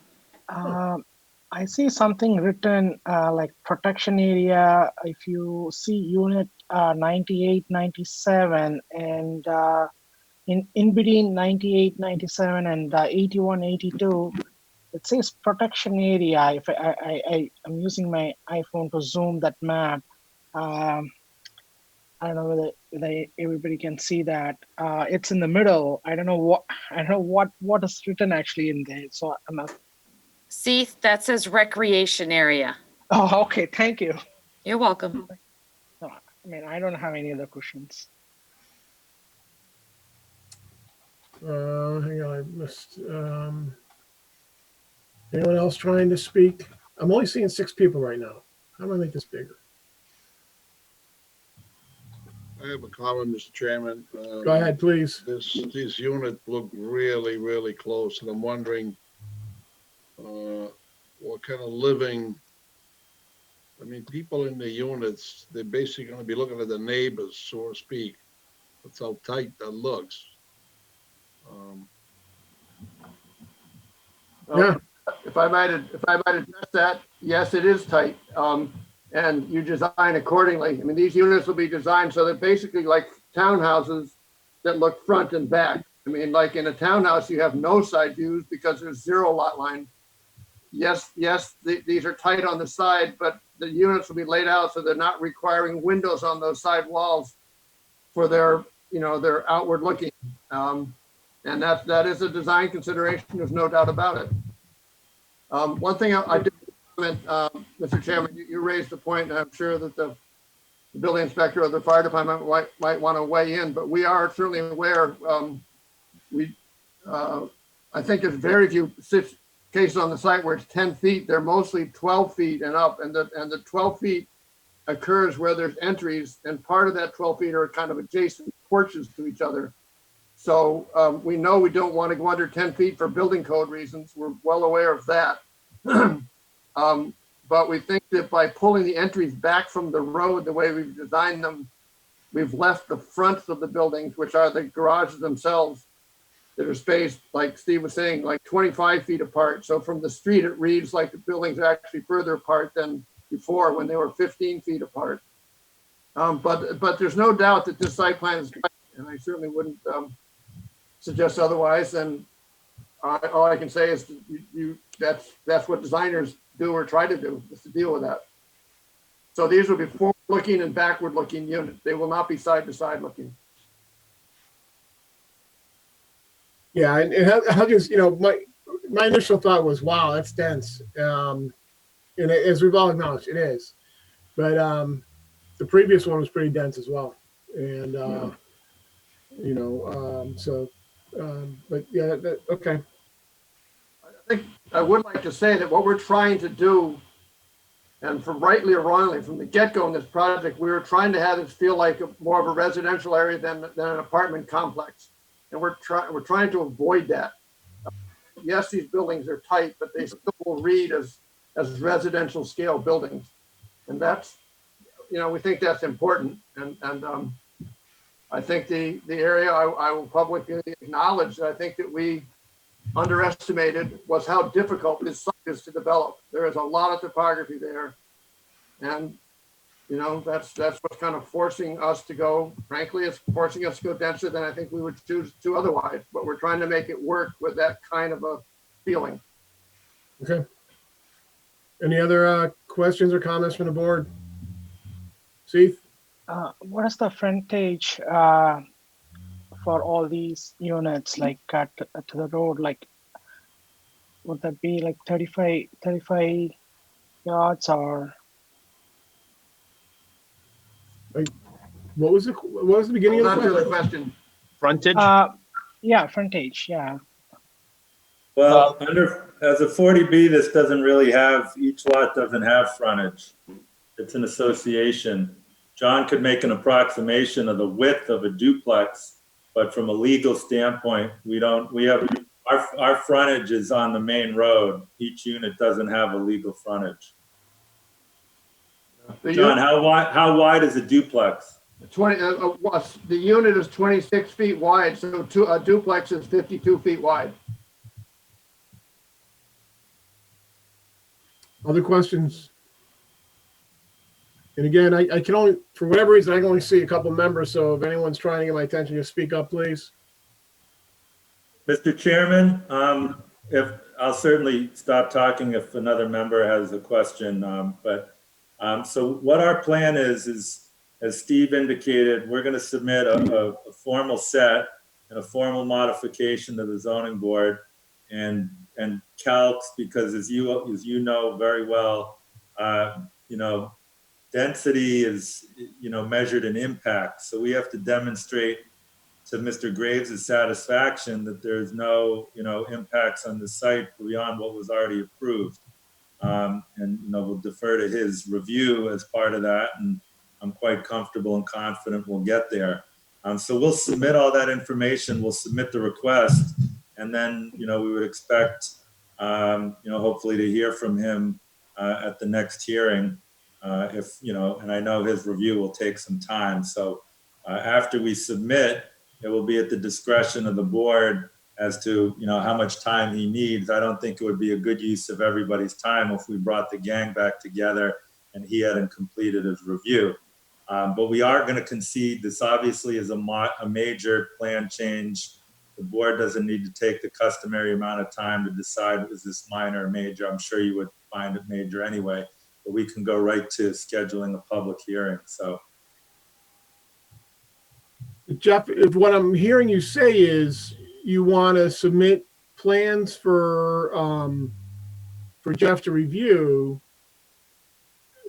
I see something written like protection area. If you see unit 98, 97, and in between 98, 97 and 81, 82, it says protection area. If I'm using my iPhone to zoom that map. I don't know whether everybody can see that. It's in the middle. I don't know what is written actually in there. So I'm not. See, that says recreation area. Oh, okay. Thank you. You're welcome. No, I mean, I don't have any other questions. Hang on, I missed. Anyone else trying to speak? I'm only seeing 6 people right now. How do I make this bigger? I have a comment, Mr. Chairman. Go ahead, please. These units look really, really close, and I'm wondering what kind of living. I mean, people in the units, they're basically going to be looking at the neighbors, so to speak. That's how tight that looks. Yeah. If I might address that, yes, it is tight. And you design accordingly. I mean, these units will be designed so that basically like townhouses that look front and back. I mean, like in a townhouse, you have no side views because there's 0 lot line. Yes, these are tight on the side, but the units will be laid out so they're not requiring windows on those side walls for their outward looking. And that is a design consideration. There's no doubt about it. One thing I did comment, Mr. Chairman, you raised the point, and I'm sure that the building inspector or the fire department might want to weigh in, but we are certainly aware. I think there's very few cases on the site where it's 10 feet. They're mostly 12 feet and up, and the 12 feet occurs where there's entries, and part of that 12 feet are kind of adjacent porches to each other. So we know we don't want to go under 10 feet for building code reasons. We're well aware of that. But we think that by pulling the entries back from the road the way we've designed them, we've left the fronts of the buildings, which are the garages themselves, that are spaced, like Steve was saying, like 25 feet apart. So from the street, it reads like the buildings are actually further apart than before when they were 15 feet apart. But there's no doubt that this site plan is tight, and I certainly wouldn't suggest otherwise. And all I can say is that's what designers do or try to do, is to deal with that. So these will be forward-looking and backward-looking units. They will not be side-to-side looking. Yeah, and how just, my initial thought was, wow, that's dense. And as we've all acknowledged, it is. But the previous one was pretty dense as well. And, but yeah, okay. I think I would like to say that what we're trying to do, and from rightly or wrongly, from the get-go in this project, we were trying to have it feel like more of a residential area than an apartment complex. And we're trying to avoid that. Yes, these buildings are tight, but they still will read as residential scale buildings. And that's, we think that's important. And I think the area I will publicly acknowledge that I think that we underestimated was how difficult this site is to develop. There is a lot of topography there. And that's what's kind of forcing us to go, frankly, it's forcing us to go denser than I think we would choose to otherwise, but we're trying to make it work with that kind of a feeling. Okay. Any other questions or comments from the board? Steve? What is the frontage for all these units, like to the road? Like, would that be like 35 yards or? What was the beginning of the question? Frontage? Yeah, frontage, yeah. Well, as a 40B, this doesn't really have, each lot doesn't have frontage. It's an association. John could make an approximation of the width of a duplex, but from a legal standpoint, our frontage is on the main road. Each unit doesn't have a legal frontage. John, how wide is a duplex? The unit is 26 feet wide, so a duplex is 52 feet wide. Other questions? And again, I can only, for whatever reason, I can only see a couple members. So if anyone's trying to get my attention, just speak up, please. Mr. Chairman, if, I'll certainly stop talking if another member has a question, so what our plan is, as Steve indicated, we're gonna submit a formal set and a formal modification to the zoning board and calcs, because as you know very well, you know, density is, you know, measured in impact. So we have to demonstrate to Mr. Graves' satisfaction that there's no, you know, impacts on the site beyond what was already approved. And, you know, we'll defer to his review as part of that. And I'm quite comfortable and confident we'll get there. So we'll submit all that information. We'll submit the request. And then, you know, we would expect, you know, hopefully to hear from him at the next hearing. If, you know, and I know his review will take some time. So after we submit, it will be at the discretion of the board as to, you know, how much time he needs. I don't think it would be a good use of everybody's time if we brought the gang back together and he hadn't completed his review. But we are going to concede this obviously is a major plan change. The board doesn't need to take the customary amount of time to decide is this minor or major. I'm sure you would find it major anyway, but we can go right to scheduling a public hearing. So. Jeff, if what I'm hearing you say is you want to submit plans for Jeff to review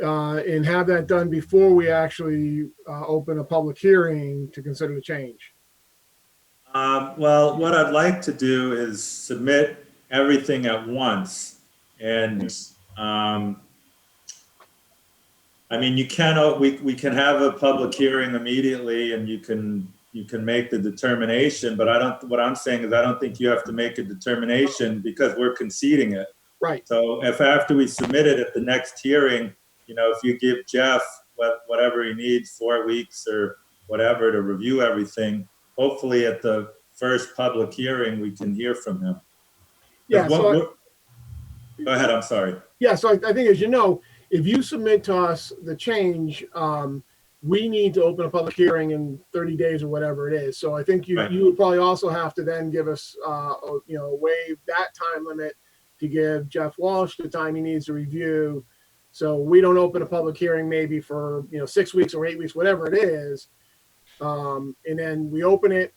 and have that done before we actually open a public hearing to consider the change. Well, what I'd like to do is submit everything at once. And I mean, you can, we can have a public hearing immediately and you can make the determination, but what I'm saying is I don't think you have to make a determination because we're conceding it. Right. So if after we submit it at the next hearing, you know, if you give Jeff whatever he needs, 4 weeks or whatever to review everything, hopefully at the first public hearing, we can hear from him. Yeah. Go ahead. I'm sorry. Yeah. So I think, as you know, if you submit to us the change, we need to open a public hearing in 30 days or whatever it is. So I think you would probably also have to then give us, you know, waive that time limit to give Jeff Walsh the time he needs to review. So we don't open a public hearing maybe for, you know, 6 weeks or 8 weeks, whatever it is. And then we open it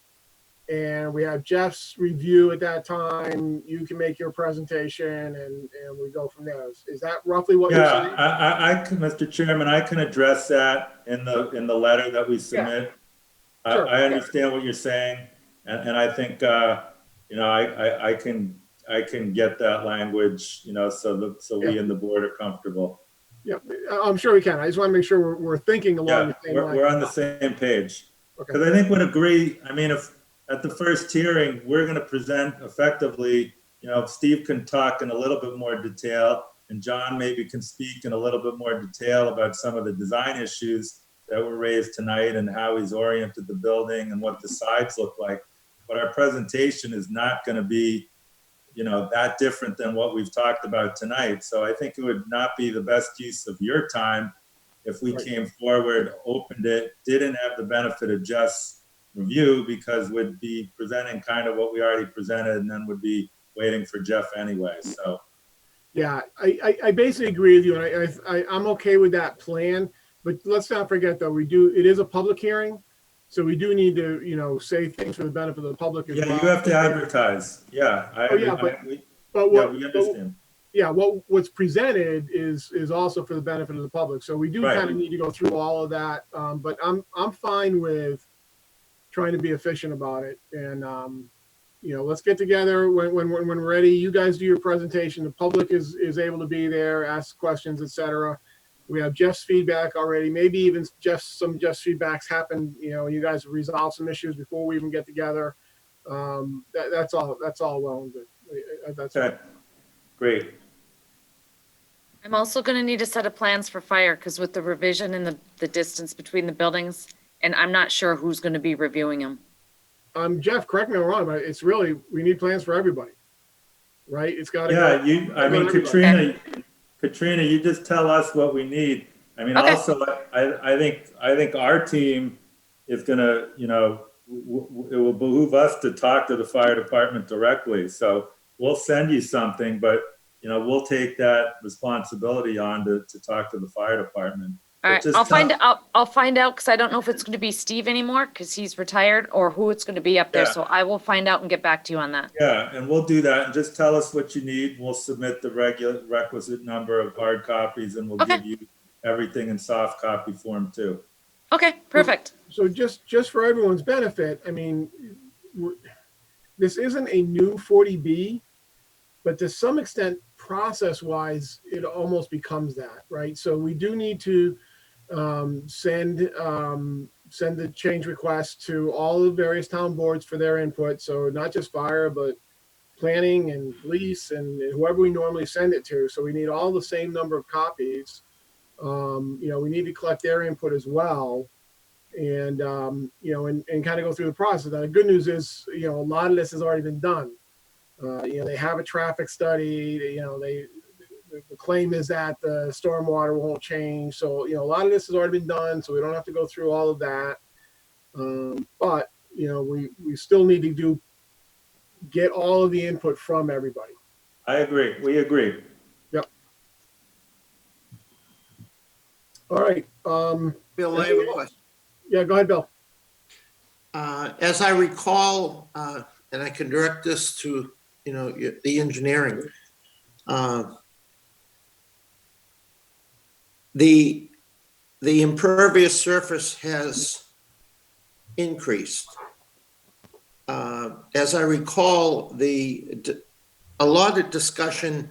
and we have Jeff's review at that time. You can make your presentation and we go from there. Is that roughly what you're saying? I can, Mr. Chairman, I can address that in the letter that we submit. Yeah. Sure. I understand what you're saying. And I think, you know, I can get that language, you know, so we and the board are comfortable. Yeah, I'm sure we can. I just want to make sure we're thinking along the same line. We're on the same page. Because Okay. I think we'd agree, I mean, if at the first hearing, we're going to present effectively, you know, Steve can talk in a little bit more detail and John maybe can speak in a little bit more detail about some of the design issues that were raised tonight and how he's oriented the building and what the sides look like. But our presentation is not going to be, you know, that different than what we've talked about tonight. So I think it would not be the best use of your time if we came forward, opened it, didn't have the benefit of Jeff's review because we'd be presenting kind of what we already presented and then would be waiting for Jeff anyway. So. Yeah, I basically agree with you, and I'm okay with that plan. But let's not forget, though, it is a public hearing, so we do need to, you know, say things for the benefit of the public as well. Yeah, you have to advertise. Yeah, we understand. Yeah, what's presented is also for the benefit of the public. So we do kind of need to go through all of that. But I'm fine with trying to be efficient about it, and you know, let's get together when we're ready. You guys do your presentation. The public is able to be there, ask questions, etc. We have Jeff's feedback already. Maybe even some Jeff's feedbacks happen. You know, you guys resolve some issues before we even get together. That's all well and good. That's okay. Great. I'm also going to need a set of plans for fire because with the revision and the distance between the buildings, and I'm not sure who's going to be reviewing them. Jeff, correct me if I'm wrong, but it's really, we need plans for everybody, right? It's got to go. Katrina, you just tell us what we need. I mean, also, I think our team is going to, you know, it will behoove us to talk to the fire department directly. So we'll send you something, but we'll take that responsibility on to talk to the fire department. All But right, just I'll find tell- out. I'll find out because I don't know if it's going to be Steve anymore because he's retired, or who it's going to be up there. Yeah. So I will find out and get back to you on that. Yeah, and we'll do that. And just tell us what you need. We'll submit the requisite number of hard copies, and we'll Okay. give you everything in soft copy form too. Okay, perfect. So just for everyone's benefit, I mean, this isn't a new 40B, but to some extent, process-wise, it almost becomes that, right? So we do need to send the change request to all the various town boards for their input. So not just fire, but planning and police and whoever we normally send it to. So we need all the same number of copies. We need to collect their input as well. And, and kind of go through the process. Now, the good news is, a lot of this has already been done. They have a traffic study, the claim is that the stormwater won't change. So, a lot of this has already been done, so we don't have to go through all of that. But, we still need to get all of the input from everybody. I agree. We agree. Yep. All right. Bill, I have a question. Yeah, go ahead, Bill. As I recall, and I can direct this to, the engineering, the impervious surface has increased. As I recall, a lot of discussion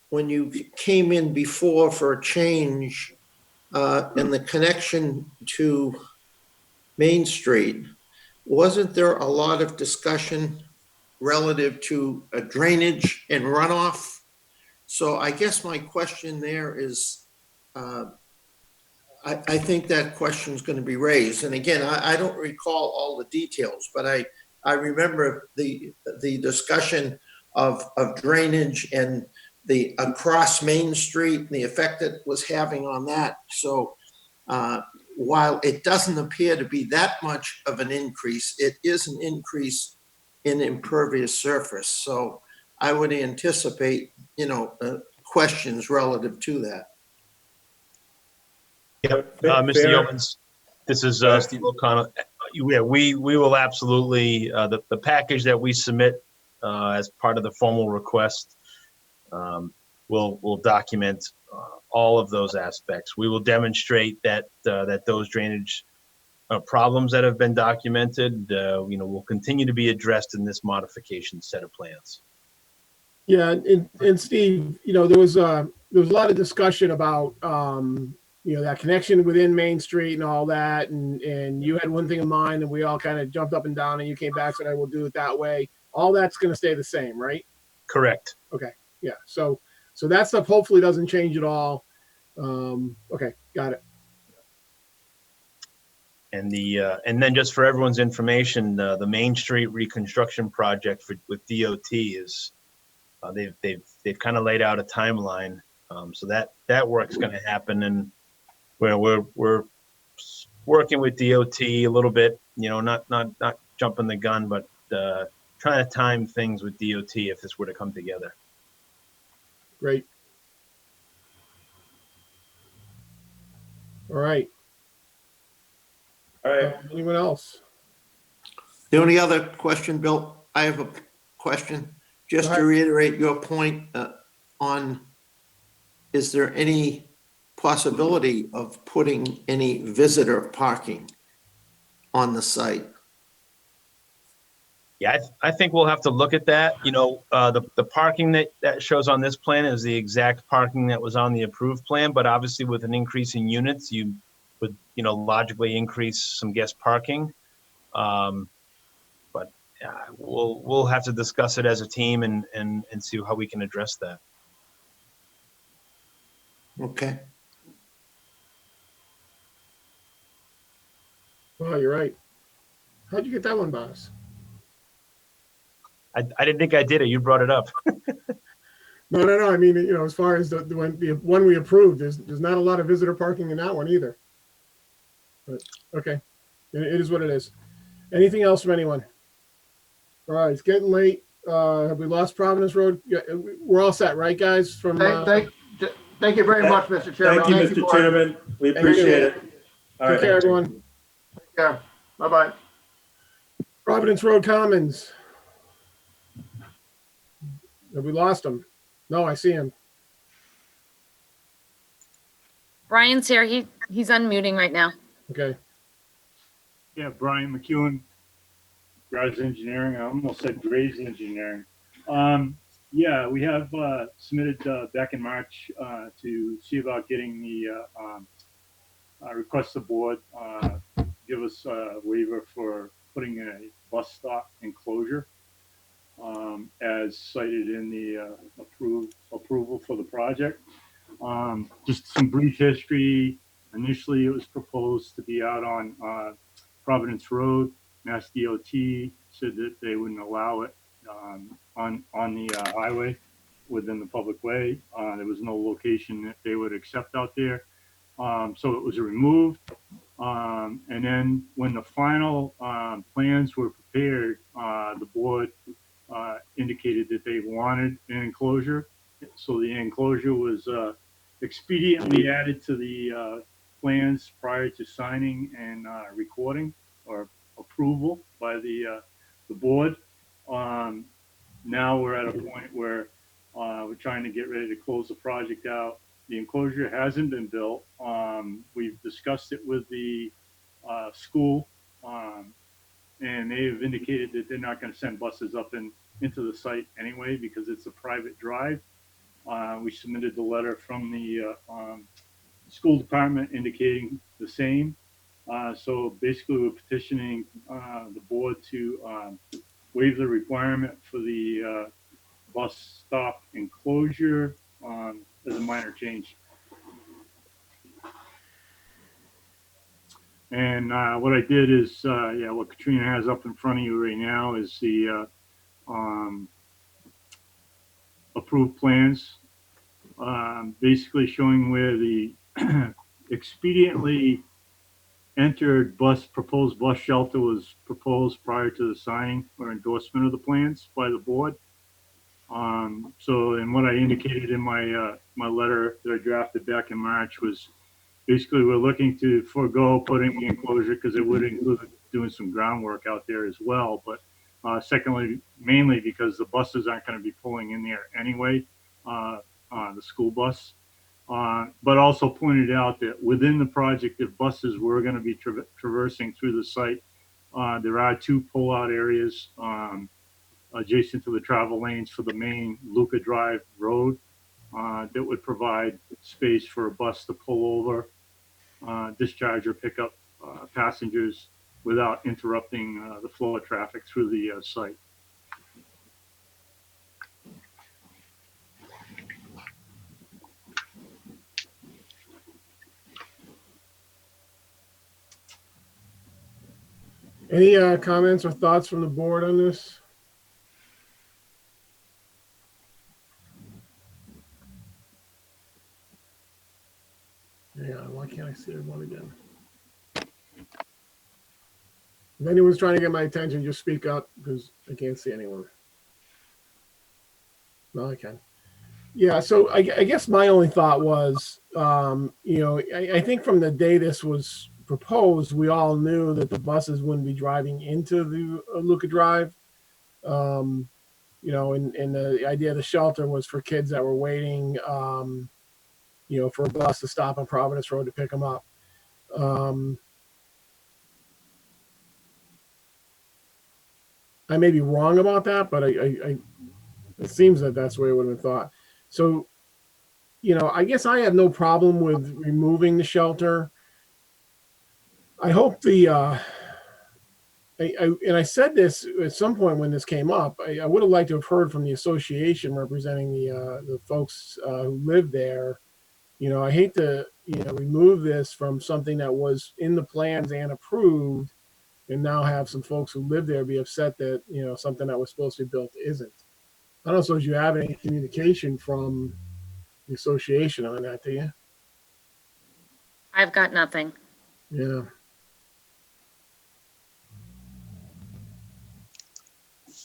when you came in before for a change in the connection to Main Street, wasn't there a lot of discussion relative to drainage and runoff? So I guess my question there is, I think that question is going to be raised. And again, I don't recall all the details, but I remember the discussion of drainage and the across Main Street and the effect it was having on that. So while it doesn't appear to be that much of an increase, it is an increase in impervious surface. So I would anticipate, questions relative to that. Yep, Fair. Mr. Yeomans, this is Steve O'Connell. Yeah, we will absolutely, the package that we submit as part of the formal request, will document all of those aspects. We will demonstrate that those drainage problems that have been documented, will continue to be addressed in this modification set of plans. Yeah, and Steve, there was a lot of discussion about that connection within Main Street and all that, and you had one thing in mind, and we all kind of jumped up and down, and you came back and said, "I will do it that way." All that's going to stay the same, right? Correct. Okay, yeah. So that stuff hopefully doesn't change at all. Okay, got it. And and then just for everyone's information, the Main Street reconstruction project with DOT is they've kind of laid out a timeline, so that work's going to happen, and we're working with DOT a little bit, not jumping the gun, but trying to time things with DOT if this were to come together. Great. All right. All right. Anyone else? The only other question, Bill, I have a question, just to reiterate your point on, is there any possibility of putting any visitor parking on the site? Yeah, I think we'll have to look at that. The parking that shows on this plan is the exact parking that was on the approved plan, but obviously with an increase in units, you would, logically increase some guest parking. But we'll have to discuss it as a team and see how we can address that. Okay. Oh, you're right. How'd you get that one, boss? I didn't think I did it. You brought it up. No. I mean, as far as the one we approved, there's not a lot of visitor parking in that one either. But okay, it is what it is. Anything else from anyone? All right, it's getting late. Have we lost Providence Road? Yeah, we're all set, right, guys? From Thank you very much, Mr. Chairman. Thank you, Mr. for- Chairman. We Thank you. appreciate it. All Take right. care, everyone. Take care. Bye-bye. Providence Road Commons. Have we lost him? No, I see him. Brian's here. He's unmuting right now. Okay. Yeah, Brian McEwen, Graves Engineering. I almost said Graves Engineering. Yeah, we have submitted back in March to see about getting the request the board give us a waiver for putting in a bus stop enclosure as cited in the approval for the project. Just some brief history. Initially, it was proposed to be out on Providence Road. Mass DOT said that they wouldn't allow it on the highway within the public way. There was no location that they would accept out there. So it was removed. And then when the final plans were prepared, the board indicated that they wanted an enclosure. So the enclosure was expediently added to the plans prior to signing and recording or approval by the board. Now we're at a point where we're trying to get ready to close the project out. The enclosure hasn't been built. We've discussed it with the school, and they've indicated that they're not going to send buses up into the site anyway because it's a private drive. We submitted the letter from the school department indicating the same. So basically, we're petitioning the board to waive the requirement for the bus stop enclosure as a minor change. And what I did is, yeah, what Katrina has up in front of you right now is the approved plans, basically showing where the expediently entered proposed bus shelter was proposed prior to the signing or endorsement of the plans by the board. So, and what I indicated in my my letter that I drafted back in March was basically we're looking to forego putting the enclosure because it would include doing some groundwork out there as well. But secondly, mainly because the buses aren't going to be pulling in there anyway, the school bus. But also pointed out that within the project, if buses were going to be traversing through the site, there are 2 pull-out areas adjacent to the travel lanes for the main Luca Drive road that would provide space for a bus to pull over, discharge or pick up passengers without interrupting the flow of traffic through the site. Any comments or thoughts from the board on this? Yeah, why can't I see everyone again? If anyone's trying to get my attention, just speak up because I can't see anyone. No, I can. Yeah, so I guess my only thought was, you know, I think from the day this was proposed, we all knew that the buses wouldn't be driving into the Luca Drive. You know, and the idea of the shelter was for kids that were waiting, you know, for a bus to stop on Providence Road to pick them up. I may be wrong about that, but it seems that that's the way it would have been thought. So, you know, I guess I have no problem with removing the shelter. I hope the, and I said this at some point when this came up, I would have liked to have heard from the association representing the folks who live there. You know, I hate to, you know, remove this from something that was in the plans and approved and now have some folks who live there be upset that, you know, something that was supposed to be built isn't. I don't suppose you have any communication from the association on that, do you? I've got nothing. Yeah.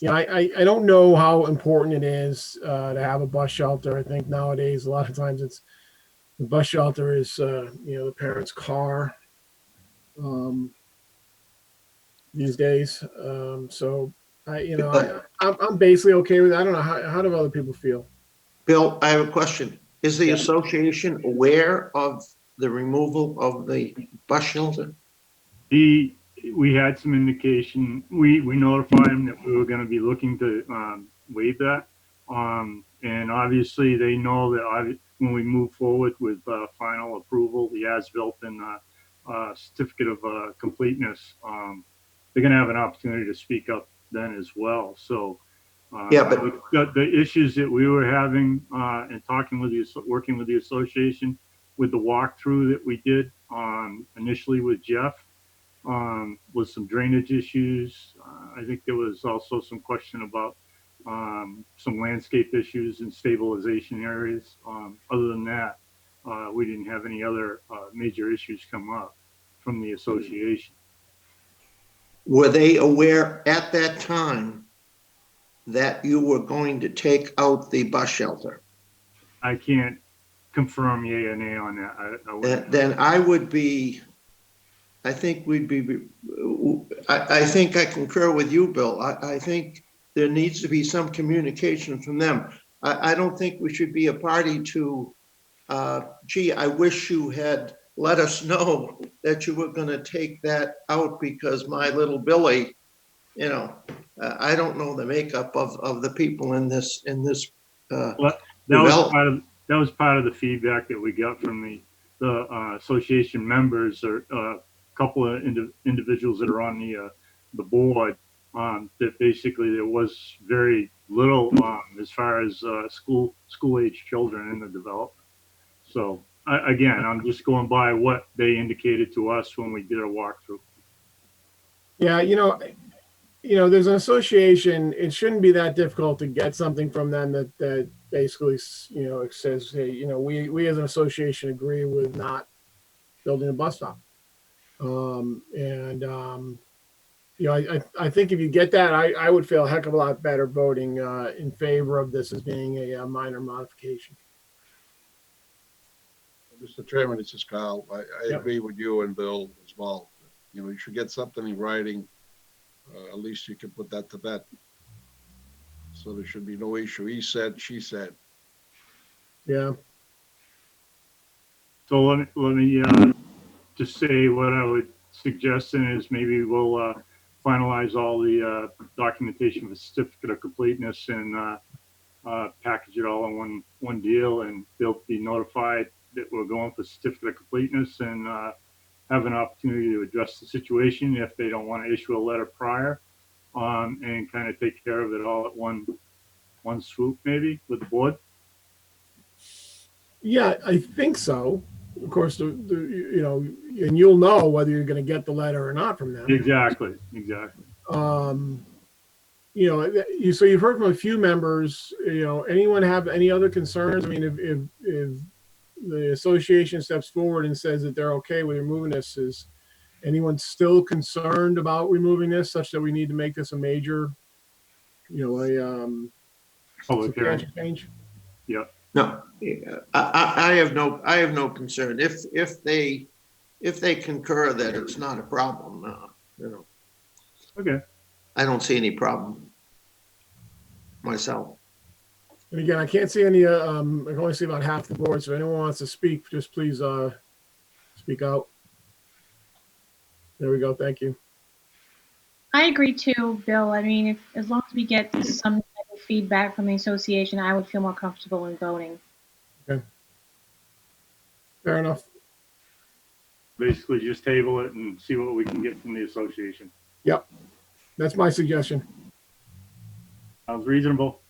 Yeah, I don't know how important it is to have a bus shelter. I think nowadays a lot of times it's the bus shelter is the parent's car these days. So I'm basically okay with it. I don't know how do other people feel. Bill, I have a question. Is the association aware of the removal of the bus shelter? We had some indication. We notified them that we were going to be looking to waive that. And obviously they know that when we move forward with final approval, the as-built and certificate of completeness, they're going to have an opportunity to speak up then as well. So Yeah, but the issues that we were having and working with the association with the walkthrough that we did initially with Jeff was some drainage issues. I think there was also some question about some landscape issues and stabilization areas. Other than that, we didn't have any other major issues come up from the association. were they aware at that time that you were going to take out the bus shelter? I can't confirm yay or nay on that. Then I would be, I think we'd be, I think I concur with you, Bill. I think there needs to be some communication from them. I don't think we should be a party to, gee, I wish you had let us know that you were going to take that out because my little Billy, I don't know the makeup of the people in this. That was part of the feedback that we got from the association members, or a couple of individuals that are on the board. That basically there was very little as far as school age children in the development. So again, I'm just going by what they indicated to us when we did a walkthrough. Yeah, there's an association. It shouldn't be that difficult to get something from them that basically, it says, hey, we as an association agree with not building a bus stop. I think if you get that, I would feel a heck of a lot better voting in favor of this as being a minor modification. Mr. Chairman, this is Kyle. I Yep. agree with you and Bill as well. You should get something in writing. At least you can put that to bed. So there should be no issue. He said, she said. Yeah. So let me just say what I would suggest is maybe we'll finalize all the documentation for certificate of completeness and package it all in one deal, and they'll be notified that we're going for certificate of completeness and have an opportunity to address the situation if they don't want to issue a letter prior, and kind of take care of it all at one swoop, maybe with the board. Yeah, I think so. Of course, and you'll know whether you're going to get the letter or not from them. Exactly. So you've heard from a few members. Anyone have any other concerns? I mean, if the association steps forward and says that they're okay with removing this, is anyone still concerned about removing this, such that we need to make this a major, Public hearing. substantial change? Yeah. No, I have no concern. If they concur that it's not a problem, Okay. I don't see any problem myself. And again, I can't see any. I can only see about half the board. So if anyone wants to speak, just please speak out. There we go. Thank you. I agree too, Bill. I mean, as long as we get some type of feedback from the association, I would feel more comfortable in voting. Okay. Fair enough. Basically, just table it and see what we can get from the association. Yep. That's my suggestion. Sounds reasonable.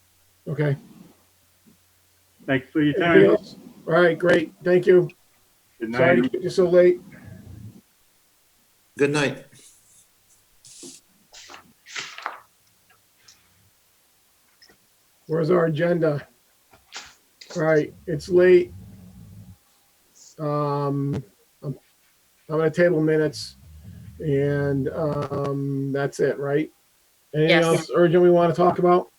Okay. Thank you for your Anything time. else? All right, great. Thank you. Good Sorry to night. keep you so late. Good night. Where's our agenda? All right, it's late. I'm gonna table minutes, and that's it, right? Anything Yes. else urgent we want to talk about?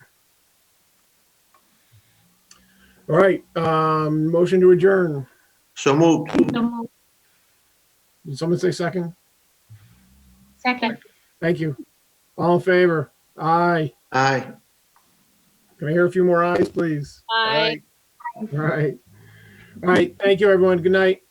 All right, motion to adjourn. So moved. Did someone say second? Second. Thank you. All in favor? Aye. Aye. Can I hear a few more ayes, please? Aye. All right. All right. Thank you, everyone. Good night.